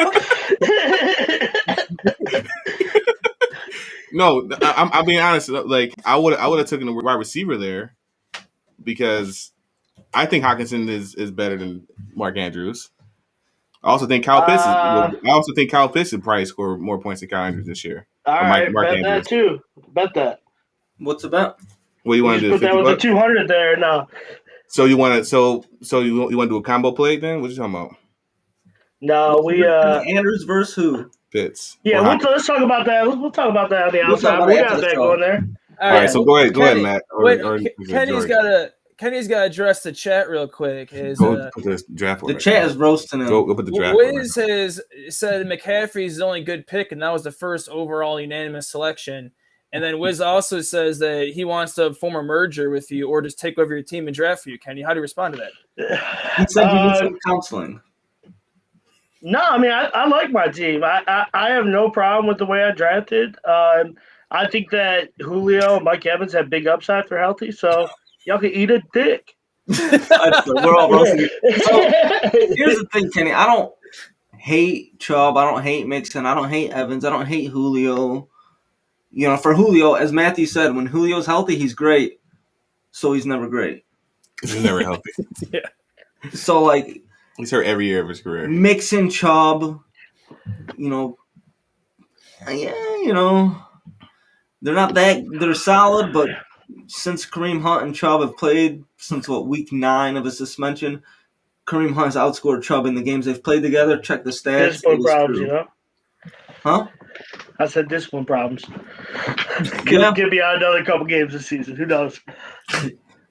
No, I'm being honest. Like I would have taken a wide receiver there because I think Hawkinson is better than Mark Andrews. I also think Kyle Pitts would probably score more points than Kyle Andrews this year. All right, Mark bet Andrews. That too. Bet that. What's the bet? What do you want to do? Put that with the 200 there. No. So you want to you want to do a combo play then? What are you talking about? No, we Andrews versus who? Pitts. Yeah, let's talk about that. We'll talk about that on the outside. We got that going there. All right, so go ahead, Matt. Kenny's got to address the chat real quick. Go put this draft the chat is roasting him. Go put the draft. Wiz said McCaffrey's the only good pick, and that was the first overall unanimous selection. And then Wiz also says that he wants to form a merger with you or just take over your team and draft for you. Kenny, how do you respond to that? He said he needs some counseling. No, I mean, I like my team. I have no problem with the way I drafted. I think that Julio and Mike Evans have big upside for healthy, so y'all can eat a dick. We're all roasting. So, here's the thing, Kenny. I don't hate Chubb. I don't hate Mixon. I don't hate Evans. I don't hate Julio. You know, for Julio, as Matthew said, when Julio's healthy, he's great. So he's never great. He's never healthy. Yeah. So, like, he's hurt every year of his career. Mixon, Chubb, they're not that – they're solid, but since Kareem Hunt and Chubb have played since week 9 of his suspension, Kareem Hunt has outscored Chubb in the games they've played together. Check the stats. Discipline problems, you know. Huh? I said discipline problems. Yeah. Could be out another couple games this season. Who knows?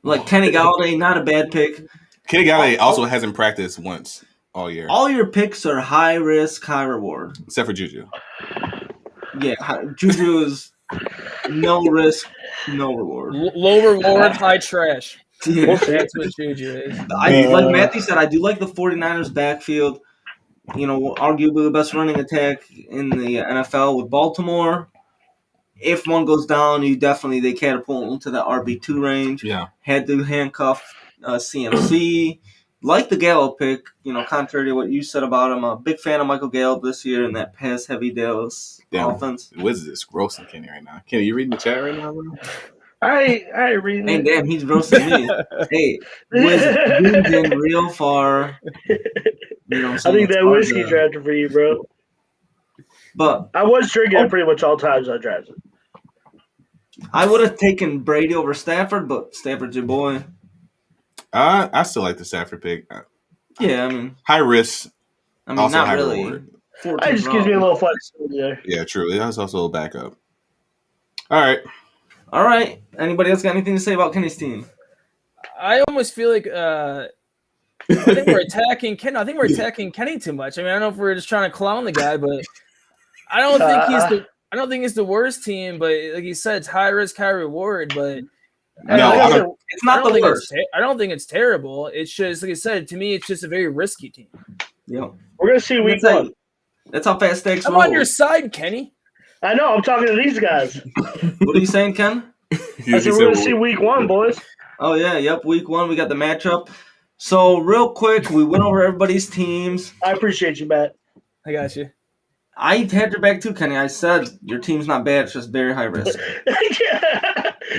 Like Kenny Galladay, not a bad pick. Kenny Galladay also hasn't practiced once all year. All your picks are high risk, high reward. Except for Juju. Yeah, Juju is no risk, no reward. Low reward, high trash. Yeah. That's what Juju is. Like Matthew said, I do like the 49ers backfield. You know, arguably the best running attack in the NFL with Baltimore. If one goes down, they catapult into the RB2 range. Yeah. Had to handcuff CMC. Like the Gallup pick, you know, contrary to what you said about him, a big fan of Michael Gallup this year in that pass-heavy Dallas offense. Wiz is roasting Kenny right now. Kenny, you reading the chat right now, bro? I ain't reading Hey, it. damn, he's roasting me. Hey, Wiz zoomed in real far. You know, I think that whiskey drafted for you, bro. But I was drinking it pretty much all times I drafted. I would have taken Brady over Stafford, but Stafford's your boy. I still like the Stafford pick. Yeah, I mean, high risk. Also not high really. reward. It just gives me a little flexibility there. Yeah, true. It has also a backup. All right. Anybody else got anything to say about Kenny's team? I almost feel like I think we're attacking Ken. I think we're attacking Kenny too much. I mean, I don't know if we're just trying to clown the guy, but I don't think he's the worst team. But like you said, it's high risk, high reward. But it's not the worst. I don't think it's terrible. It's just like I said. To me, it's just a very risky team. Yeah, we're gonna see week 1. That's how fast stakes. I'm on your side, Kenny. I know. I'm talking to these guys. What are you saying, Ken? I said we're gonna see week 1, boys. Oh yeah, yep. Week 1, we got the matchup. So real quick, we went over everybody's teams. I appreciate you, Matt. I got you. I had your back too, Kenny. I said your team's not bad; it's just very high risk.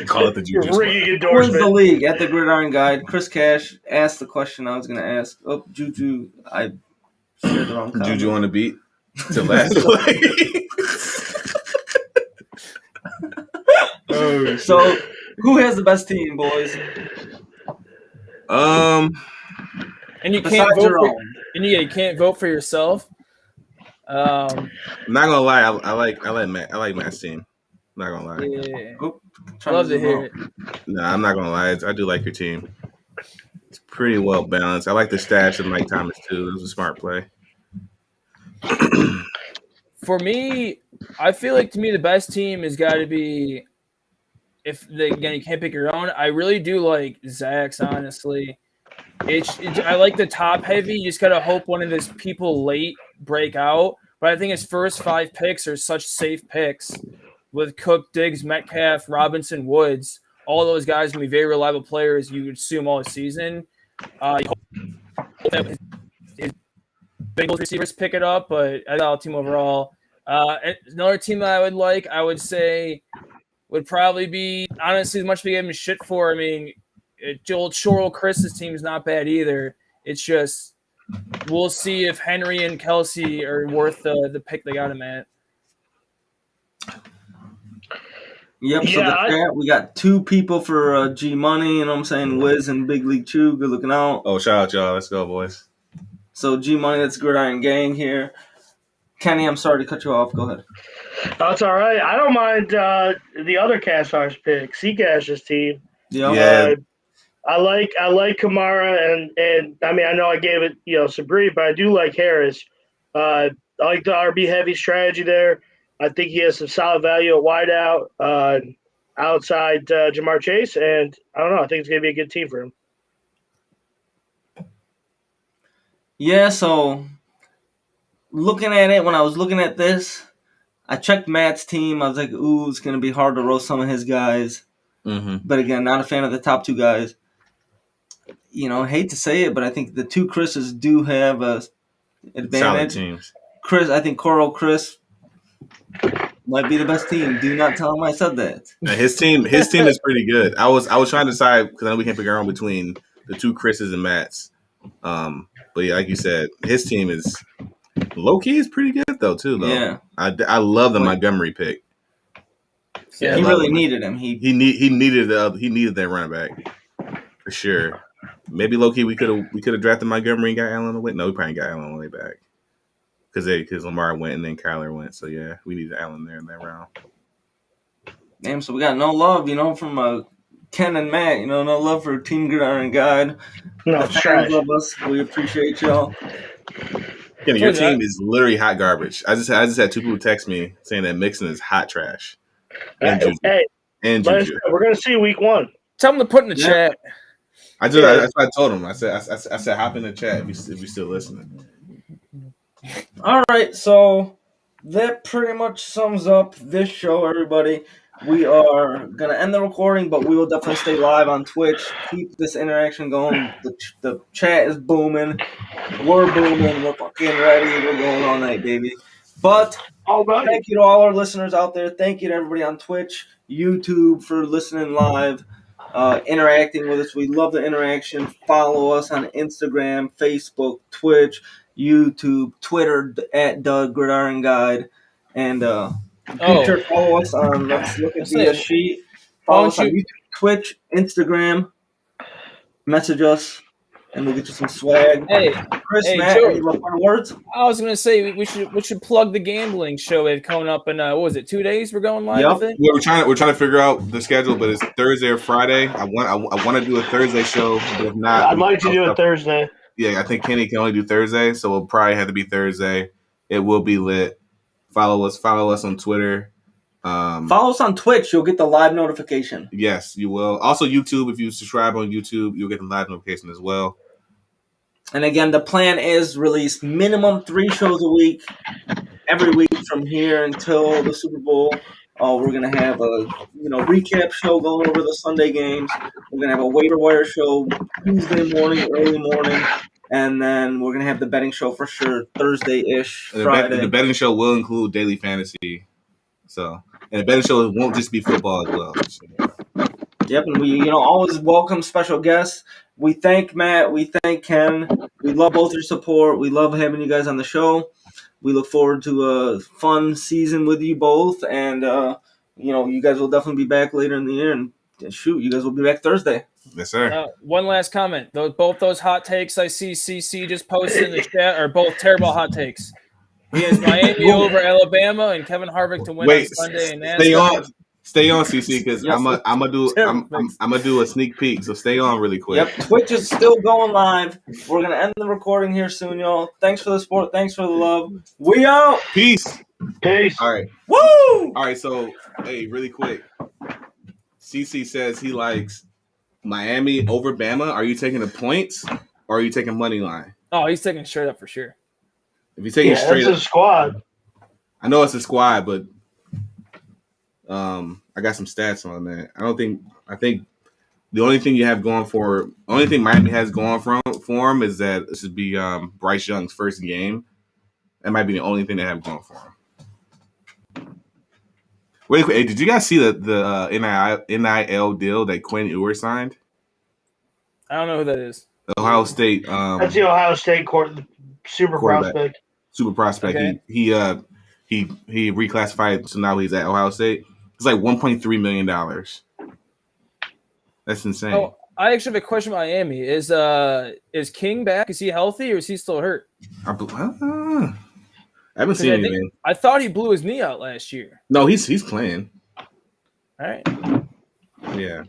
Call it the Juju. Ringing endorsement. Where's the league at the Gridiron Guide? Chris Cash asked the question I was going to ask. Oh, Juju, I shared the wrong comment. Juju on the beat to last play. So, who has the best team, boys? And you can't Besides vote your for, own. and you can't vote for yourself. I'm not gonna lie, I like Matt's team. Not gonna lie. Yeah. Oh, Love to hear it. No, I'm not gonna lie. I do like your team. It's pretty well balanced. I like the stats of Mike Thomas too. It was a smart play. For me, I feel like to me the best team has got to be. Again, you can't pick your own. I really do like Zach's. Honestly, I like the top heavy. You just gotta hope one of those people late break out. But I think his first 5 picks are such safe picks with Cook, Diggs, Metcalf, Robinson, Woods. All those guys can be very reliable players. You would assume all season. You hope that his Bengals receivers pick it up, but I got a team overall. Another team that I would like, I would say, would probably be, honestly, as much as we gave him shit for. I mean, old Chorrell Chris's team is not bad either. It's just we'll see if Henry and Kelsey are worth the pick they got him at. Yep, so we got 2 people for G Money, you know what I'm saying? Wiz and Big League Chew, good looking out. Oh, shout out y'all. Let's go, boys. So G Money, that's Gridiron Gang here. Kenny, I'm sorry to cut you off. Go ahead. That's all right. I don't mind the other Cashars pick, C-Cash's team. Yeah. I like Kamara and I mean I know I gave it some grief, but I do like Harris. I like the RB heavy strategy there. I think he has some solid value at wideout outside Jamar Chase, and I don't know. I think it's gonna be a good team for him. Yeah. So looking at it, when I was looking at this, I checked Matt's team. I was like, ooh, it's gonna be hard to roast some of his guys. Mm-hmm. But again, not a fan of the top 2 guys. Hate to say it, but I think the 2 Chris's do have a advantage. Solid teams. I think Coral Chris might be the best team. Do not tell him I said that. Yeah, his team is pretty good. I was trying to decide because I know we can't pick our own between the 2 Chris's and Matt's. But yeah, like you said, his team is low key is pretty good though too. Though yeah, I love the Montgomery pick. Yeah, he a lot really of money. needed him. He needed that running back for sure. Maybe low key we could have drafted Montgomery and got Allen on the way. No, we probably got Allen on the way back because Lamar went and then Kyler went. So yeah, we needed Allen there in that round. Damn, so we got no love, from Ken and Matt. No love for Team Gridiron Guide. No, The it's fans trash. love us. We appreciate y'all. Kenny, your Told you team that. is literally hot garbage. I just had two people text me saying that Mixon is hot trash. And Juju. Hey, And like I Juju. said, we're gonna see week 1. Tell them to put in the Yeah. chat. That's what I told him. I said hop in the chat if you're still listening. All right, so that pretty much sums up this show, everybody. We are going to end the recording, but we will definitely stay live on Twitch. Keep this interaction going. The chat is booming. We're booming. We're fucking ready. We're going all night, baby. But All right. thank you to all our listeners out there. Thank you to everybody on Twitch, YouTube for listening live, interacting with us. We love the interaction. Follow us on Instagram, Facebook, Twitch, YouTube, Twitter at Doug Gridiron Guide, and be sure to follow us on. Let's look at the sheet. Follow us on YouTube, Twitch, Instagram. Message us, and we'll get you some swag. Hey, Chris, Matt, Joe. any final words? I was gonna say we should plug the gambling show we have coming up in what was it, 2 days? We're going live. Yep. I think. We're trying to figure out the schedule, but it's Thursday or Friday. I want to do a Thursday show, but if not, I'd like to do it Thursday. Yeah, I think Kenny can only do Thursday, so we'll probably have to be Thursday. It will be lit. Follow us on Twitter. Follow us on Twitch. You'll get the live notification. Yes, you will. Also, YouTube. If you subscribe on YouTube, you'll get the live notification as well. And again, the plan is release minimum 3 shows a week, every week from here until the Super Bowl. We're gonna have a recap show going over the Sunday games. We're gonna have a waiver wire show Tuesday morning, early morning, and then we're gonna have the betting show for sure Thursday-ish, Friday. The betting show will include daily fantasy. So, and the betting show won't just be football as well. Yep, and we always welcome special guests. We thank Matt. We thank Ken. We love both your support. We love having you guys on the show. We look forward to a fun season with you both, and you guys will definitely be back later in the year. And shoot, you guys will be back Thursday. Yes, sir. One last comment. Both those hot takes I see CC just posted in the chat are both terrible hot takes. He has Miami over Alabama and Kevin Harvick to win on Sunday. And stay on, CC, because I'm gonna do a sneak peek. So stay on really quick. Yep, Twitch is still going live. We're gonna end the recording here soon, y'all. Thanks for the support. Thanks for the love. We out. Peace. Peace. All right. Woo! All right. So, hey, really quick. CC says he likes Miami over Bama. Are you taking the points or are you taking money line? Oh, he's taking straight up for sure. If you're taking straight that's up, a squad. I know it's a squad, but I got some stats on that. I think the only thing Miami has going for him is that this would be Bryce Young's first game. That might be the only thing they have going for him. Wait, hey, did you guys see the NIL deal that Quinn Ewers signed? I don't know who that is. The Ohio State. That's the Ohio State super prospect. Super prospect. Okay. He reclassified, so now he's at Ohio State. It's like $1.3 million. That's insane. Oh, I actually have a question about Miami. Is King back? Is he healthy or is he still hurt? I haven't seen anything. I thought he blew his knee out last year. No, he's playing. All right. Yeah.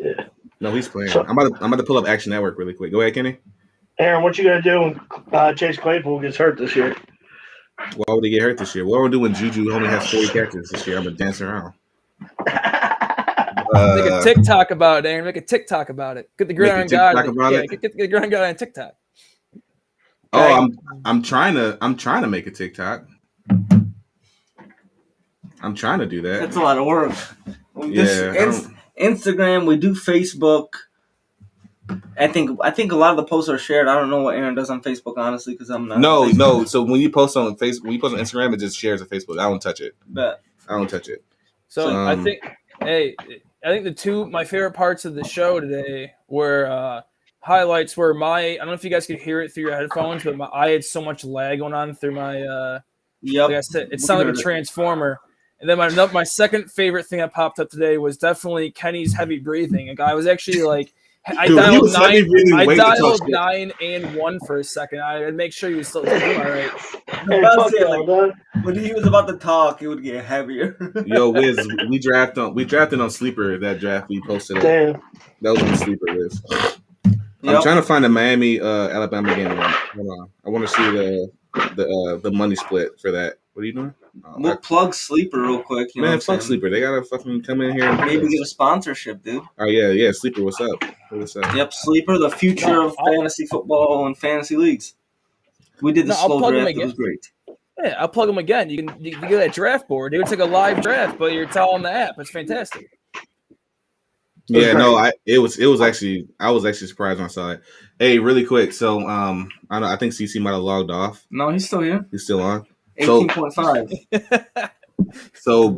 No, he's playing. I'm about to pull up Action Network really quick. Go ahead, Kenny. Aaron, what you gonna do when Chase Claypool gets hurt this year? Why would he get hurt this year? What am I doing when Juju only has 40 catches this year? I'm gonna dance around. Make a TikTok about it, Aaron. Make a TikTok about it. Get the gridiron guy. Get the gridiron guy on TikTok. Oh, I'm trying to make a TikTok. I'm trying to do that. That's a lot of work. Instagram, we do Facebook. I think a lot of the posts are shared. I don't know what Aaron does on Facebook, honestly, because I'm not. No. So when you post on Facebook, when you post on Instagram, it just shares to Facebook. I don't touch it. Bet. I don't touch it. So I think my favorite parts of the show today were highlights where I don't know if you guys could hear it through your headphones, but I had so much lag going on through my. Yep. Like I said, it sounded like a transformer. And then my second favorite thing that popped up today was definitely Kenny's heavy breathing. And I was actually like, I Dude, he was heavy breathing I way to talk dialed shit. 9 and 1 for a second. I would make sure he was still doing all right. Hey, I'll fuck say, y'all, like, man. when he was about to talk, it would get heavier. Yo, Wiz, we drafted on Sleeper, that draft we posted. Damn. That was on Sleeper, Wiz. I'm Yep. trying to find the Miami Alabama game. Hold on. I want to see the money split for that. What are you doing? We'll plug Sleeper real quick. You know Man, what fuck I'm saying? Sleeper. They gotta fucking come in here and Maybe get a sponsorship, dude. Oh yeah, Sleeper. What's up? What's up? Yep, Sleeper, the future of fantasy football and fantasy leagues. We did the slow plug him draft. It again. was great. Yeah, I'll plug them again. You can get that draft board. Dude, it's like a live draft, but you're telling the app. It's fantastic. Yeah, no, I was actually surprised when I saw it. Hey, really quick. So I think CC might have logged off. No, he's still here. He's still on. 18.5. So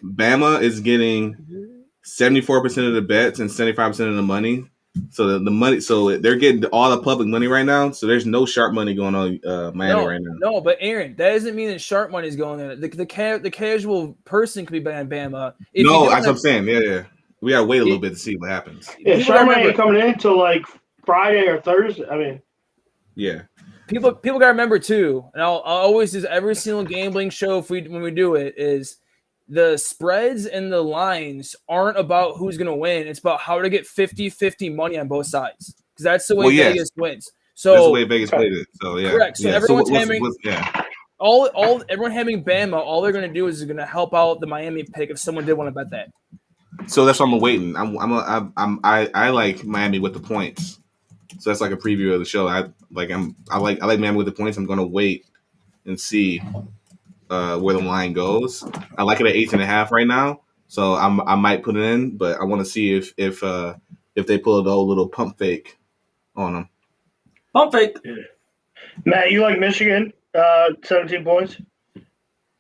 Bama is getting 74% of the bets and 75% of the money. So the money, so they're getting all the public money right now. So there's no sharp money going on Miami right now. No, but Aaron, that doesn't mean that sharp money is going in. The casual person could be buying Bama. No, that's what I'm saying. Yeah. We gotta wait a little bit to see what happens. Yeah, sharp money ain't coming in until like Friday or Thursday. I mean, yeah. People gotta remember too, and I'll always do every single gambling show when we do it is the spreads and the lines aren't about who's going to win. It's about how to get 50-50 money on both sides because that's the way Vegas wins. So that's the way Vegas played it. So yeah, correct. So everyone's having all everyone having Bama. All they're going to do is going to help out the Miami pick if someone did want to bet that. So that's why I'm waiting. I like Miami with the points. So that's like a preview of the show. I like Miami with the points. I'm going to wait and see where the line goes. I like it at 8.5 right now, so I might put it in, but I want to see if they pull the old little pump fake on them. Pump fake. Matt, you like Michigan? 17 points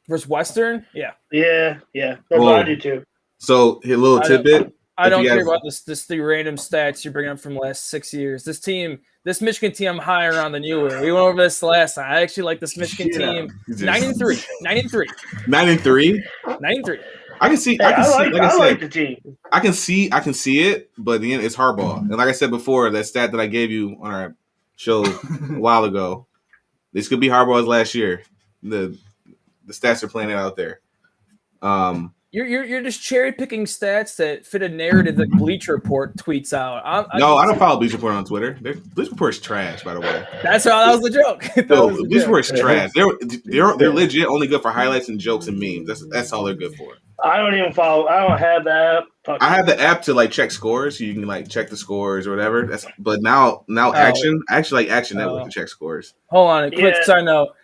versus Western. Yeah. That's what I do too. So a little tidbit. I don't care about the random stats you're bringing up from the last 6 years. This Michigan team, I'm higher on than you were. We went over this last time. I actually like this Michigan team. 9-3. 9-3. 9-3. 9-3. I can see. I like the team. I can see it, but then it's hardball. And like I said before, that stat that I gave you on our show a while ago, this could be hardball's last year. The stats are playing it out there. You're just cherry picking stats that fit a narrative that Bleacher Report tweets out. I don't follow Bleacher Report on Twitter. Bleacher Report's trash, by the way. That was the joke. Bleacher Report's trash. They're legit only good for highlights and jokes and memes. That's all they're good for. I don't even follow. I don't have the app. I have the app to like check scores, so you can like check the scores or whatever. but now Action. I actually like Action Network to check scores. Hold on, a quick side note.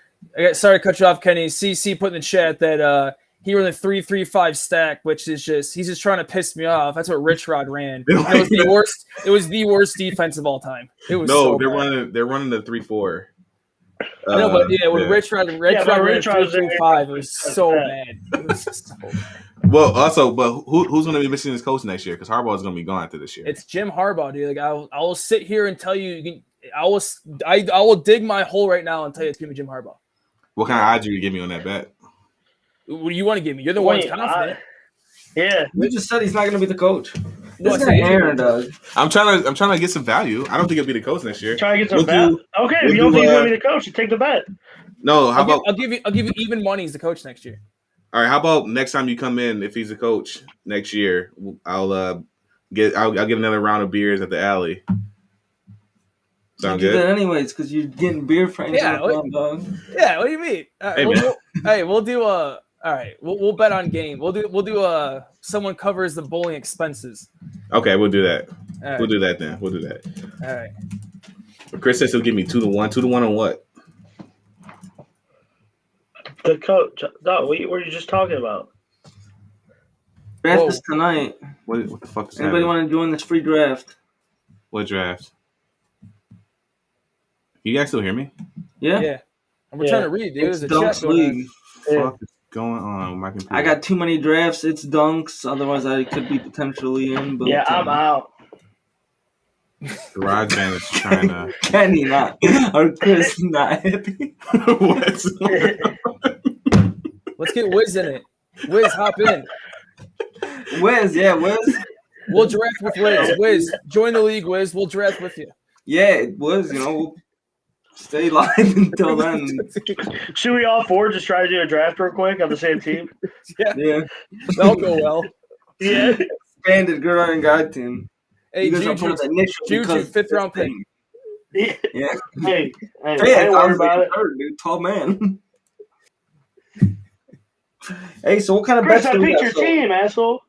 Sorry to cut you off, Kenny. CC put in the chat that he ran the 3-3-5 stack, which is he's just trying to piss me off. That's what Rich Rod ran. It was the worst. It was the worst defense of all time. It was they're running the 3-4. I know, but with Rich Rod ran 3-3-5, it was so bad. It was so bad. Well, also, but who's going to be missing his coach next year? Because Harbaugh is going to be gone after this year. It's Jim Harbaugh, dude. Like I will sit here and tell you, I will dig my hole right now and tell you it's going to be Jim Harbaugh. What kind of odds are you give me on that bet? What do you want to give me? You're the one confident. You just said he's not going to be the coach. No, this guy Aaron does. I'm trying to get some value. I don't think he'll be the coach next year. Trying to get some value. Okay, if you don't think he's going to be the coach, you take the bet. No, I'll give you even money as the coach next year. All right, how about next time you come in, if he's a coach next year, I'll get another round of beers at the alley. Sound good? You do that anyways because you're getting beer frames. Dog. Yeah, what do you mean? Right, we'll do all right, we'll bet on game. We'll do someone covers the bowling expenses. Okay, we'll do that. Right. We'll do that then. We'll do that. All right. But Chris says he'll give me 2-1. 2-1 on what? The coach. Dog, what were you just talking about? Draft is tonight. What the fuck is that? Anybody want to join this free draft? What draft? You guys still hear me? Yeah. We're trying to read, dude. It's Dunks League. What the fuck is going on with my computer? I got too many drafts. It's Dunks. Otherwise, I could be potentially in. But I'm out. Garage Band is trying to. Kenny not or Chris not happy. What? Let's get Wiz in it. Wiz, hop in. Wiz. We'll draft with Wiz. Wiz, join the league, Wiz. We'll draft with you. Yeah, it was. We'll stay live until then. Should we all four just try to do a draft real quick on the same team? Yeah. That'll go well. Yeah. Expanded Gridiron Guide team. Hey, You guys are Juju, both initial because fifth round pick. Yeah. Yeah. Hey, I Hey, ain't worried about it. Third, dude. 12 man. Hey, so what kind of Chris, bets I do we picked got? your team, asshole.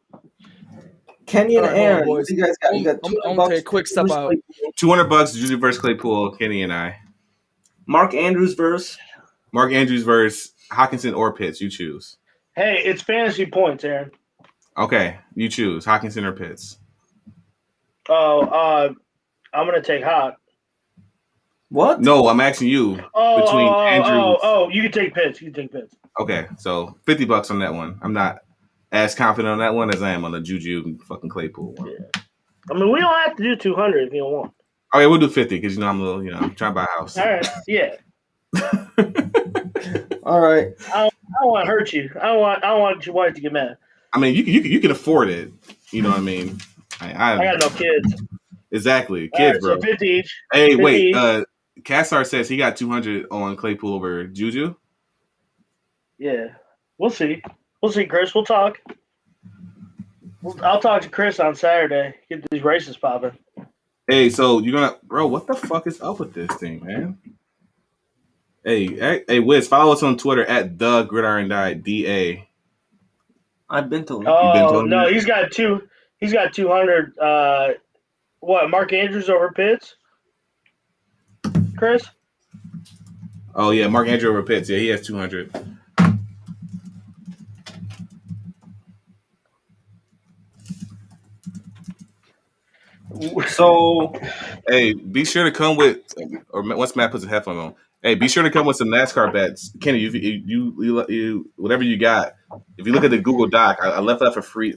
Kenny and All right, hold on, Aaron. boys. What do you guys got? You got I'm $200 gonna take a quick step out. $200 Juju versus Claypool, Kenny and I. Mark Andrews versus. Mark Andrews versus Hawkinson or Pitts. You choose. Hey, it's fantasy points, Aaron. Okay, you choose Hawkinson or Pitts. Oh, I'm gonna take Hot. What? No, I'm asking you between Andrews. You can take Pitts. Okay, so $50 on that one. I'm not as confident on that one as I am on the Juju fucking Claypool one. Yeah. I mean, we don't have to do 200 if you don't want. Okay, we'll do 50 because I'm a little, I'm trying to buy a house. All right. Yeah. All right. I don't want to hurt you. I don't want your wife to get mad. I mean, you can afford it. You know what I mean? I got no kids. Exactly, All kids, right, bro. So 50 each. Hey, 50 wait. each. Cassar says he got 200 on Claypool over Juju. Yeah. We'll see. Chris. We'll talk. I'll talk to Chris on Saturday. Get these races popping. Hey, so you're gonna, bro? What the fuck is up with this thing, man? Hey, Wiz, follow us on Twitter at the Gridiron Diet DA. I've been told. Oh no, he's got 200. What? Mark Andrews over Pitts? Chris? Oh yeah, Mark Andrews over Pitts. Yeah, he has 200. So, hey, be sure to come with, or once Matt puts a headphone on. Hey, be sure to come with some NASCAR bets, Kenny. You whatever you got. If you look at the Google Doc, I left that for free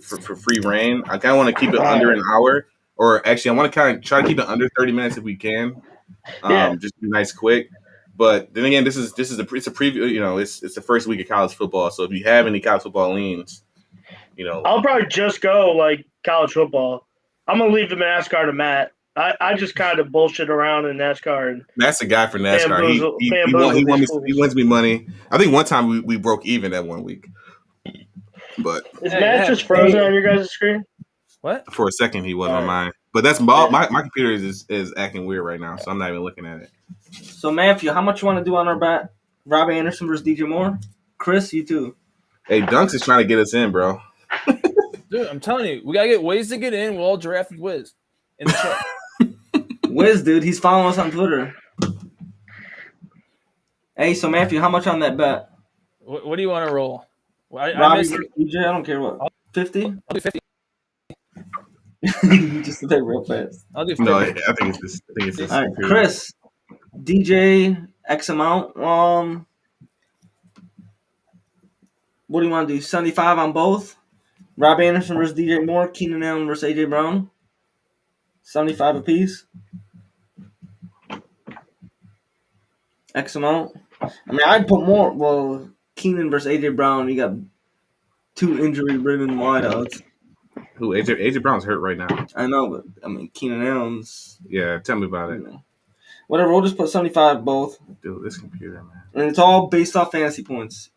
reign. I kind of want to keep it under an hour, or actually, I want to kind of try to keep it under 30 minutes if we can. Just be nice, quick. But then again, it's a preview. It's the first week of college football, so if you have any college football leans, I'll probably just go like college football. I'm gonna leave the NASCAR to Matt. I just kind of bullshit around in NASCAR. And Matt's a guy for NASCAR. He wins me money. I think one time we broke even that 1 week. But is Matt just frozen on your guys' screen? What? For a second, he was on mine. But that's my computer is acting weird right now, so I'm not even looking at it. So Matthew, how much you want to do on our bet? Robbie Anderson versus DJ Moore? Chris, you too. Hey, Dunks is trying to get us in, bro. Dude, I'm telling you, we gotta get Wiz to get in. We'll all draft with Wiz in the show. Wiz, dude, he's following us on Twitter. Hey, so Matthew, how much on that bet? What do you want to roll? Robbie versus DJ, I don't care what. 50? I'll do 50. Just to pay real fast. I'll do 50. No, I think it's this. All right, Chris, DJ, X amount. What do you want to do? 75 on both? Rob Anderson versus DJ Moore, Keenan Allen versus AJ Brown. 75 apiece. X amount. I mean, I'd put more. Well, Keenan versus AJ Brown, you got two injury-ridden wideouts. Who AJ Brown's hurt right now. I know, but I mean, Keenan Allen's. Yeah, tell me about it. Whatever, we'll just put 75 both. Dude, this computer, man. And it's all based off fantasy points.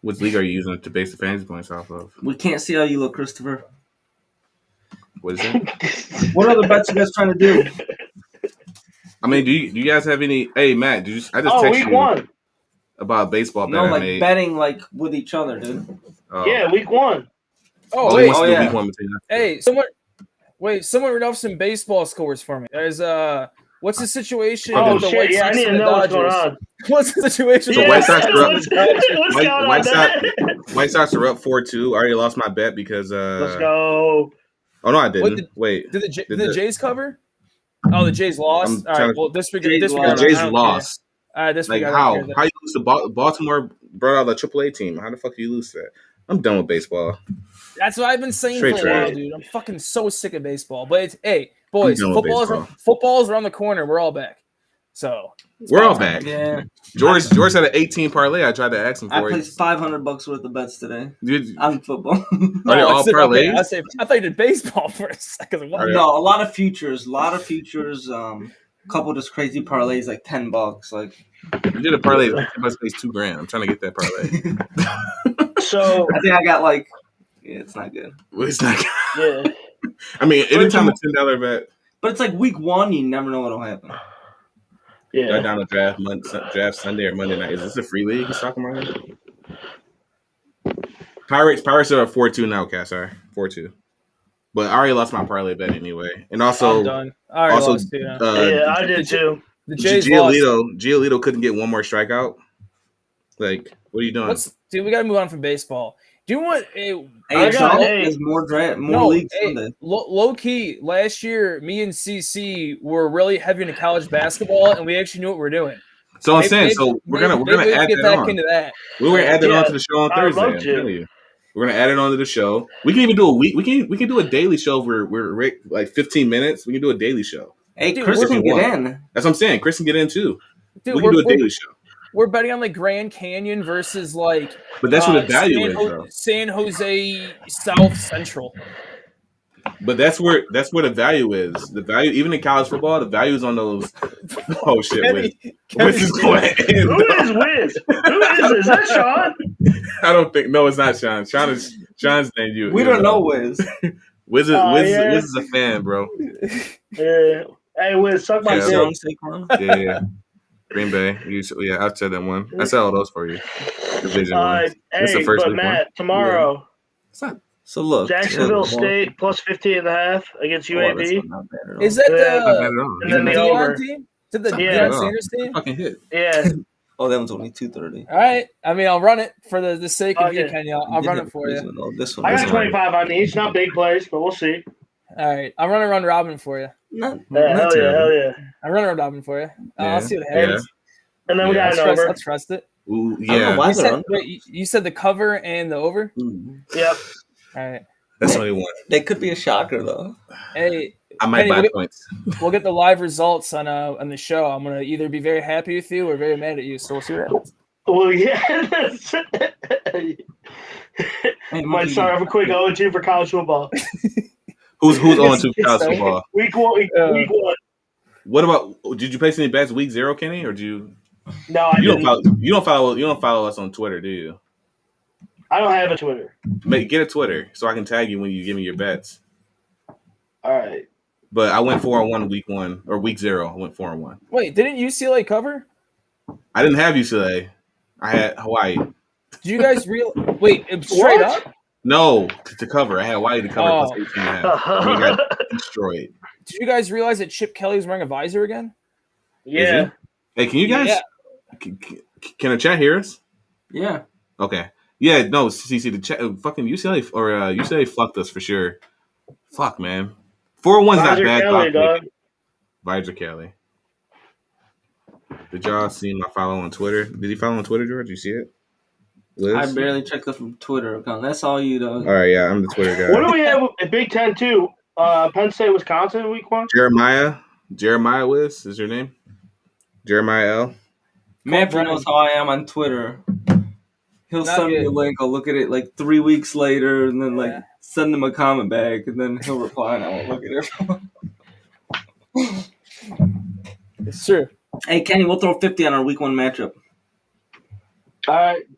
Which league are you using to base the fantasy points off of? We can't see how you look, Christopher. What is it? What other bets you guys trying to do? I mean, do you guys have any? Hey, Matt, I just texted week you one. about baseball bet No, I like made. betting like with each other, dude. Yeah, week one. Oh, he wait. wants to do yeah. week one between us. Hey, someone read off some baseball scores for me. There's what's the situation with the White I Sox need to and the know what's Dodgers? going on. What's the situation? So with White Sox are up. What's going on there? White Sox are up 4-2. I already lost my bet because Let's go. Oh no, I didn't. Wait. Did the Jays cover? Oh, the Jays lost. All right. Well, this week Jays The Jays lost. All right, this week. Like how? How you lose to Baltimore? Brought out the AAA team. How the fuck do you lose to that? I'm done with baseball. That's what I've been saying Straight for a while, trash. dude. I'm fucking so sick of baseball. But hey, boys, I'm done with football's around the corner. We're all back. So we're all back. Yeah. George had an 18 parlay. I tried to ask him I for it. placed $500 worth of bets today Dude, on football. are they all okay, parlays? I thought you did baseball for a second. What? No, a lot of futures. Couple just crazy parlays, like $10. Like You did a parlay. $10 pays $2,000. I'm trying to get that parlay. So I think I got like, yeah, it's not good. Well, it's not. yeah, I mean, anytime a $10 bet. But it's like week 1, you never know what'll happen. Got down to draft Sunday or Monday night. Is this a free league he's talking about? Pirates are at 4-2 now, Cass. Sorry, 4-2. But I already lost my parlay bet anyway, and also I'm done. I already lost too. yeah, I did too. The Jays lost. Giolito couldn't get one more strikeout. Like, what are you doing? Dude, we got to move on from baseball. Do you want There's more leagues Sunday. Low key, last year, me and CC were really heavy into college basketball, and we actually knew what we were doing. So I'm saying, we're gonna add get that back on. into that. We're gonna add that on to the show on Thursday. I'm telling you. We're gonna add it onto the show. We can even do a week. We can do a daily show where we're like 15 minutes. We can do a daily show. Hey, dude, Chris can get in. That's what I'm saying. Chris can get in too. Dude, we can do a daily show. We're betting on like Grand Canyon versus like. But that's what the value is, though. San Jose South Central. But that's where the value is. The value, even in college football, the value is on those. Oh shit! Wiz is going in. Who is Wiz? Who is this? Is that Sean? I don't think. No, it's not Sean. Sean's name. We don't know Wiz. Wiz is a fan, bro. Yeah. Hey, Wiz, suck my dick. Yeah. Green Bay. I said that one. I said all those for you. Division one. Hey, the first but Matt, one. Tomorrow. Yeah. So look, Jacksonville State plus 15.5 against UAB. Is that the over team? Is it the Deion Sanders team? Fucking hit. Yeah. Oh, that one's only 2:30. All right. I mean, I'll run it for the sake of you, Kenny. I'll run it for you. I got 25 on each. Not big plays, but we'll see. All right. I'm running run robin for you. Hell yeah. I'm running run robin for you. I'll see what happens. Yeah. And then we got an over. I'll trust it. Ooh, yeah. You said the cover and the over? Yep. All right. That's only one. They could be a shocker, though. Hey, I might buy points. We'll get the live results on the show. I'm gonna either be very happy with you or very mad at you. So we'll see what happens. Well, yeah. Might start off a quick 0-2 for college football. Who's 0-2 for college football? Week one. What about? Did you place any bets week 0, Kenny, or do you? No, I didn't. You don't follow us on Twitter, do you? I don't have a Twitter. Get a Twitter so I can tag you when you give me your bets. All right. But I went 4-1 week 1 or week 0. I went 4-1. Wait, didn't UCLA cover? I didn't have UCLA. I had Hawaii. Did you guys wait straight up? No, to cover. I had Hawaii to cover plus 18.5. We got destroyed. Did you guys realize that Chip Kelly was wearing a visor again? Yeah. Hey, can you guys? Yeah. Can the chat hear us? Yeah. Okay. Yeah. No, CC, the chat. Fucking UCLA or UCLA fucked us for sure. Fuck, man. 4-1's not bad. Kelly, dog. Visor Kelly. Did y'all see my follow on Twitter? Did he follow on Twitter, George? Did you see it? Liz? I barely checked the Twitter account. That's all you, though. All right, yeah, I'm the Twitter guy. What do we have at Big Ten, too? Penn State, Wisconsin, week 1? Jeremiah Wiz is your name? Jeremiah L. Matthew knows how I am on Twitter. He'll send me a link. I'll look at it like 3 weeks later and then send him a comment back and then he'll reply and I won't look at it. It's true. Hey, Kenny, we'll throw 50 on our week 1 matchup.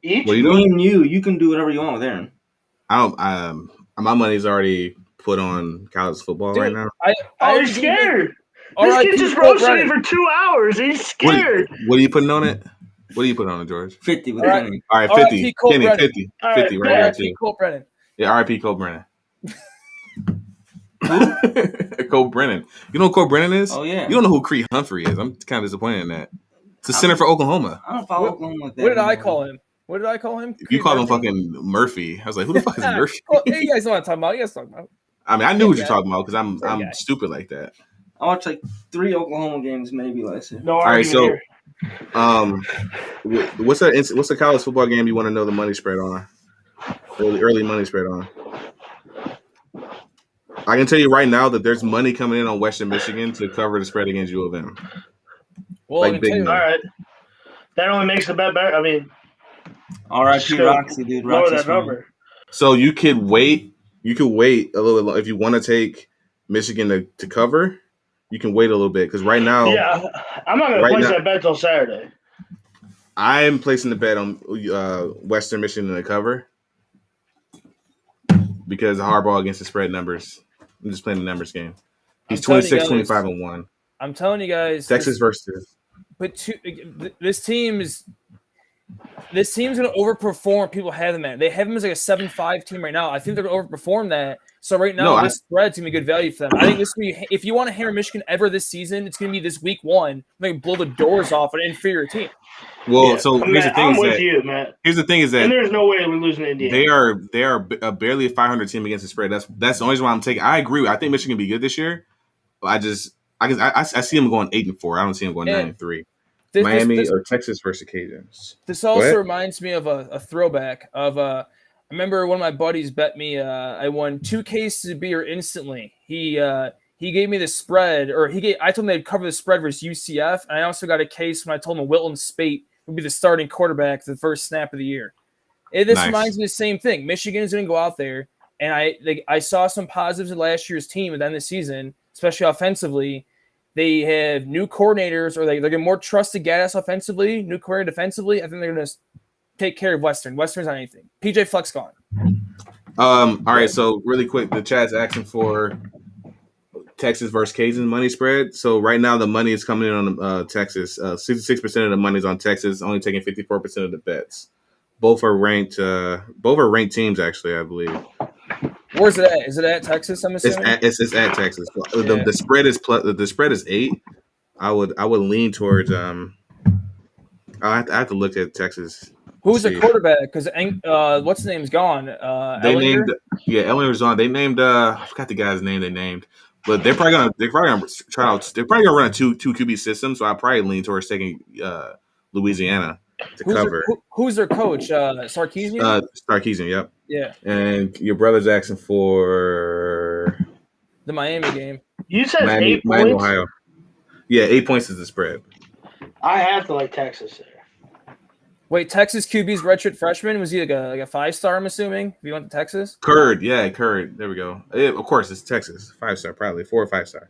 Each? What are you Me doing? and you can do whatever you want with Aaron. My money's already put on college football right now. He's scared. This kid just roasted me for 2 hours. He's scared. What are you putting on it? What are you putting on it, George? 50 with Kenny. All right, 50. Kenny, 50. 50 right here, too. Cole Brennan. Yeah, R.I.P. Cole Brennan. Cole Brennan. You know who Cole Brennan is? Oh, yeah. You don't know who Creed Humphrey is. I'm kind of disappointed in that. It's the center for Oklahoma. I don't follow Oklahoma like that. What did I call him? What did I call him? You called him fucking Murphy. I was like, who the fuck is Murphy? Well, hey, you guys know what I'm talking about. You guys talking about. I mean, I knew what you're talking about because I'm stupid like that. I watched like 3 Oklahoma games maybe last year. No All right, so here. what's the college football game you want to know the money spread on? Early money spread on. I can tell you right now that there's money coming in on Western Michigan to cover the spread against U of M. Well, Like I can big tell you, money. All right. That only makes the bet better. I mean, R.I.P. just go Roxy, dude. lower Roxy's that fine. number. So you could wait. You could wait a little bit if you want to take Michigan to cover. You can wait a little bit because right now, Yeah, I'm not going to right place now, that bet till Saturday. I'm placing the bet on Western Michigan to cover because of Harbaugh against the spread numbers. I'm just playing the numbers game. He's I'm telling you 26, guys, 25, and 1. I'm telling you guys, Texas versus. this team is. This team's going to overperform people have them at. They have them as like a 7-5 team right now. I think they're going to overperform that. So right now, No, this spread's going to be good value for them. I think this will be, if you want to hammer Michigan ever this season, it's going to be this week 1. They blow the doors off an inferior team. Well, Yeah, so here's the Matt, thing I'm is with that you, Matt. here's the thing is And that there's no way we're losing to Indiana. they are a barely a 500 team against the spread. That's the only reason why I'm taking. I agree. I think Michigan will be good this year. But I see them going 8-4. I don't see them going 9-3. Miami or Texas versus Cajuns. This also reminds me of a throwback of I remember one of my buddies bet me I won 2 cases of beer instantly. He gave me the spread, or I told him they'd cover the spread versus UCF, and I also got a case when I told him Wilton Spate would be the starting quarterback for the first snap of the year. This reminds me of the same thing. Michigan is going to go out there, and I saw some positives in last year's team at the end of the season, especially offensively. They have new coordinators, or they're getting more trusted guys offensively, new coordinator defensively. I think they're going to take care of Western. Western's not anything. PJ Fleck's gone. All right, so really quick, the chat's asking for Texas versus Cajun money spread. So right now the money is coming in on Texas. 66% of the money is on Texas, only taking 54% of the bets. Both are ranked teams, actually, I believe. Where's it at? Is it at Texas? I'm assuming it's at Texas. The spread is the spread is 8. I would lean towards I have to look at Texas. Who's the quarterback? Because what's his name's gone. They Ellinger? named Ellinger's on. They named I forgot the guy's name they named, but they're probably gonna try out. They're probably gonna run a two QB system. So I probably lean towards taking Louisiana to cover. Who's their coach? Sarkisian? Sarkisian, yep. Yeah. And your brother's asking for the Miami game. You said Miami, 8 Miami, points? Ohio. Yeah, 8 points is the spread. I have to like Texas there. Wait, Texas QB's redshirt freshman? Was he like a 5-star, I'm assuming, if he went to Texas? Curd. There we go. Of course, it's Texas. 5-star, probably. 4 or 5-star.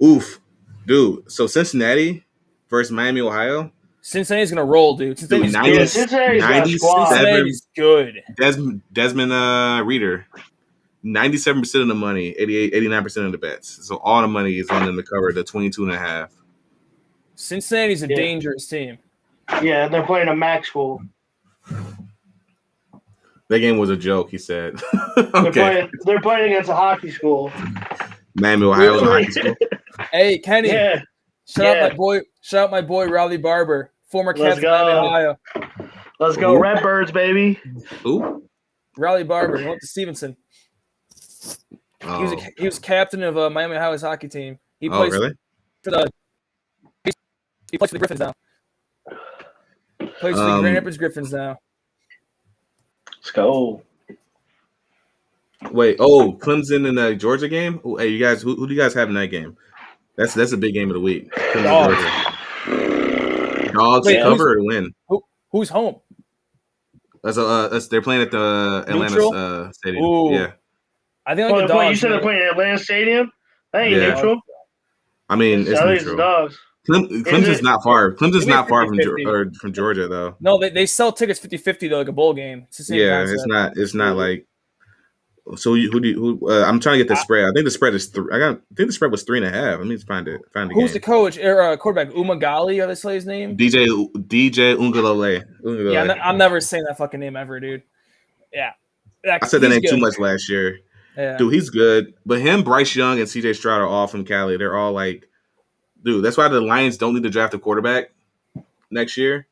Oof. Dude, so Cincinnati versus Miami, Ohio. Cincinnati's going to roll, dude. Cincinnati's good. Yeah, Cincinnati's good. Desmond Reader. 97% of the money, 89% of the bets. So all the money is on them to cover the 22.5. Cincinnati's a dangerous team. Yeah, they're playing a MAC school. That game was a joke, he said. Okay. They're playing against a hockey school. Miami, Ohio is a hockey school. Hey, Kenny. Yeah. Shout out my boy Rowley Barber, former captain of Miami, Ohio. Let's go, Redbirds, baby. Who? Rowley Barber. He went to Stevenson. Oh. He was captain of Miami, Ohio's hockey team. He plays really? He plays for the Griffins now. Plays for the Grand Rapids Griffins now. Let's go. Wait, Clemson in the Georgia game? Oh, hey, you guys, who do you guys have in that game? That's a big game of the week. Dogs to cover or win? Who's home? They're playing at the Atlanta Stadium. Ooh. Yeah. I think like the Wait, Dogs. you said they're playing at Atlanta Stadium? That ain't neutral. I mean, it's neutral. Dogs. Clemson's not far. Clemson's not far from Georgia, though. No, they sell tickets 50-50 though, like a bowl game. It's the same concept. It's not like. So I'm trying to get the spread. I think the spread is 3. I think the spread was 3.5. Let me find it. Who's the coach or quarterback? Umagali, how they say his name? DJ Ungalale. Yeah, I'm never saying that fucking name ever, dude. Yeah, I said that name too much last year. Yeah. Dude, he's good. But him, Bryce Young, and CJ Stroud are all from Cali. They're all like, dude, that's why the Lions don't need to draft a quarterback next year,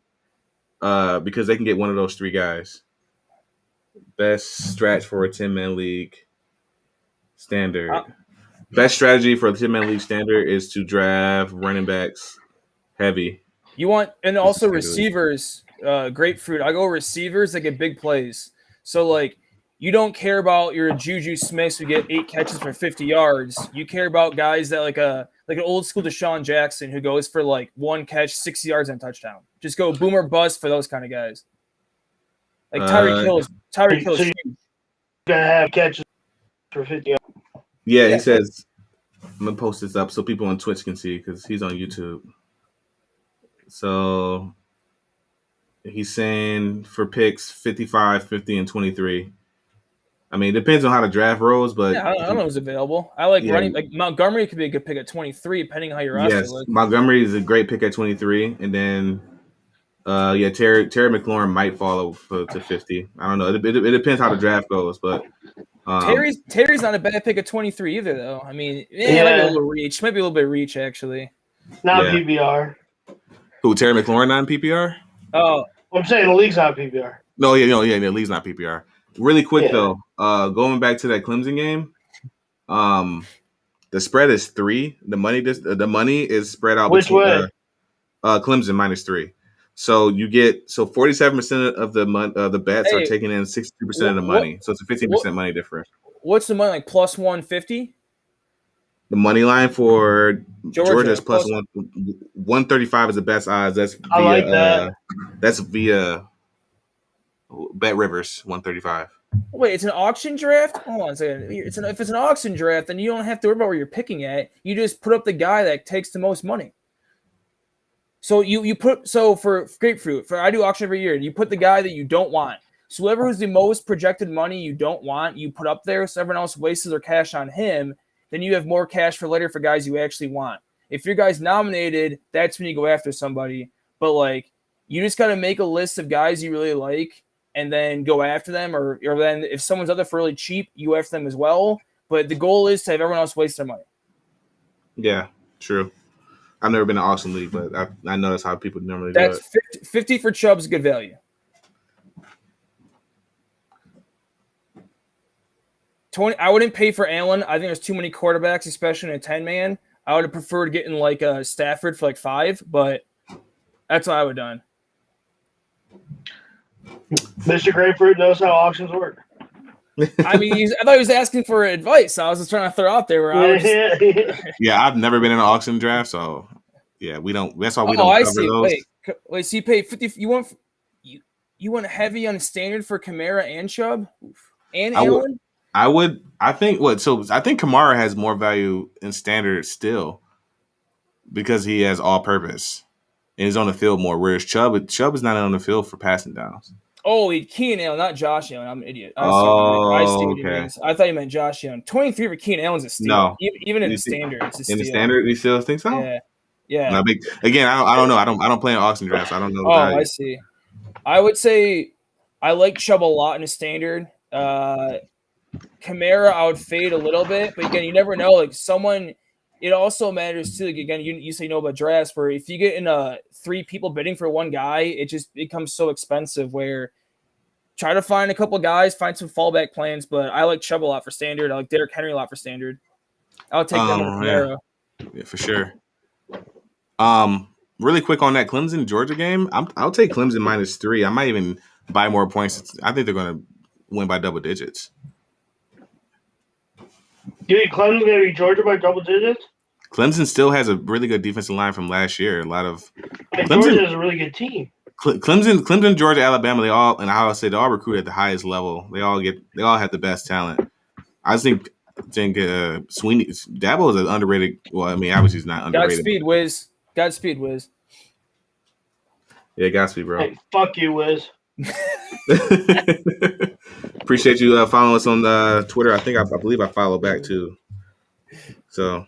because they can get one of those 3 guys. Best stretch for a 10-man league standard. Best strategy for a 10-man league standard is to draft running backs heavy. You want, and also receivers, grapefruit. I go receivers that get big plays. So like you don't care about your Juju Smiths who get 8 catches for 50 yards. You care about guys that like an old school Deshaun Jackson who goes for like 1 catch, 60 yards and a touchdown. Just go boom or bust for those kind of guys. Like Tyreek Hill is huge. Gonna have catches for 50 yards. Yeah, he says. I'm gonna post this up so people on Twitch can see because he's on YouTube. So he's saying for picks 55, 50, and 23. I mean, it depends on how the draft rolls, but I don't know who's available. I like running like Montgomery could be a good pick at 23, depending on how your roster looks. Montgomery is a great pick at 23, and then Terry McLaurin might fall to 50. I don't know. It depends how the draft goes, but Terry's not a bad pick at 23 either, though. I mean, might be a little reach, maybe a little bit of reach actually. Not PPR. Who, Terry McLaurin not in PPR? Oh, I'm saying the league's not PPR. No, the league's not PPR. Really quick though, going back to that Clemson game, the spread is 3. The money is spread out. Which way? Clemson -3. So you get 47% of the bets are taking in 62% of the money. So it's a 15% money difference. What's the money like? Plus 150. The money line for Georgia is plus 135 is the best odds. That's via, I like that. That's via Bet Rivers 135. Wait, it's an auction draft? Hold on a second. If it's an auction draft, then you don't have to worry about where you're picking at. You just put up the guy that takes the most money. So for grapefruit, I do auction every year. You put the guy that you don't want. So whoever who's the most projected money you don't want, you put up there so everyone else wastes their cash on him. Then you have more cash for later for guys you actually want. If your guy's nominated, that's when you go after somebody. But like, you just got to make a list of guys you really like and then go after them. Or then if someone's out there for really cheap, you after them as well. But the goal is to have everyone else waste their money. Yeah, true. I've never been in an auction league, but I know that's how people normally do it. That's 50 for Chubb's good value. 20. I wouldn't pay for Allen. I think there's too many quarterbacks, especially in a 10-man. I would have preferred getting like a Stafford for like 5, but that's what I would have done. Mr. Grapefruit knows how auctions work. I mean, I thought he was asking for advice. I was just trying to throw out there. Yeah, I've never been in an auction draft, so yeah, we don't. That's why we don't cover those. Wait. So you pay 50? You went heavy on standard for Kamara and Chubb and Allen? I think Kamara has more value in standard still because he has all purpose and he's on the field more. Whereas Chubb is not on the field for passing downs. Oh, Keenan Allen, not Josh Allen. I'm an idiot. I see what he means. I thought you meant Josh Allen. 23 for Keenan Allen's a steal. No, even in the standard, it's a steal. In the standard, you still think so? Yeah. No, again, I don't know. I don't play in auction drafts. I don't know. I see. I would say I like Chubb a lot in the standard. Kamara, I would fade a little bit, but again, you never know. Like someone, it also matters too. Like again, you say about drafts, where if you get in 3 people bidding for one guy, it just becomes so expensive. Where try to find a couple guys, find some fallback plans. But I like Chubb a lot for standard. I like Derrick Henry a lot for standard. I'll take them over Kamara. Yeah, for sure. Really quick on that Clemson Georgia game, I'll take Clemson -3. I might even buy more points. I think they're going to win by double digits. You think Clemson's going to beat Georgia by double digits? Clemson still has a really good defensive line from last year. Georgia is a really good team. Clemson, Georgia, Alabama, they all recruit at the highest level. They all have the best talent. I think Sweeney Dabo is an underrated. Well, I mean, obviously he's not underrated. Godspeed, Wiz. Yeah, Godspeed, bro. Hey, fuck you, Wiz. Appreciate you following us on Twitter. I believe I follow back too. So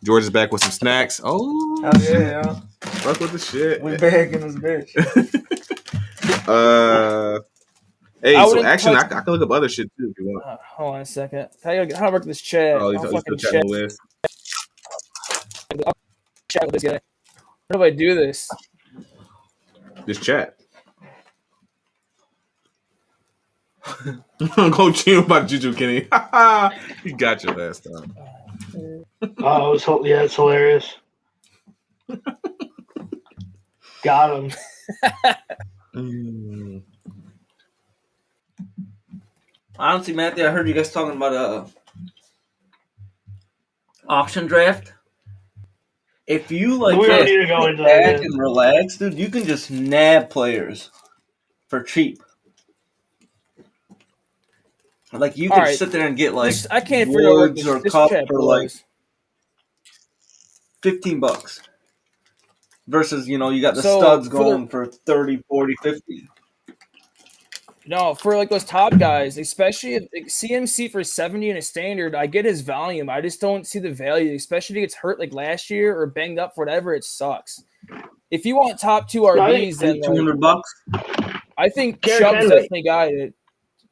George is back with some snacks. Oh yeah. Fuck with the shit. We back in this bitch. Hey, so action. I can look up other shit too if you want. Hold on a second. How do I work this chat? Oh, he's still chatting with. Chat with this guy. How do I do this? Just chat. I'm going to cheat about Juju Kenny. You got your last time. Oh, it's hilarious. Got him. Honestly, Matthew, I heard you guys talking about a auction draft. If you like We don't just need to go sit into that back yet. and relax, dude, you can just nab players for cheap. Like you All could right. sit there and get like I can't figure out what Woods or this Cup chat for like blows. $15 versus, you got the So, studs for the- going for 30, 40, 50. No, for like those top guys, especially if, like, CMC for 70 in a standard, I get his volume. I just don't see the value, especially if he gets hurt like last year or banged up for whatever. It sucks. If you want top two RBs, then like, $200. I think Derrick Chubb's Henry. definitely a guy that,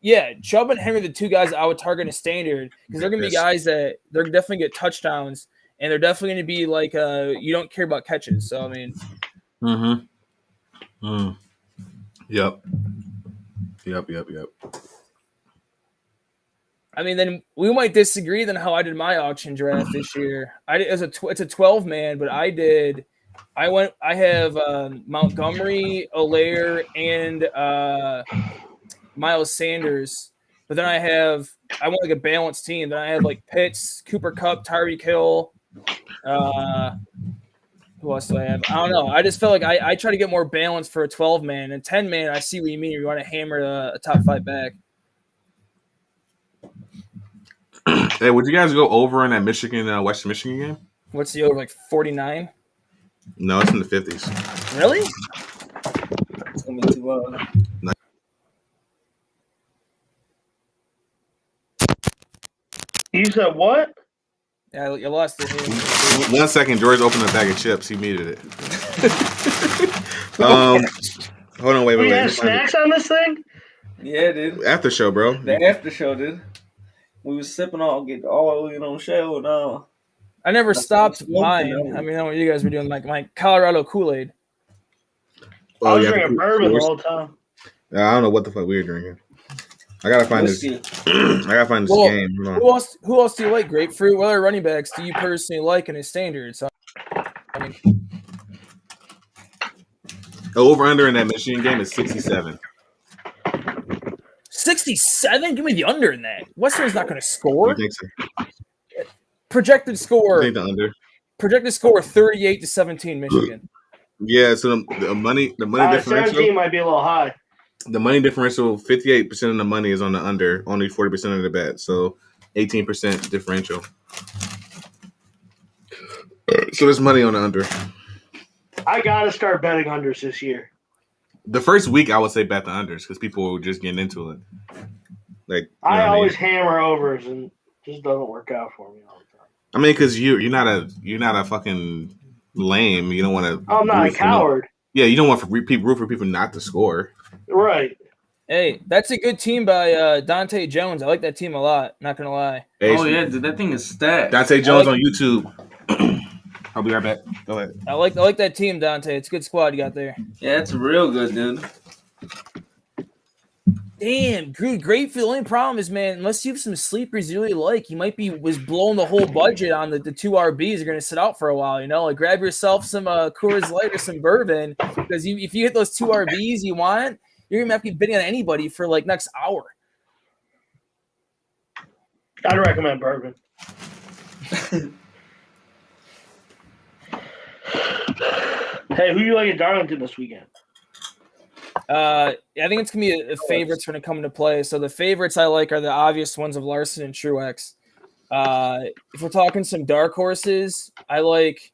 yeah, Chubb and Henry, the two guys that I would target in a standard because they're going to be Yes. guys that they're definitely get touchdowns and they're definitely going to be like, you don't care about catches. So, I mean, Yep. I mean, then we might disagree than how I did my auction draft this year. It's a 12 man, but I have Montgomery, Allaire, and Miles Sanders. But then I went like a balanced team. Then I have like Pitts, Cooper Kupp, Tyreek Hill. Who else do I have? I don't know. I just felt like I try to get more balance for a 12 man and 10 man. I see what you mean. You want to hammer a top 5 back. Hey, would you guys go over in that Michigan Western Michigan game? What's the over, like 49? No, it's in the 50s. Really? It's going to be too You said what? Yeah, you lost it here. 1 second, George opened a bag of chips. He muted it. Hold on, wait. We have snacks on this thing? Yeah, dude. After show, bro. The after show, dude. We was sipping all shell now. I never stopped smoking buying. them. I mean, I know what you guys were doing, like my Colorado Kool-Aid. I was drinking bourbon the whole time. I don't know what the fuck we were drinking. I gotta find this. Whiskey. I gotta find this Well, game. Hold on. Who else do you like? Grapefruit. What other running backs do you personally like in his standards? I mean, The over/under in that Michigan game is 67. 67? Give me the under in that. Western's not going to score. You think so? Projected I score. think the under. Projected score 38-17 Michigan. Yeah, so the money differential. 17 might be a little high. The money differential, 58% of the money is on the under, only 40% of the bet. So 18% differential. So there's money on the under. I got to start betting unders this year. The first week, I would say bet the unders because people were just getting into it. Like I always hammer overs and it just doesn't work out for me all the time. I mean, because you're not a fucking lame. You don't want to. I'm not a coward. Yeah, you don't want root for people not to score. Right. Hey, that's a good team by Dante Jones. I like that team a lot. Not gonna lie. Hey, Oh yeah, dude, that thing is stacked. Dante Jones on YouTube. I'll be right back. Go ahead. I like that team, Dante. It's a good squad you got there. Yeah, it's real good, dude. Damn, great. The only problem is, man, unless you have some sleepers you really like, you might was blowing the whole budget on the two RBs. You're going to sit out for a while, you know? Like, grab yourself some Coors Light or some bourbon because if you hit those two RBs you want, you're going to have to be bidding on anybody for, like, next hour. I'd recommend bourbon. Hey, who you like at Darlington this weekend? I think it's going to be a favorites when it comes to play. So the favorites I like are the obvious ones of Larson and Truex. If we're talking some dark horses, I like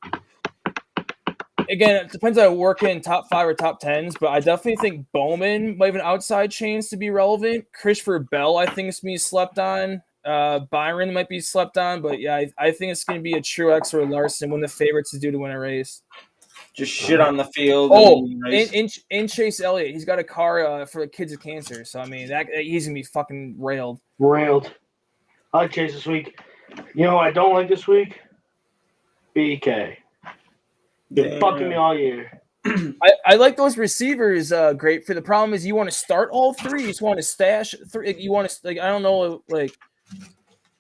– again, it depends on working top 5 or top 10s, but I definitely think Bowman might have an outside chance to be relevant. Christopher Bell, I think, is going to be slept on. Byron might be slept on, but yeah, I think it's going to be a Truex or a Larson when the favorites is due to win a race. Just shit on the field. Oh, and Chase Elliott, he's got a car for the kids with cancer. So I mean, he's gonna be fucking railed. Railed. I like Chase this week. You know what I don't like this week? BK. Been fucking me all year. I like those receivers. Great for the problem is you want to start all three. You just want to stash three. You want to like I don't know like.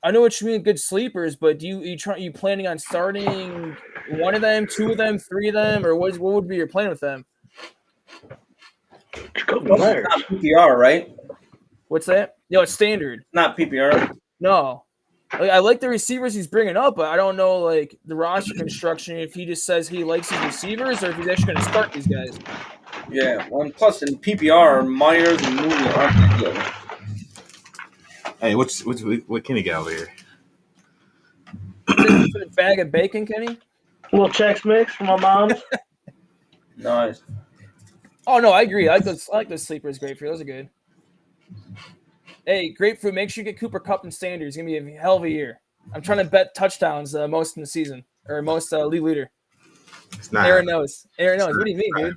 I know what you mean, good sleepers, but you planning on starting one of them, two of them, three of them, or what would be your plan with them? PPR, right? What's that? It's standard. Not PPR. No. Like, I like the receivers he's bringing up, but I don't know like the roster construction if he just says he likes his receivers or if he's actually going to start these guys. Yeah, one plus in PPR, Myers and Mooney aren't that good. Hey, what Kenny got over here? For the bag of bacon, Kenny? A little Chex Mix from my mom's. Nice. Oh no, I agree. I like those sleepers. Grapefruit, those are good. Hey, Grapefruit, make sure you get Cooper Kupp and Sanders. It's gonna be a hell of a year. I'm trying to bet touchdowns most in the season or most league leader. It's not. Aaron knows. What do you mean, dude?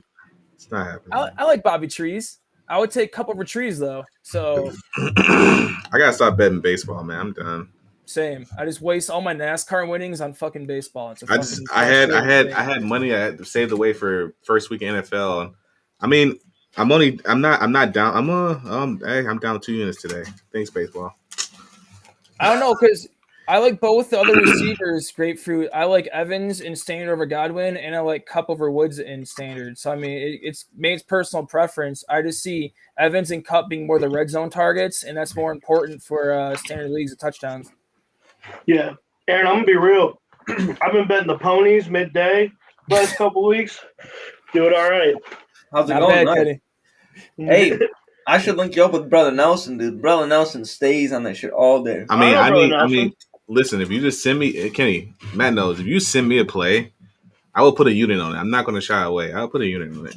It's not happening. I like Bobby Trees. I would take Kupp over Trees though. So I gotta stop betting baseball, man. I'm done. same. I just waste all my NASCAR winnings on fucking baseball. I had money I had to save away for first week of NFL. I mean, I'm not down. I'm down 2 units today. Thanks, baseball. I don't know because I like both the other receivers, Grapefruit. I like Evans in standard over Godwin, and I like Kupp over Woods in standard. So I mean, it's Maine's personal preference. I just see Evans and Kupp being more the red zone targets, and that's more important for standard leagues of touchdowns. Yeah. Aaron, I'm going to be real. I've been betting the ponies midday last couple weeks. Do it all right. How's it Not going? bad, Nice. Kenny. Hey, I should link you up with Brother Nelson, dude. Brother Nelson stays on that shit all day. I mean, listen, if you just send me, Kenny, Matt knows, if you send me a play, I will put a unit on it. I'm not going to shy away. I'll put a unit on it.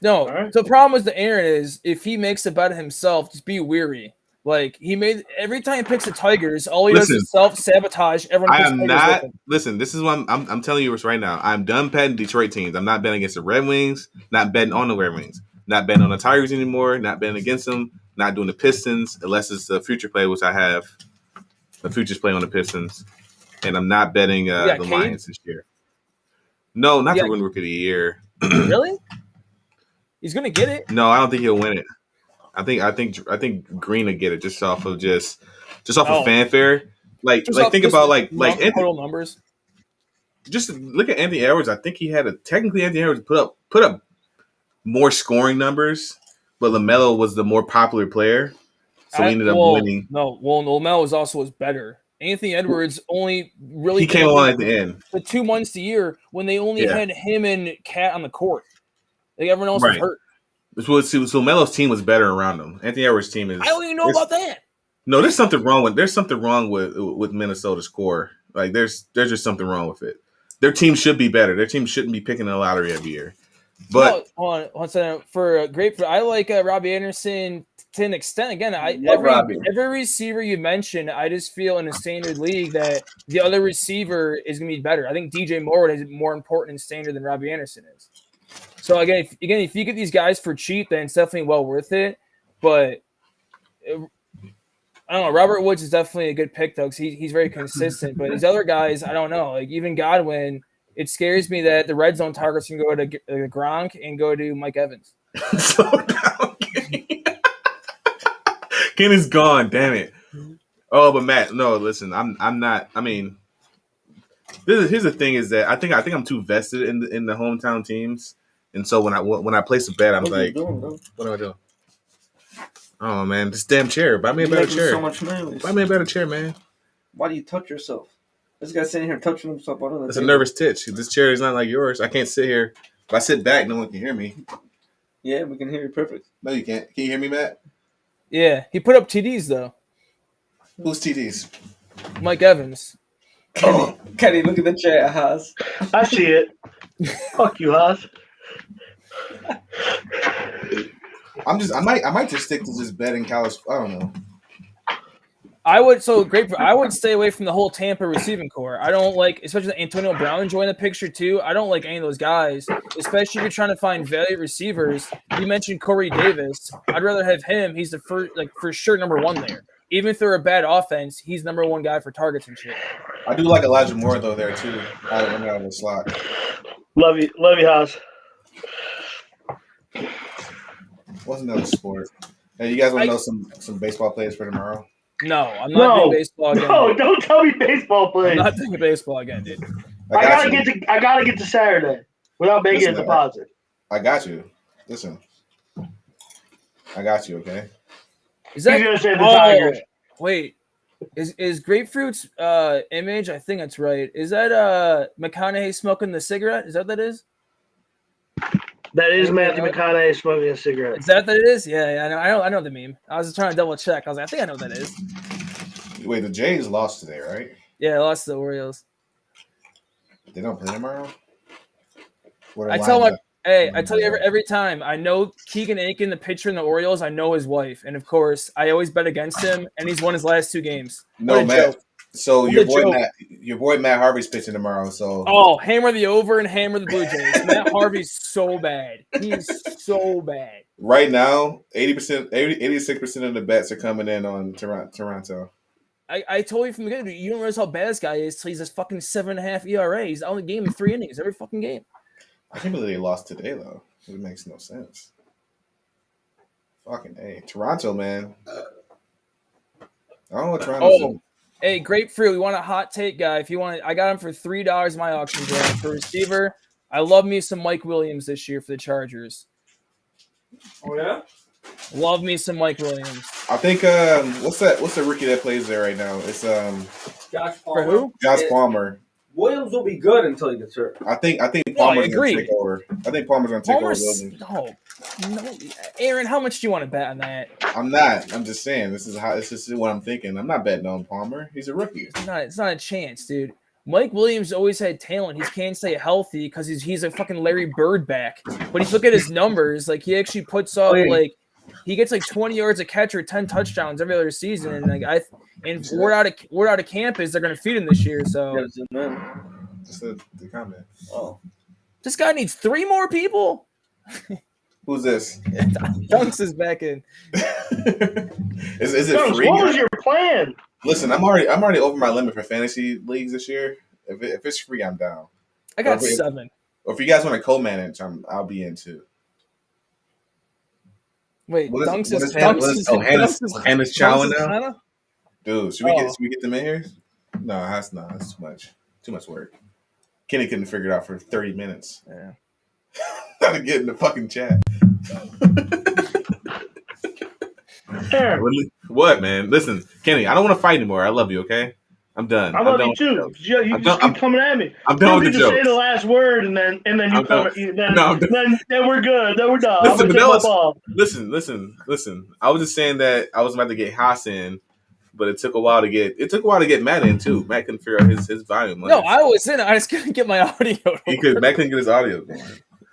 No, right. the problem with the Aaron is if he makes a bet himself, just be weary. Like every time he picks the Tigers, all he does is self-sabotage. Everyone I picks am Tigers not. with him. Listen, this is what I'm telling you right now. I'm done betting Detroit teams. I'm not betting against the Red Wings. Not betting on the Red Wings. Not betting on the Tigers anymore. Not betting against them. Not doing the Pistons unless it's a future play, which I have. The futures play on the Pistons, and I'm not betting the Lions this year. No, not to win Rookie of the Year. Really? He's gonna get it. No, I don't think he'll win it. I think Green will get it just off of fanfare. Like think about like total numbers. Just look at Anthony Edwards. I think he had technically Anthony Edwards put up more scoring numbers, but LaMelo was the more popular player, so he ended up winning. No, LaMelo was better. Anthony Edwards only really he came on at the end. The 2 months a year when they only had him and Cat on the court. Like everyone else was hurt. So LaMelo's team was better around him. Anthony Edwards' team is. I don't even know about that. No, there's something wrong with Minnesota's core. Like there's just something wrong with it. Their team should be better. Their team shouldn't be picking the lottery every year. But hold on. For Grapefruit, I like Robbie Anderson to an extent. Again, every receiver you mentioned, I just feel in a standard league that the other receiver is going to be better. I think DJ Moore is more important in standard than Robbie Anderson is. So again, if you get these guys for cheap, then it's definitely well worth it. But I don't know. Robert Woods is definitely a good pick though, because he's very consistent. But these other guys, I don't know. Like even Godwin, it scares me that the red zone targets can go to Gronk and go to Mike Evans. Slow down, Kenny. Kenny's gone. Damn it. Oh, but Matt, no, listen, I'm not. I mean, here's the thing: is that I think I'm too vested in the hometown teams. And so when I place a bet, I'm like, what am I doing? Oh man, this damn chair. Buy me a better chair. So much noise. Buy me a better chair, man. Why do you touch yourself? This guy's sitting here touching himself. It's a nervous titch. This chair is not like yours. I can't sit here. If I sit back, no one can hear me. Yeah, we can hear you perfect. No, you can't. Can you hear me, Matt? Yeah, he put up TDs though. Who's TDs? Mike Evans. Kenny, look at the chat, Haas. I see it. Fuck you, Haas. I might just stick to just betting college. I don't know. I would stay away from the whole Tampa receiving core. I don't like, especially Antonio Brown joining the picture too. I don't like any of those guys, especially if you're trying to find value receivers. You mentioned Corey Davis. I'd rather have him. He's the for sure number one there. Even if they're a bad offense, he's number one guy for targets and shit. I do like Elijah Moore though there too. Out of the slot. Love you, Haas. What's another sport? Hey, you guys want to know some baseball players for tomorrow? No, I'm not doing baseball again. No, don't tell me baseball plays. I'm not doing baseball again, dude. I gotta get to Saturday without making a deposit. I got you. Listen, I got you. Okay. Is that He's gonna say the Tigers. Wait, is Grapefruit's image? I think that's right. Is that McConaughey smoking the cigarette? Is that what that is? That is Anybody Matthew know? McConaughey smoking a cigarette. Is that what it is? Yeah, I know the meme. I was trying to double check. I was like, I think I know what that is. Wait, the Jays lost today, right? Yeah, I lost to the Orioles. They don't play tomorrow. What are I tell lines I tell you every time. I know Keegan Aiken, the pitcher in the Orioles. I know his wife, and of course, I always bet against him, and he's won his last 2 games. No, What a Matt. joke. So What your a joke. boy Matt Harvey's pitching tomorrow. So Oh, hammer the over and hammer the Blue Jays. Matt Harvey's so bad. He's so bad. right now, 86% of the bets are coming in on Toronto. I told you from the beginning, you don't realize how bad this guy is till he's this fucking 7.5 ERA. He's only game in 3 innings every fucking game. I can't believe they lost today though. It makes no sense. Fucking A. Toronto, man. I don't know what Toronto's doing. Hey, Grapefruit, we want a hot take guy. If you want, I got him for $3 in my auction draft for receiver. I love me some Mike Williams this year for the Chargers. Oh yeah. Love me some Mike Williams. I think what's the rookie that plays there right now? It's Josh For Palmer. who? Josh Palmer. Williams will be good until he gets hurt. I think No, I Palmer's gonna agree. take over. I think Palmer's gonna take over Palmer's Williams. no, Aaron, how much do you want to bet on that? I'm not. I'm just saying this is what I'm thinking. I'm not betting on Palmer. He's a rookie. It's not a chance, dude. Mike Williams always had talent. He can't stay healthy because he's a fucking Larry Bird back. But if you look at his numbers, like he actually puts up like he gets like 20 yards a catch or 10 touchdowns every other season. And word out of camp is they're gonna feed him this year. So Just the comment. Oh, this guy needs 3 more people. Who's this? Dunks is back in. Is it Jones, free? what was your plan? Listen, I'm already over my limit for fantasy leagues this year. If it's free, I'm down. I got Okay. 7. Or if you guys want to co-manage, I'll be in too. Wait, Dunks is Hannah's chowing now. Hannah? Dude, should we get them in here? No, that's too much. Too much work. Kenny couldn't figure it out for 30 minutes. Yeah. How to get in the fucking chat. What, man? Listen, Kenny, I don't want to fight anymore. I love you, okay? I'm done. I love you too. You just keep coming at me. I'm done with the jokes. jokes. Say the last word and then you I'm come. Then we're good. Then we're done. Listen, I'm gonna take my ball. Listen. I was just saying that I was about to get Haas in, but it took a while to get Matt in too. Matt couldn't figure out his volume. No, I was in. I just couldn't get my audio. Matt couldn't get his audio going.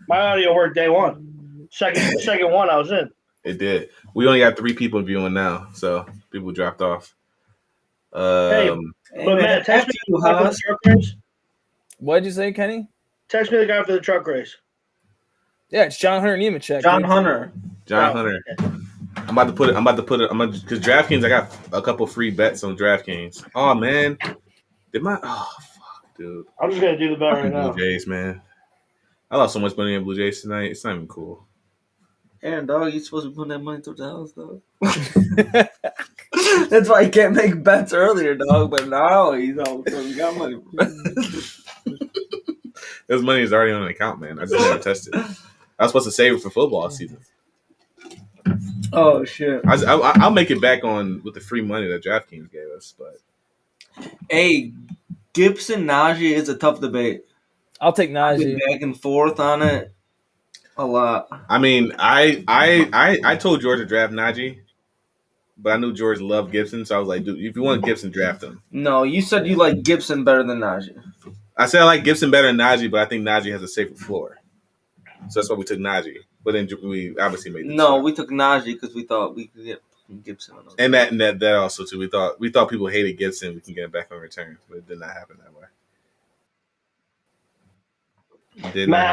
My audio worked day one. Second one, I was in. It did. We only got 3 people viewing now, so people dropped off. But man, text me the guy for the truck race. What did you say, Kenny? Text me the guy for the truck race. Yeah, it's John Hunter Nemechek. John Hunter. I'm about to put it because DraftKings. I got a couple free bets on DraftKings. Oh man, fuck, dude. I'm just gonna do the bet right now. Blue Jays, man. I lost so much money in Blue Jays tonight. It's not even cool. Aaron, dog, you supposed to be putting that money towards the house, dog. That's why he can't make bets earlier, dog. But now he's all of a sudden got money. This money is already on an account, man. I just never tested it. I was supposed to save it for football season. Oh shit! I'll make it back on with the free money that DraftKings gave us. But hey, Gibson Najee is a tough debate. I'll take I've Najee. been back and forth on it a lot. I mean, I told George to draft Najee, but I knew George loved Gibson, so I was like, dude, if you want Gibson, draft him. No, you said you like Gibson better than Najee. I said I like Gibson better than Najee, but I think Najee has a safer floor. So that's why we took Najee. But then we obviously made the No, we took Najee because we thought we could get Gibson. And that also too. We thought people hated Gibson. We can get him back on return, but it did not happen that way. Man,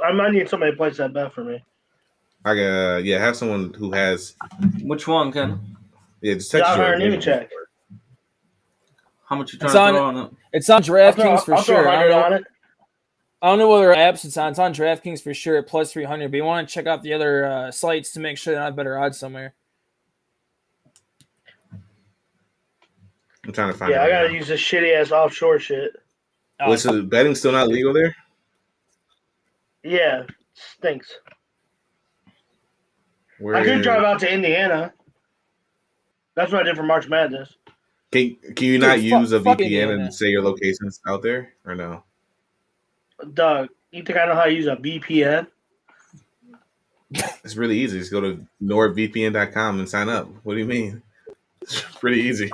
I might need somebody to place that bet for me. I have someone who has. Which one, Ken? Yeah, just text John Hunter Nemechek. How much you trying to throw on it? It's on DraftKings for sure. I don't know whether apps it's on. It's on DraftKings for sure at plus 300. But you want to check out the other sites to make sure they're not better odds somewhere. I'm trying to find. Yeah, I gotta use this shitty ass offshore shit. So betting still not legal there? Yeah, stinks. Where I could drive out to Indiana. That's what I did for March Madness. Can you not use a fuck VPN Indiana. and say your location's out there or no? Doug, you think I know how to use a VPN? It's really easy. Just go to nordvpn.com and sign up. What do you mean? It's pretty easy.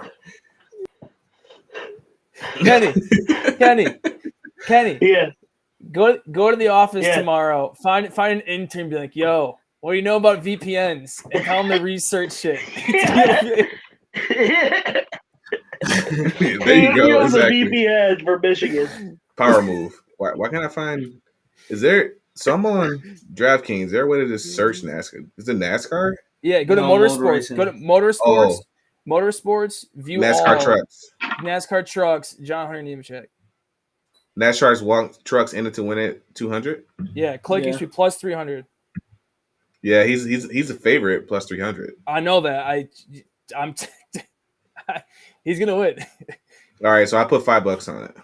Kenny. Yeah. Go to the office Yeah. tomorrow. Find an intern. Be like, yo, what do you know about VPNs? And tell them to research shit. There you He go. knows a Exactly. VPN for Michigan. Power move. Why can't I find? Is there? So I'm on DraftKings. Is there a way to just search NASCAR? Is it NASCAR? Yeah, go to No, motor motorsports. racing. Go to motorsports. Oh. Motorsports. View NASCAR all. trucks. NASCAR trucks. John Hunter Nemechek. NASCAR's trucks in it to win it 200. Yeah, Clay Yeah. Kingsley plus 300. Yeah, he's a favorite plus 300. I know that. I'm. He's gonna win. All right, so I put $5 on it.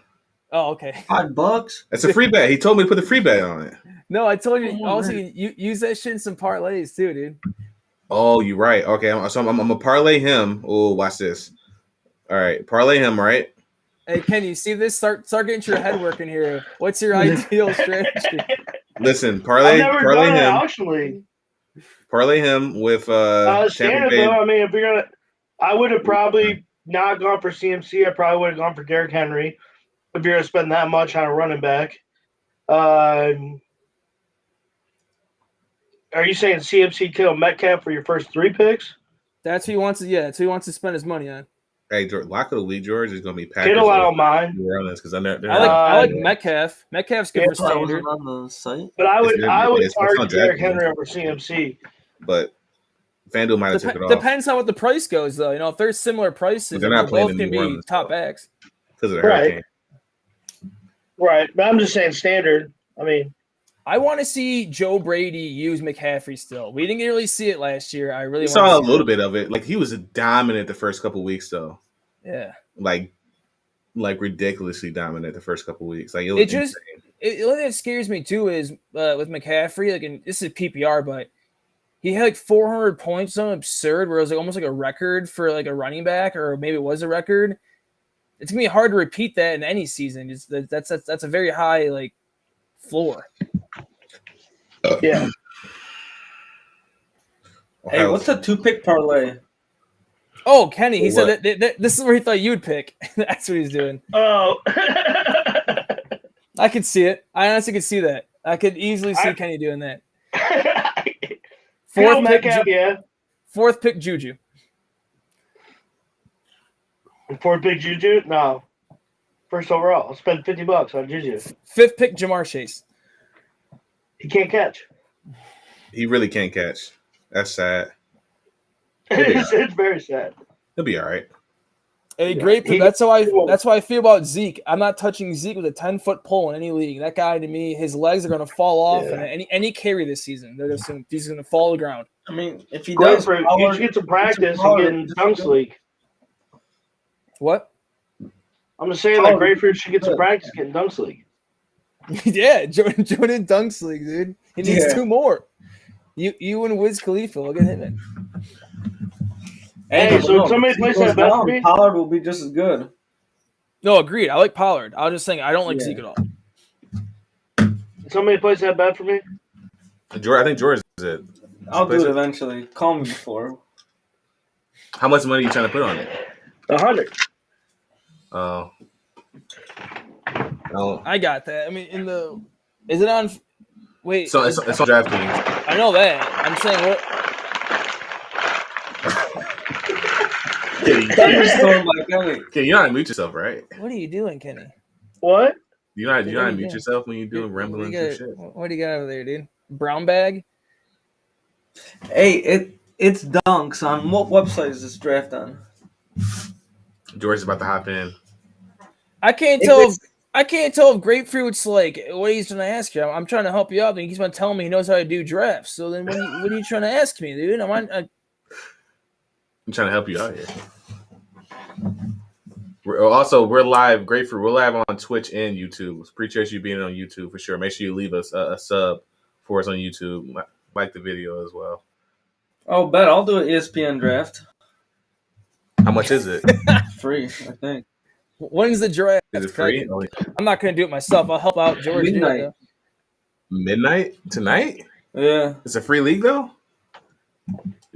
Oh, okay. $5? That's a free bet. He told me to put the free bet on it. No, I told you. Oh, Also, man. you use that shit in some parlays too, dude. Oh, you're right. Okay, so I'm gonna parlay him. Oh, watch this. All right, parlay him. Right. Hey, Ken, you see this? Start getting your head working here. What's your ideal strategy? Listen, I've parlay never done an him. auction league. Parlay him with Tampa Standard Bay. though. I mean, if you're gonna, I would have probably not gone for CMC. I probably would have gone for Derrick Henry. If you're gonna spend that much on a running back, are you saying CMC kill Metcalf for your first 3 picks? That's who he wants to. Yeah, that's who he wants to spend his money on. Hey, lock of the week, George is gonna be Packers. Kittle, I don't mind, New Orleans because I like Metcalf. Metcalf's good yeah, for standard. On the site. but I would It's target on Derrick DraftKings. Henry over CMC. but FanDuel might have took it off Depends on what the price goes, though. You know, if there's similar prices, They're not they're playing both in can New be Orleans, top though. backs. because of the Right. hurricane. Right, but I'm just saying standard. I mean, I want to see Joe Brady use McCaffrey still. We didn't really see it last year. I really We want saw a to see little bit of it. Like he was dominant the first couple weeks, though. Yeah. Like ridiculously dominant the first couple weeks. Like It just the only thing that scares me too is with McCaffrey. Like, and this is PPR, but he had like 400 points, something absurd, where it was like almost like a record for like a running back, or maybe it was a record. It's gonna be hard to repeat that in any season. That's a very high like floor. yeah. Hey, what's a 2-pick parlay? Oh, Kenny, he What? said that this is where he thought you'd pick. That's what he's doing. Oh, I could see it. I honestly could see that. I could easily see Kenny doing that. Kittle, Fourth pick, Metcalf, yeah. fourth pick, Juju. Fourth pick, Juju. No, first overall. I'll spend $50 on Juju. Fifth pick, Jamar Chase. He can't catch. He really can't catch. That's sad. It's very sad. He'll be all right. Hey, Yeah. great. He- That's how I feel about Zeke. I'm not touching Zeke with a 10-foot pole in any league. That guy, to me, his legs are going to fall off, Yeah. and any carry this season, he's going to fall to the ground. I mean, if he does, Grapefruit, you should get some practice and get in Dunks League. What? I'm just saying that Grapefruit should get some practice getting Dunks League. Yeah, Jordan Dunks League, dude. He needs Yeah. 2 more. You and Wiz Khalifa will get him in. Hey, so somebody place that bet for me? Pollard will be just as good. No, agreed. I like Pollard. I was just saying I don't like Yeah. Zeke at all. Somebody place that bet for me? George, I think George is it. I'll do it eventually. Call me before. How much money are you trying to put on it? 100. Oh. I got that. I mean, is it on? Wait. So it's on DraftKings. I know that. I'm saying what? Thunderstorm by Kelly. Okay, you know how to mute yourself, right? What are you doing, Kenny? What? You know how to Yeah. mute yourself when you're doing ramblings and shit. What do you got over there, dude? Brown bag? Hey, it's Dunks. On what website is this draft on? George is about to hop in. I can't tell if Grapefruit's like what he's trying to ask you. I'm trying to help you out, and he's been telling me he knows how to do drafts. So then, what are you trying to ask me, dude? I'm trying to help you out here. We're live, Grapefruit. We're live on Twitch and YouTube. Appreciate you being on YouTube for sure. Make sure you leave us a sub for us on YouTube. Like the video as well. Oh, bet I'll do an ESPN draft. How much is it? Free, I think. When's the draft? Is it free? Oh, I'm not going to do it myself. I'll help out George do it, Midnight. though. midnight tonight? Yeah. It's a free league though.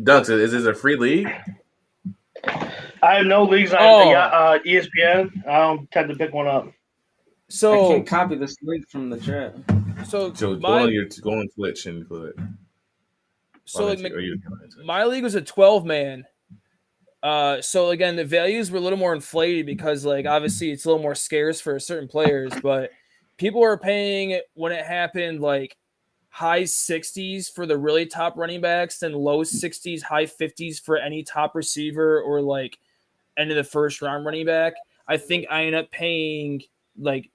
Dunks, is this a free league? I have no leagues on ESPN. I don't tend to pick one up. I So, can't copy this link from the chat. So go on Twitch and do it. My league was a 12-man. So again, the values were a little more inflated because, like, obviously it's a little more scarce for certain players, but people were paying when it happened like high 60s for the really top running backs and low 60s, high 50s for any top receiver or like end of the first round running back. I think I ended up paying like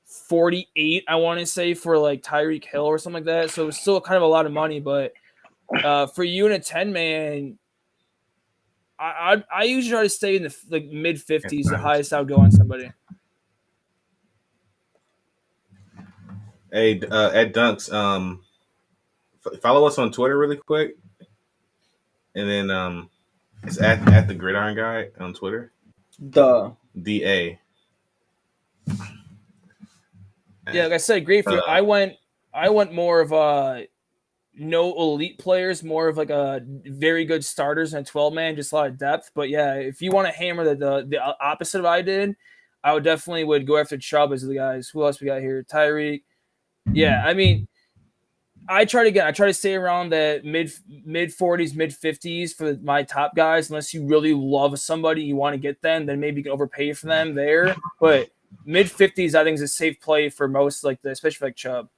48, I want to say, for like Tyreek Hill or something like that. So it was still kind of a lot of money, but for you in a 10-man, I usually try to stay in the like mid 50s, the highest I would go on somebody. Hey, at Dunks, follow us on Twitter really quick, and then it's at the Gridiron Guy on Twitter. DA. Yeah, like I said, great for you. I went more of no elite players, more of like a very good starters and a 12-man, just a lot of depth. But yeah, if you want to hammer the opposite of I did, I would definitely go after Chubb as the guys. Who else we got here? Tyreek. Yeah, I mean, I try to stay around that mid 40s, mid 50s for my top guys. Unless you really love somebody, you want to get them, then maybe you can overpay for them there. But mid 50s, I think, is a safe play for most, like especially like Chubb.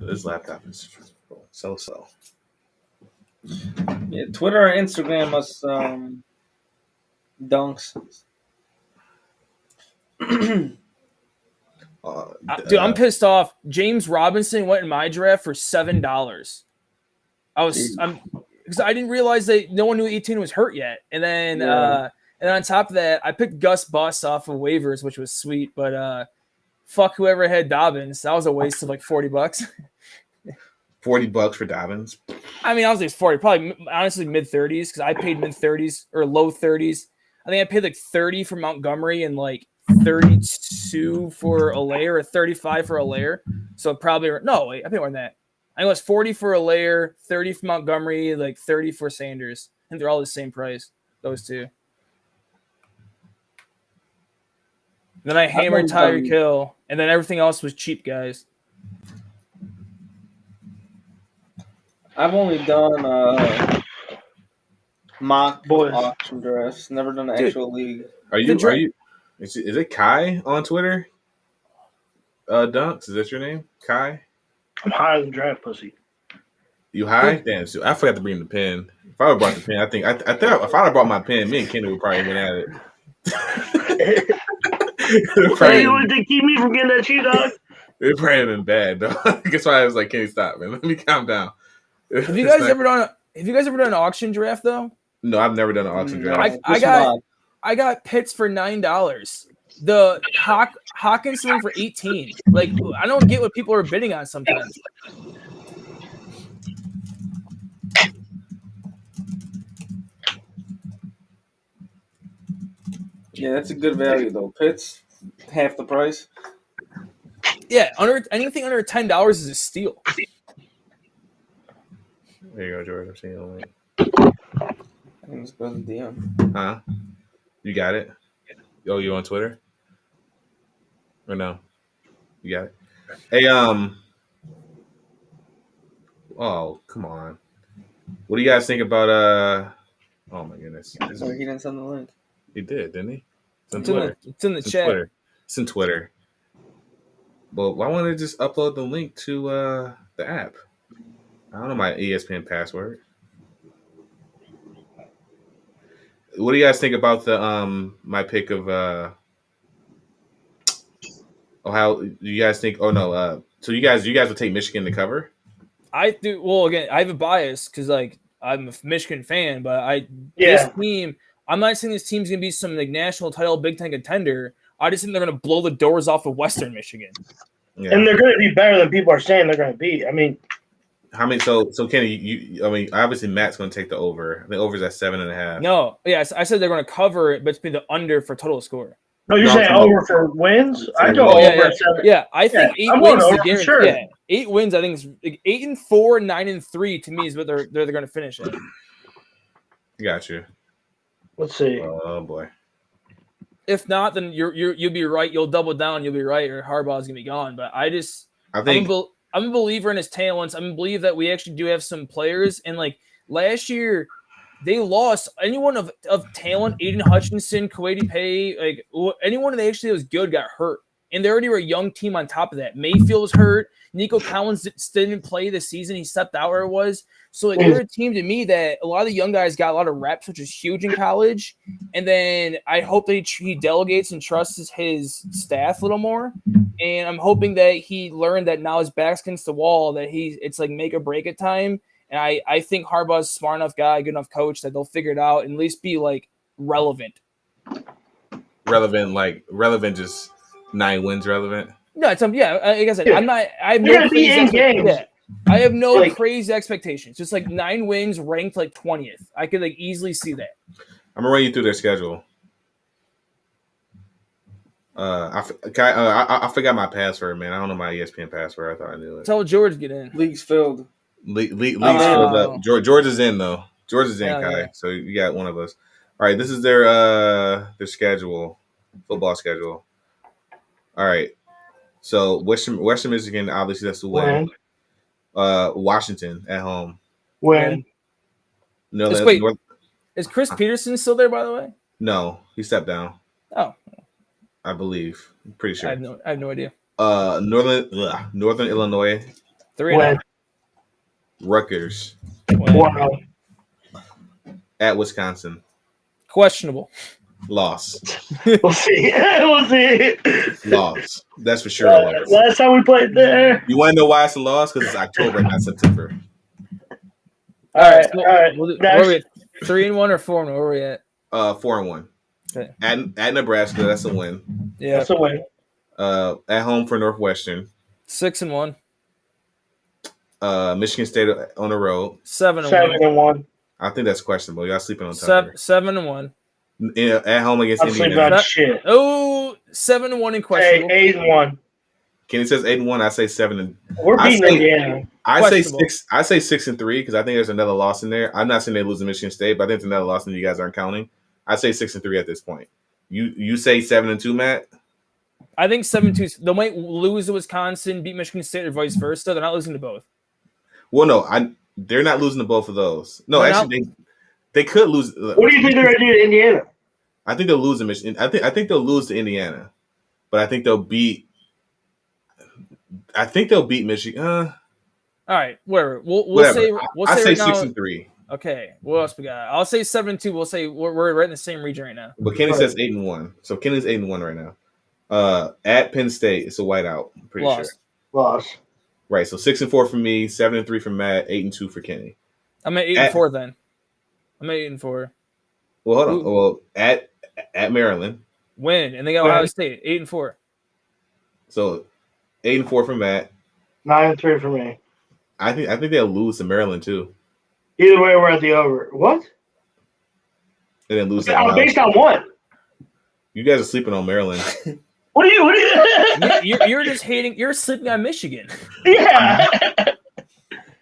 This laptop is so slow. Yeah, Twitter or Instagram us Dunks. Dude, I'm pissed off. James Robinson went in my draft for $7. Because I didn't realize that no one knew 18 was hurt yet. And then and on top of that, I picked Gus Bus off of waivers, which was sweet. But fuck whoever had Dobbins. That was a waste of like $40. $40 for Dobbins. I mean, I was like 40, probably honestly mid 30s because I paid mid 30s or low 30s. I think I paid like 30 for Montgomery and like 32 for Allaire or 35 for Allaire. So probably I paid more than that. I think it was 40 for Allaire, 30 for Montgomery, like 30 for Sanders. And they're all the same price, those two. Then I hammered Tyreek Hill, and then everything else was cheap, guys. I've only done mock auction drafts. Never done an actual league. Are you? Is it Kai on Twitter? Dunks, is that your name, Kai? I'm higher than draft pussy. You high? Damn, so I forgot to bring the pen. If I would brought the pen, I think if I would have brought my pen, me and Kenny would probably went at it. Hey, you want to keep me from getting that cheat, dog? It probably been bad, though. That's why I was like, Kenny, stop, man. Let me calm down. Have you guys ever done an auction draft though? No, I've never done an auction draft. I got Pitts for $9. The Hawkinson for 18. Like, I don't get what people are bidding on sometimes. Yeah, that's a good value though. Pitts, half the price. Yeah, anything under $10 is a steal. There you go, George. I'm seeing the link. I think it's going to DM. Huh? You got it? Oh, you on Twitter? Or no? You got it? Hey, oh, come on. What do you guys think about, oh my goodness. Sorry, he didn't send the link. He did, didn't he? It's on Twitter. It's in the chat. Twitter. It's in Twitter. But why won't I just upload the link to the app? I don't know my ESPN password. What do you guys think about the my pick of Ohio? Do you guys think? Oh no, so you guys will take Michigan to cover? I do. Well, again, I have a bias because like I'm a Michigan fan, but this team. I'm not saying this team's gonna be some like national title Big Ten contender. I just think they're gonna blow the doors off of Western Michigan. Yeah. And they're going to be better than people are saying they're going to be. I mean, how many? So Kenny, I mean, obviously Matt's going to take the over. The over's at 7.5. No, yes, I said they're going to cover it, but it's been the under for total score. no, you're saying over for wins? I go Oh, over at 7. Yeah, I think 8 I'm wins going is over for guaranteed. sure. Yeah, 8 wins. I think is like 8-4, 9-3 to me is what they're going to finish at. Got you. Let's see. Oh boy. If not, then you'll be right. You'll double down. You'll be right, or Harbaugh's gonna be gone. But I think I'm a believer in his talents. I believe that we actually do have some players. And like last year, they lost anyone of talent. Aiden Hutchinson, Kuwaiti Pay, like anyone that actually was good got hurt. And they already were a young team on top of that. Mayfield was hurt. Nico Collins didn't play this season. He stepped out where it was. So like they're a team to me that a lot of the young guys got a lot of reps, which is huge in college. And then I hope that he delegates and trusts his staff a little more. And I'm hoping that he learned that now his back's against the wall, that it's like make or break it time. And I think Harbaugh's a smart enough guy, good enough coach that they'll figure it out and at least be like relevant. Relevant, just 9 wins relevant. No, like I said, I have no crazy expectations. Yeah. I have no crazy expectations. Just like 9 wins, ranked like 20th. I could like easily see that. I'm gonna run you through their schedule. I forgot my password, man. I don't know my ESPN password. I thought I knew it. Tell George to get in. League's filled. League's filled up. George is in though. George is in, Kai. Yeah. So you got one of us. All right, this is their schedule, football schedule. All right. So Western Michigan, obviously that's the win. Washington at home. Win. No, is Chris Peterson still there, by the way? No, he stepped down. Oh. I believe. I'm pretty sure. I have no idea. Northern Illinois. 3-0. Rutgers. Wow. At Wisconsin. Questionable. Loss. We'll see. Loss. That's for sure. Last time we played there. You want to know why it's a loss? Because it's October, not September. All right. We're at 3-1 or 4-1? Where are we at? 4-1. Okay. At Nebraska, that's a win. Yeah, that's a win. At home for Northwestern. 6-1. Michigan State on the road. 7-1. I think that's questionable. Y'all sleeping on Tucker. 7-1. At home against Indiana. Shit. Oh, 7-1 in questionable. 8-1. Kenny says 8-1. I say 7. We're beating Indiana. I say 6. I say 6-3 because I think there's another loss in there. I'm not saying they lose to Michigan State, but I think there's another loss that you guys aren't counting. I say 6-3 at this point. You say 7-2, Matt? I think 7-2. They might lose to Wisconsin, beat Michigan State, or vice versa. They're not losing to both. Well, no, they're not losing to both of those. No, actually, they could lose. What do you think they're going to do to Indiana? I think they'll lose to Michigan. I think they'll lose to Indiana, but I think they'll beat. I think they'll beat Michigan. All right, whatever. We'll say right 6-3. Okay, what else we got? I'll say 7-2. We'll say we're right in the same region right now. But Kenny says 8-1. So Kenny's 8-1 right now. At Penn State, it's a whiteout. I'm pretty sure. Loss. Right. So 6-4 for me, 7-3 for Matt, 8-2 for Kenny. I'm at 8-4 then. I'm at 8-4. Well, hold on. Well, at Maryland, win, and they got Ohio State 8-4. So 8-4 for Matt. 9-3 for me. I think they'll lose to Maryland too. Either way, we're at the over. What? They didn't lose. Based on what? You guys are sleeping on Maryland. What are you? You're just hating. You're sleeping on Michigan. Yeah.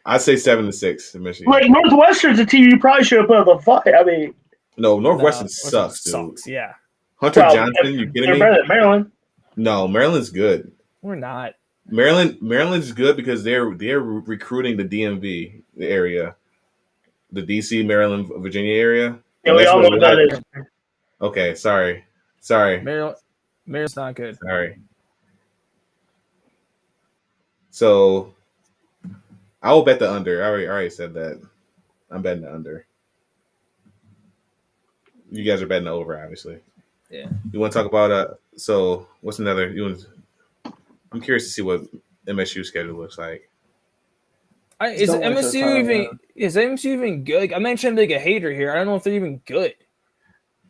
I say 7-6 in Michigan. Like Northwestern's a team you probably should have put up a fight. I mean, no, Northwestern sucks, dude. Sucks, yeah. Hunter Johnson, you kidding me? They're better than Maryland. No, Maryland's good. We're not. Maryland's good because they're recruiting the DMV area, the DC, Maryland, Virginia area. Yeah, we all know what that is. Okay, sorry. Maryland's not good. Sorry. So I will bet the under. I already said that. I'm betting the under. You guys are betting the over, obviously. Yeah. You want to talk about so what's another? I'm curious to see what MSU schedule looks like. Is MSU even good? I'm not trying to be like a hater here. I don't know if they're even good.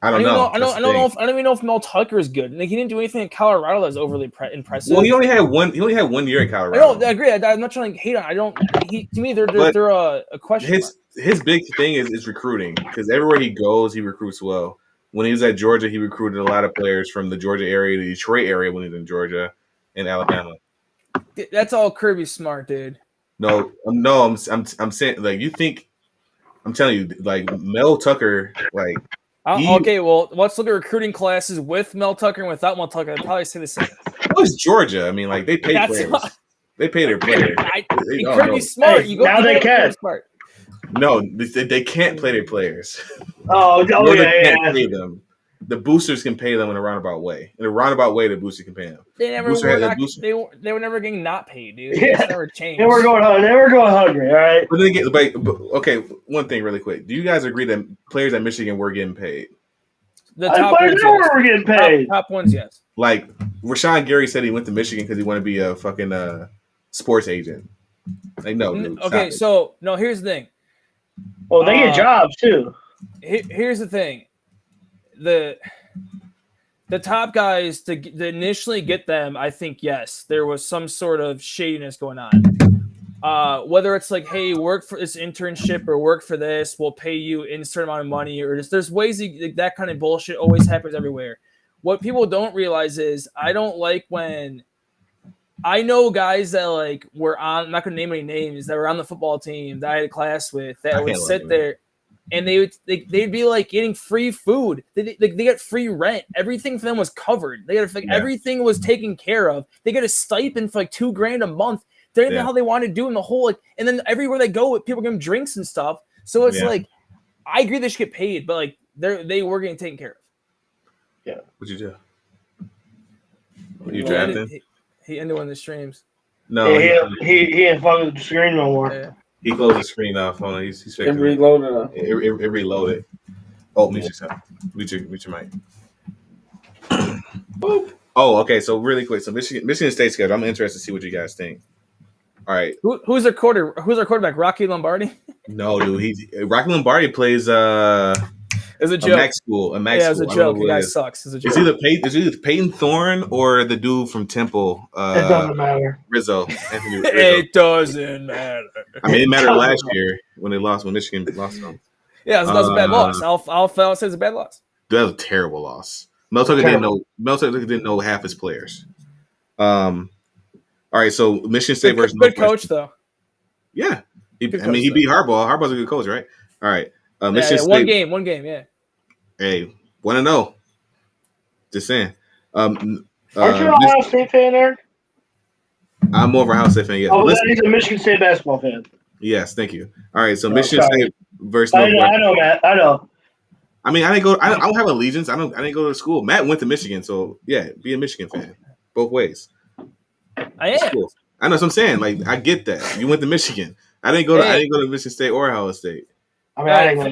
I don't know. I don't even know if Mel Tucker is good. Like, he didn't do anything in Colorado that's overly impressive. Well, he only had one year in I Colorado. don't agree. I'm not trying to hate on. To me, they're a question mark. His big thing is recruiting, because everywhere he goes, he recruits well. When he was at Georgia, he recruited a lot of players from the Georgia area, the Detroit area when he was in Georgia, and Alabama. That's all Kirby Smart, dude. No, I'm saying, like, you think, I'm telling you, like, Mel Tucker, like, okay, well, let's look at recruiting classes with Mel Tucker and without Mel Tucker. I'd probably say the same. Well, it's Georgia. I mean, like, they pay players. They pay their players. Kirby Smart. Hey, now they can. No, they can't play their players. They can't pay them. The boosters can pay them in a roundabout way. In a roundabout way, the booster can pay them. They were never getting not paid, dude. Yeah. It's never changed. They were going hungry, all right? But then again, okay, one thing really quick. Do you guys agree that players at Michigan were getting paid? The top ones, yes. Were getting paid. Top ones, yes. Like, Rashawn Gary said he went to Michigan because he wanted to be a fucking sports agent. Like, no, dude, okay, so, no, here's the thing. Well, they get jobs, too. Here's the thing. The top guys, to initially get them, I think, yes, there was some sort of shadiness going on. Whether it's like, hey, work for this internship or work for this, we'll pay you a certain amount of money, or there's ways that kind of bullshit always happens everywhere. What people don't realize is I don't like when I know guys that like were on, I'm not going to name any names, that were on the football team that I had a class with that would sit there. And they'd be like getting free food. They get free rent. Everything for them was covered. Everything was taken care of. They get a stipend for like $2,000 a month. They didn't know how they wanted to do in the whole and then everywhere they go, people give them drinks and stuff. So it's like, I agree they should get paid, but like they were getting taken care of. Yeah. What'd you do? You drafted? He ended one of the streams. No, he ain't fucking the screen no more. Yeah. He closed the screen off. Hold on, he's fixing it. Reloaded it. It reloaded. Oh, mute your mic. Oh, okay. So really quick. So Michigan State schedule. I'm interested to see what you guys think. All right. Who's their quarterback? Rocky Lombardi? No, dude. Rocky Lombardi plays It's a joke. A Mac school. It's a joke. The guy sucks. It's a joke. It's either Peyton Thorne or the dude from Temple. It doesn't matter. Rizzo. It doesn't matter. I mean, it mattered last year when Michigan lost them. Yeah, that was a bad loss. Alfell says a bad loss. That was a terrible loss. Mel Tucker didn't know half his players. All right, so Michigan State versus good coach though. Yeah, he beat Harbaugh. Harbaugh's a good coach, right? All right. Michigan State, one game, yeah. Hey, 1-0. Just saying. Aren't you an Ohio State fan, Eric? I'm more of a Ohio State fan. Yes. Oh, he's a Michigan State basketball fan. Yes, thank you. All right, so Michigan State versus. I know, Matt. I know. I mean, I didn't go. I don't have allegiance. I didn't go to school. Matt went to Michigan, so yeah, be a Michigan fan, both ways. I am. Cool. I know what I'm saying. Like, I get that you went to Michigan. I didn't go to Michigan State or Ohio State. I mean,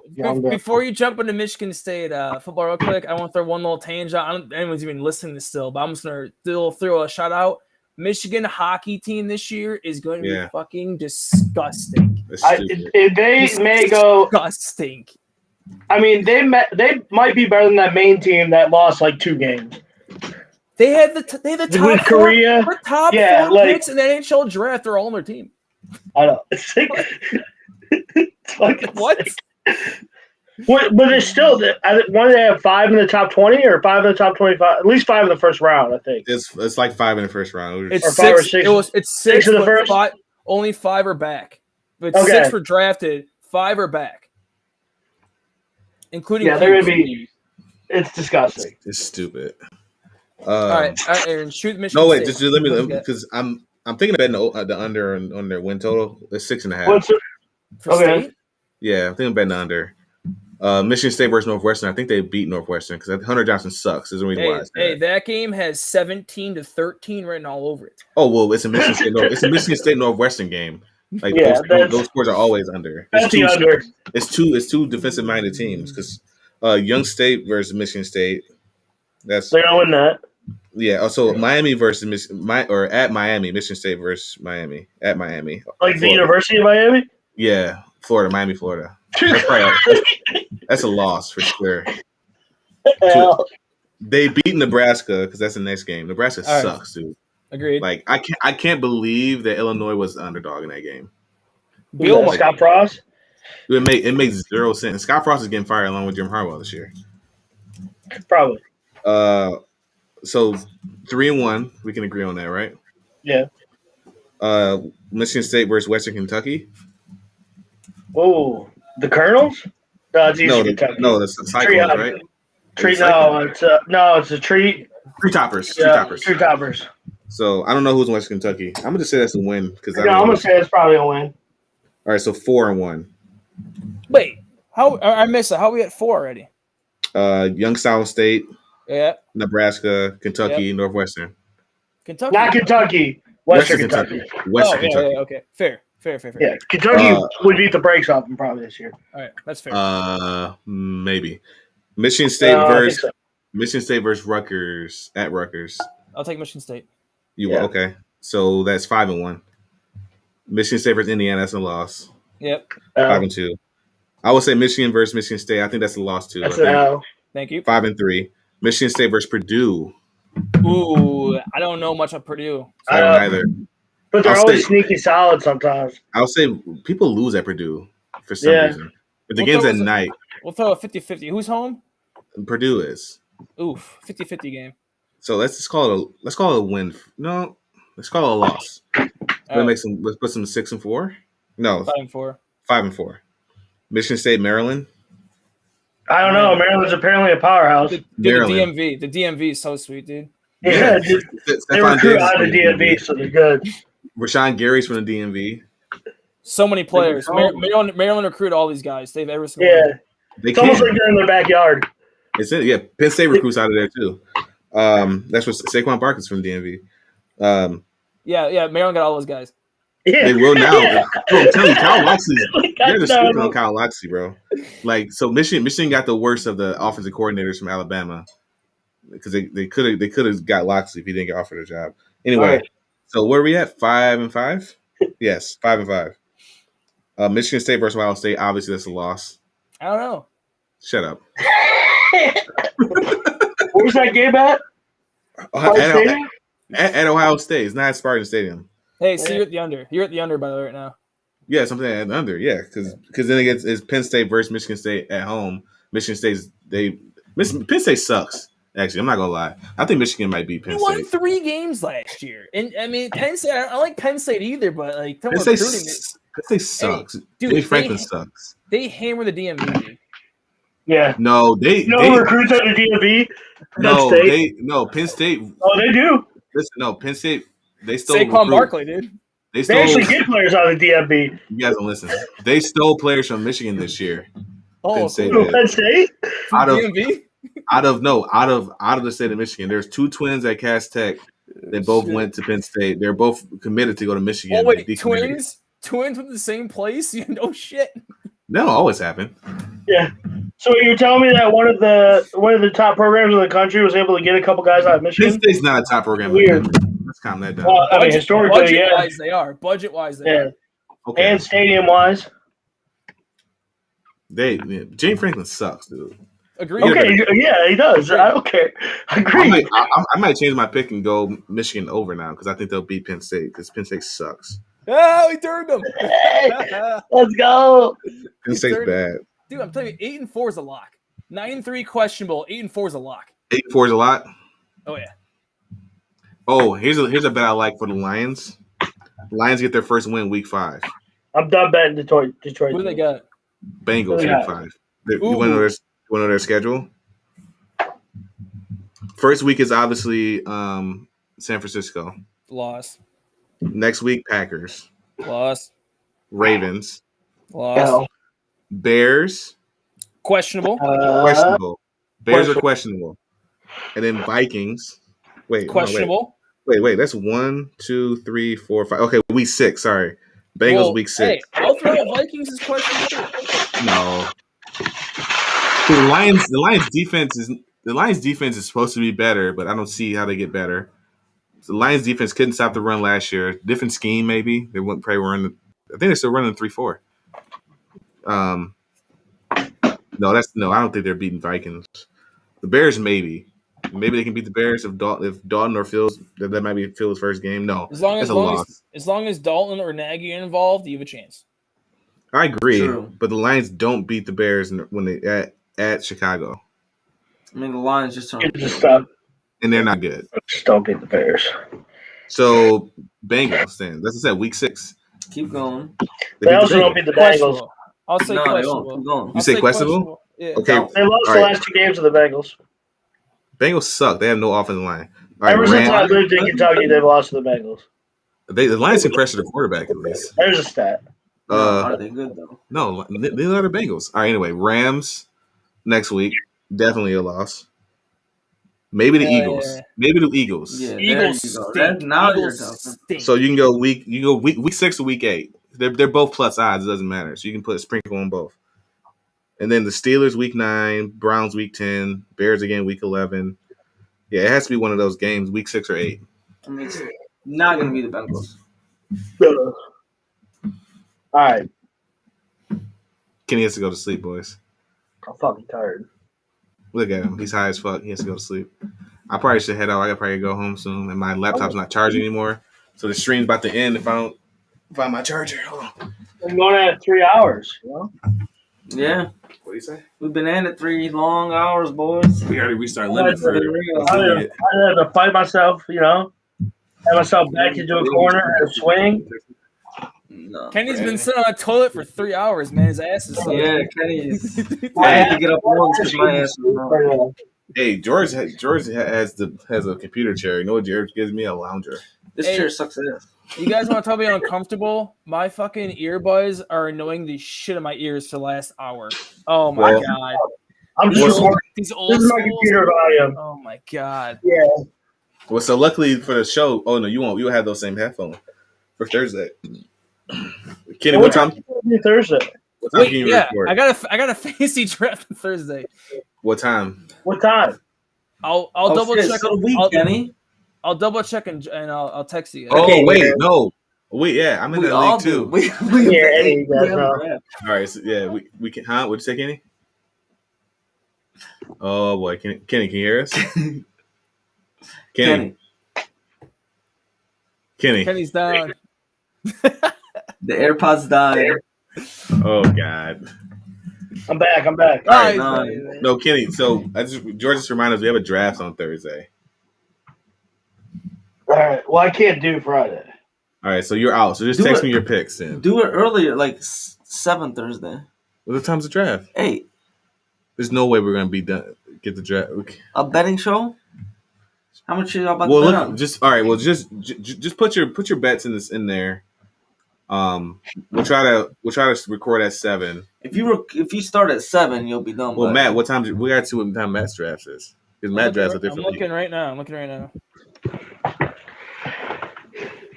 before you jump into Michigan State football real quick, I want to throw one little tangent. I don't know if anyone's even listening to this still, but I'm just going to throw a shout out. Michigan hockey team this year is going to be fucking disgusting. They may go disgusting. I mean, they might be better than that main team that lost like 2 games. They had the top with Korea. Four picks in the NHL draft. They're all on their team. I know. It's like what? But it's still one. They have 5 in the top 20 or 5 in the top 25. At least 5 in the first round, I think. It's like 5 in the first round. It's 5 or 6. It's 6 in the first. Only 5 are back. But 6 were drafted. 5 are back, including. Yeah, they're gonna be. It's disgusting. It's stupid. All right, Aaron, shoot Michigan. No, wait, just let me because I'm thinking of betting the under on their win total. It's 6.5. Okay. Yeah, I'm thinking of betting the under. Michigan State versus Northwestern. I think they beat Northwestern because Hunter Johnson sucks. There's a reason why. Hey, that game has 17-13 written all over it. Oh well, it's a Michigan State Northwestern game. Like those scores are always under. It's two defensive minded teams because Young State versus Michigan State. They're gonna win that. Yeah. So Miami versus at Miami, Michigan State versus Miami at Miami. Like Florida. The University of Miami. Yeah, Miami, Florida. That's a loss for sure. They beat Nebraska because that's the next game. Nebraska All right. sucks, dude. Agreed. Like I can't believe that Illinois was the underdog in that game. Bill Scott Frost. It makes zero sense. Scott Frost is getting fired along with Jim Harbaugh this year. Probably. So 3-1, we can agree on that, right? Yeah. Michigan State versus Western Kentucky. Oh, the Colonels? No, it's Eastern Kentucky. The Cyclones, right? It's a treat. Tree Toppers. Tree Toppers. So I don't know who's in Western Kentucky. I'm gonna just say that's a win because I'm gonna say it's probably a win. All right, so 4-1. Wait, how I missed it? How are we at 4 already? Youngstown State, Yeah, Nebraska, Kentucky, Northwestern. Kentucky. Not Kentucky. Western Kentucky. Western Kentucky. Yeah, okay, fair. Yeah, Kentucky would beat the brakes off them probably this year. All right, that's fair. Maybe. Michigan State versus Rutgers at Rutgers. I'll take Michigan State. Okay? So that's 5-1. Michigan State versus Indiana. That's a loss. Yep. 5-2. I would say Michigan versus Michigan State. I think that's a loss too. That's an L. Thank you. 5-3. Michigan State versus Purdue. Ooh, I don't know much of Purdue. I don't either. But they're always sneaky solid sometimes. I'll say people lose at Purdue for some reason. But the game's at night. We'll throw a 50-50. Who's home? Purdue is. Oof, 50-50 game. So let's call it a win. No, let's call it a loss. Let's put some 6-4. No, 5-4. 5-4. Michigan State, Maryland. I don't know. Maryland's apparently a powerhouse. The DMV is so sweet, dude. Yeah, they recruit out of the DMV, so they're good. Rashawn Gary's from the DMV. So many players. Maryland recruit all these guys. They've ever seen. Yeah, it's almost like they're in their backyard. Penn State recruits out of there too. That's what Saquon Barkley's from DMV. Yeah, Maryland got all those guys. Yeah. They will now. Bro, I'm telling you, Kyle Loxley. You're just sleeping on Kyle Loxley, bro. Like, so Michigan got the worst of the offensive coordinators from Alabama because they could have got Loxley if he didn't get offered a job. Anyway, so where are we at? 5-5? Yes, 5-5. Michigan State versus Ohio State. Obviously, that's a loss. I don't know. Shut up. Where's that game at? At Ohio State. It's not at Spartan Stadium. Hey, so you're at the under. You're at the under, by the way, right now. Yeah, something at the under. Yeah, because then it's Penn State versus Michigan State at home. Penn State sucks. Actually, I'm not gonna lie. I think Michigan might beat Penn State. They won 3 games last year, and I mean Penn State. I don't like Penn State either, but like Penn State sucks. Hey, dude, Dave Franklin sucks. They hammer the DMV, dude. Yeah. No, they recruits at the DMV. Penn State. Oh, they do. Listen, no, Penn State. They stole Saquon Barkley, dude. They actually get players out of the DMV. You guys don't listen. They stole players from Michigan this year. Oh, Penn State. Penn State? Out of DMV? out of the state of Michigan. There's 2 twins at Cass Tech. They both went to Penn State. They're both committed to go to Michigan. Oh wait, twins with the same place? No shit. That'll always happen. Yeah. So you're telling me that one of the top programs in the country was able to get a couple guys out of Michigan? Penn State's not a top program. Weird. Let's calm that down. Well, I mean, historically, budget-wise, they are. Budget-wise, they are. Okay. And stadium-wise. James Franklin sucks, dude. Agreed. Okay, yeah, he does. I don't care. Agree. I might change my pick and go Michigan over now because I think they'll beat Penn State because Penn State sucks. Oh, he turned them. Let's go. Penn State's bad. Dude, I'm telling you, 8-4 is a lock. 9-3 questionable. 8-4 is a lock. 8-4 is a lot. Oh yeah. Oh, here's a bet I like for the Lions. Lions get their first win week 5. I'm done betting Detroit. Who do they got? Bengals week 5. You want to know their schedule? First week is obviously San Francisco. Loss. Next week, Packers. Loss. Ravens. Loss. Bears. Questionable. Questionable. Bears are questionable. And then Vikings. Wait. Questionable. Wait. That's 1, 2, 3, 4, 5. Okay, week 6. Sorry. Bengals week 6. Hey, I'll throw the Vikings as questionable. No. The Lions defense is supposed to be better, but I don't see how they get better. The Lions defense couldn't stop the run last year. Different scheme, maybe. They wouldn't probably run. I think they're still running 3-4. No, I don't think they're beating Vikings. The Bears, maybe they can beat the Bears if Dalton or Fields. That might be Fields' first game. No, As long that's a loss. as long as Dalton or Nagy are involved, you have a chance. I agree, True. but the Lions don't beat the Bears when they at Chicago, I mean, the Lions just turned. Just stop. and they're not good. Just don't beat the Bears. So Bengals, then that's what I said. Week 6. Keep going. They also don't beat the Bengals. Questionable. I'll say No, they questionable. won't. Keep going. You say questionable? Yeah. Okay. No. They lost All the right. last 2 games of the Bengals. Bengals suck. They have no offensive line. All right, Ever since I Rams. lived in Kentucky, they've lost to the Bengals. The Lions can pressure the quarterback at least. There's a stat. Are they good though? No, they are the Bengals. All right, anyway, Rams next week, definitely a loss. Maybe the Eagles. Yeah. Maybe the Eagles. Yeah, Eagles there you go. stink. Now you're Eagles talking. stink. So you can go week 6 to week 8. They're both plus odds. It doesn't matter. So you can put a sprinkle on both. And then the Steelers week 9, Browns week 10, Bears again week 11. Yeah, it has to be one of those games, week 6 or 8. I mean, it's not going to be the Bengals. All right. Kenny has to go to sleep, boys. I'm fucking tired. Look at him. He's high as fuck. He has to go to sleep. I probably should head out. I gotta probably go home soon. And my laptop's not charging anymore. So the stream's about to end if I don't find my charger. Hold on. I'm going at 3 hours, you know? Yeah. What do you say? We've been at it 3 long hours, boys. We already reached our limit for I had to fight myself, you know? Have myself back into a corner and swing. No. Kenny's been sitting on a toilet for 3 hours, man. His ass is Yeah, Kenny's. I had to get up once because my ass was wrong. Hey, George has a computer chair. You know what George gives me? A lounger. This Hey. chair sucks ass. You guys want to talk about uncomfortable? My fucking earbuds are annoying the shit in my ears for the last hour. Oh my Well, god. I'm These just old, recording. these old This is my schools. computer volume. Oh my god. Yeah. Well, so luckily for the show, oh no, you won't. You'll have those same headphones for Thursday. Kenny, what time? Thursday. What time Wait, can you yeah, record? I got a fantasy draft on Thursday. What time? What time? I'll Oh, double shit, check. so the week, I'll, Kenny. I'll double check and I'll text you. Oh Okay, wait, yeah. no, wait, yeah, I'm in We that all league do. too. We Yeah, you guys know. All right, so yeah, we can. Huh? What'd you say, Kenny? Oh boy, Kenny, can you hear us? Kenny. Kenny's down. The AirPods died. Oh God. I'm back. All right, Oh, he's no. down. No, Kenny. So George just reminded us we have a draft on Thursday. All right. Well, I can't do Friday. All right, so you're out. So just Do text it. me your picks then. Do it earlier, like 7 Thursday. What time's the draft? 8. There's no way we're gonna be done. Get the draft. Okay. A betting show? How much are y'all about Well, to bet look, on? just all right. Well, just put your bets in there. We'll try to record at 7. If you start at 7, you'll be done. Well, by- Matt, what time? We got to see what time Matt's draft is. Because Matt drafts a I'm different. looking league. right now. I'm looking right now.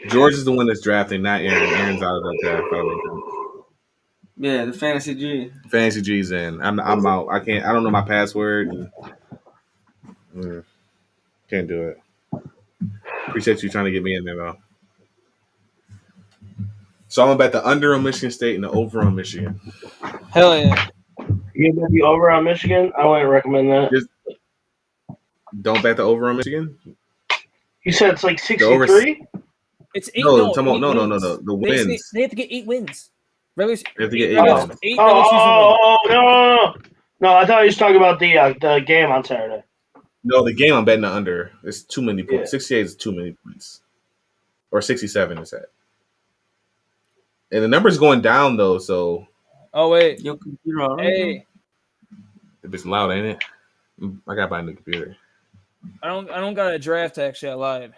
George is the one that's drafting, not Aaron. Aaron's out of that draft. Yeah, the Fantasy G. Fantasy G's in. I'm out. I can't. I don't know my password. Can't do it. Appreciate you trying to get me in there though. So I'm gonna bet the under on Michigan State and the over on Michigan. Hell yeah. You're going to be over on Michigan? I wouldn't recommend that. Don't bet the over on Michigan. You said it's like over- 63? It's 8. No, eight no. wins. The They wins. have to get 8 wins. Regular, They have to get 8 Oh. wins. eight regular season wins. Oh, no. No, I thought you was talking about the game on Saturday. No, the game I'm betting the under. It's too many points. Yeah. 68 is too many points. Or 67 is that. And the number's going down though, so Oh wait. Your computer already? Hey, if it's loud, ain't it? I gotta buy a new computer. I don't got a draft actually. I lied.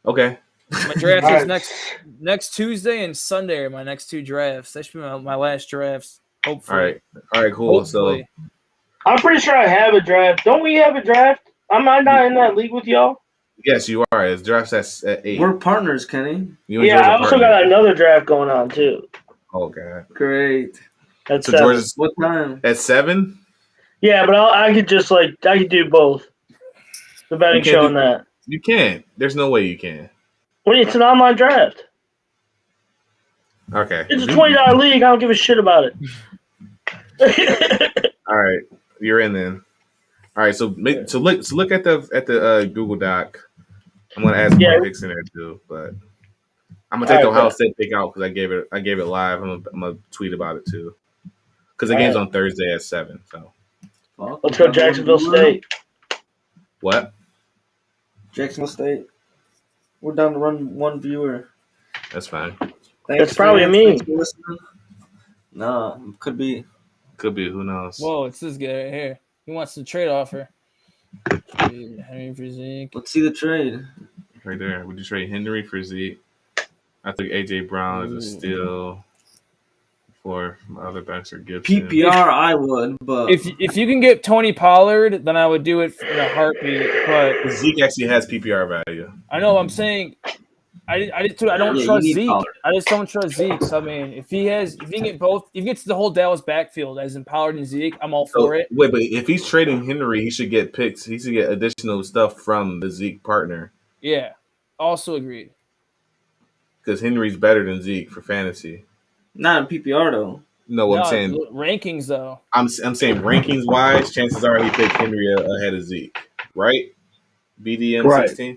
Okay. My draft is Nice. next Tuesday and Sunday are my next 2 drafts. That should be my last drafts. Hopefully. All right, cool. Hopefully. I'm pretty sure I have a draft. Don't we have a draft? Am I not in that league with y'all? So yes, you are. It's drafts at 8. We're partners, Kenny. You and Yeah, George I are also partners. got another draft going on, too. Oh god. Great. That's So 7. George is What time? at 7. Yeah, but I could just, I could do both. The betting You can't show do- and that. You can. There's no way you can. Well, it's an online draft. Okay. It's a $20 league. I don't give a shit about it. All right, you're in then. All right, so look at the Google Doc. I'm gonna add some more picks in there too, but I'm gonna take the Ohio State pick out because I gave it live. I'm gonna tweet about it too because the game's on Thursday at 7. So let's go Jacksonville State. What? Jacksonville State. We're down to run one viewer. That's fine. It's probably me. No, could be. Could be. Who knows? Whoa, it's this guy right here. He wants the trade offer. Henry for Zeke. Let's see the trade. Right there. Would you trade Henry for Zeke? I think AJ Brown is a steal. For my other backs are Gibson. PPR, I would, but if you can get Tony Pollard, then I would do it in a heartbeat. But Zeke actually has PPR value. I know. I'm saying, I don't trust Zeke. Pollard. I just don't trust Zeke. So I mean, if he can get both, if he gets the whole Dallas backfield as in Pollard and Zeke, I'm all for it. Wait, but if he's trading Henry, he should get picks. He should get additional stuff from the Zeke partner. Yeah, also agreed. Because Henry's better than Zeke for fantasy. Not in PPR though. No, I'm saying rankings though. I'm saying rankings wise, chances are he picked Henry ahead of Zeke, right? BDM 16.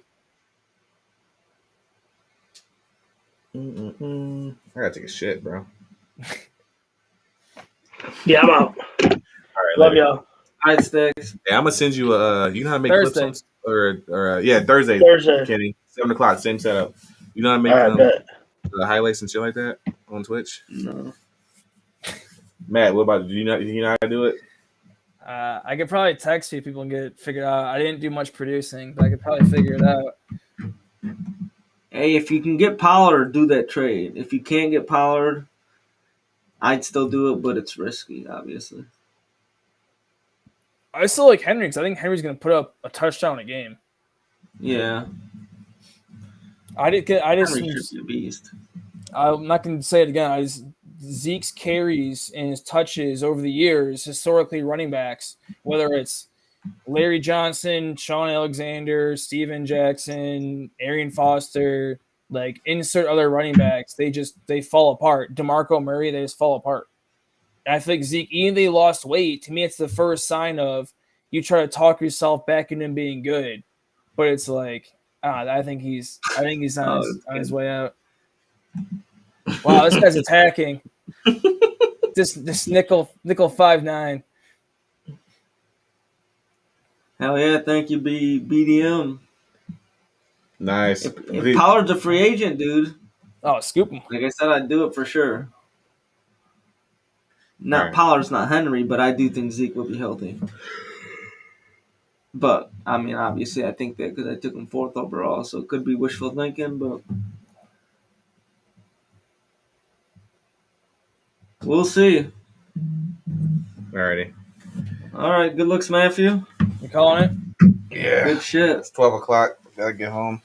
I gotta take a shit, bro. Yeah, I'm out. All right, love y'all. All right, Sticks. Yeah, I'm gonna send you you know how to make Thursday. clips or Thursday, Kenny, 7 o'clock, same setup. You know how to make highlights and shit like that on Twitch? No. Matt, what about you know how to do it? I could probably text you people and get it figured out. I didn't do much producing, but I could probably figure it out. Hey, if you can get Pollard, do that trade. If you can't get Pollard, I'd still do it, but it's risky, obviously. I still like Henry because I think Henry's going to put up a touchdown a game. Yeah. Henry should be a beast. I'm not going to say it again. Zeke's carries and his touches over the years, historically running backs, whether it's Larry Johnson, Sean Alexander, Steven Jackson, Arian Foster, like insert other running backs, they fall apart. DeMarco Murray, they just fall apart. And I think Zeke, even though they lost weight, to me it's the first sign of you try to talk yourself back into him being good. But it's like, I think he's on his way out. Wow, this guy's attacking. This nickel 5'9". Hell yeah, thank you, BDM. Nice. If Pollard's a free agent, dude. Oh, scoop him. Like I said, I'd do it for sure. Right. Pollard's not Henry, but I do think Zeke will be healthy. But, I mean, obviously, I think that because I took him 4th overall, so it could be wishful thinking, but we'll see. Alrighty. All right, good looks, Matthew. You calling it? Yeah. Good shit. It's 12 o'clock. Gotta get home.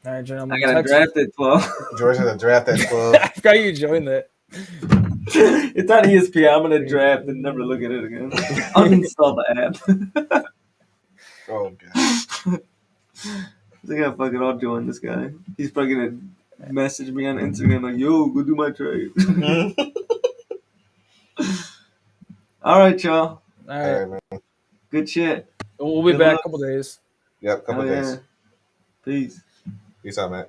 All right, gentlemen. I got to draft at 12. George has a draft at 12. I forgot you joined that. It's on ESPN. I'm going to draft and never look at it again. Uninstall the app. Oh, God. I got fucking all join this guy. He's probably going to message me on Instagram like, yo, go do my trade. All right, y'all. All right. Man. Good shit. We'll be back in a couple days. Yep, couple days. Yeah. Peace. Peace out, man.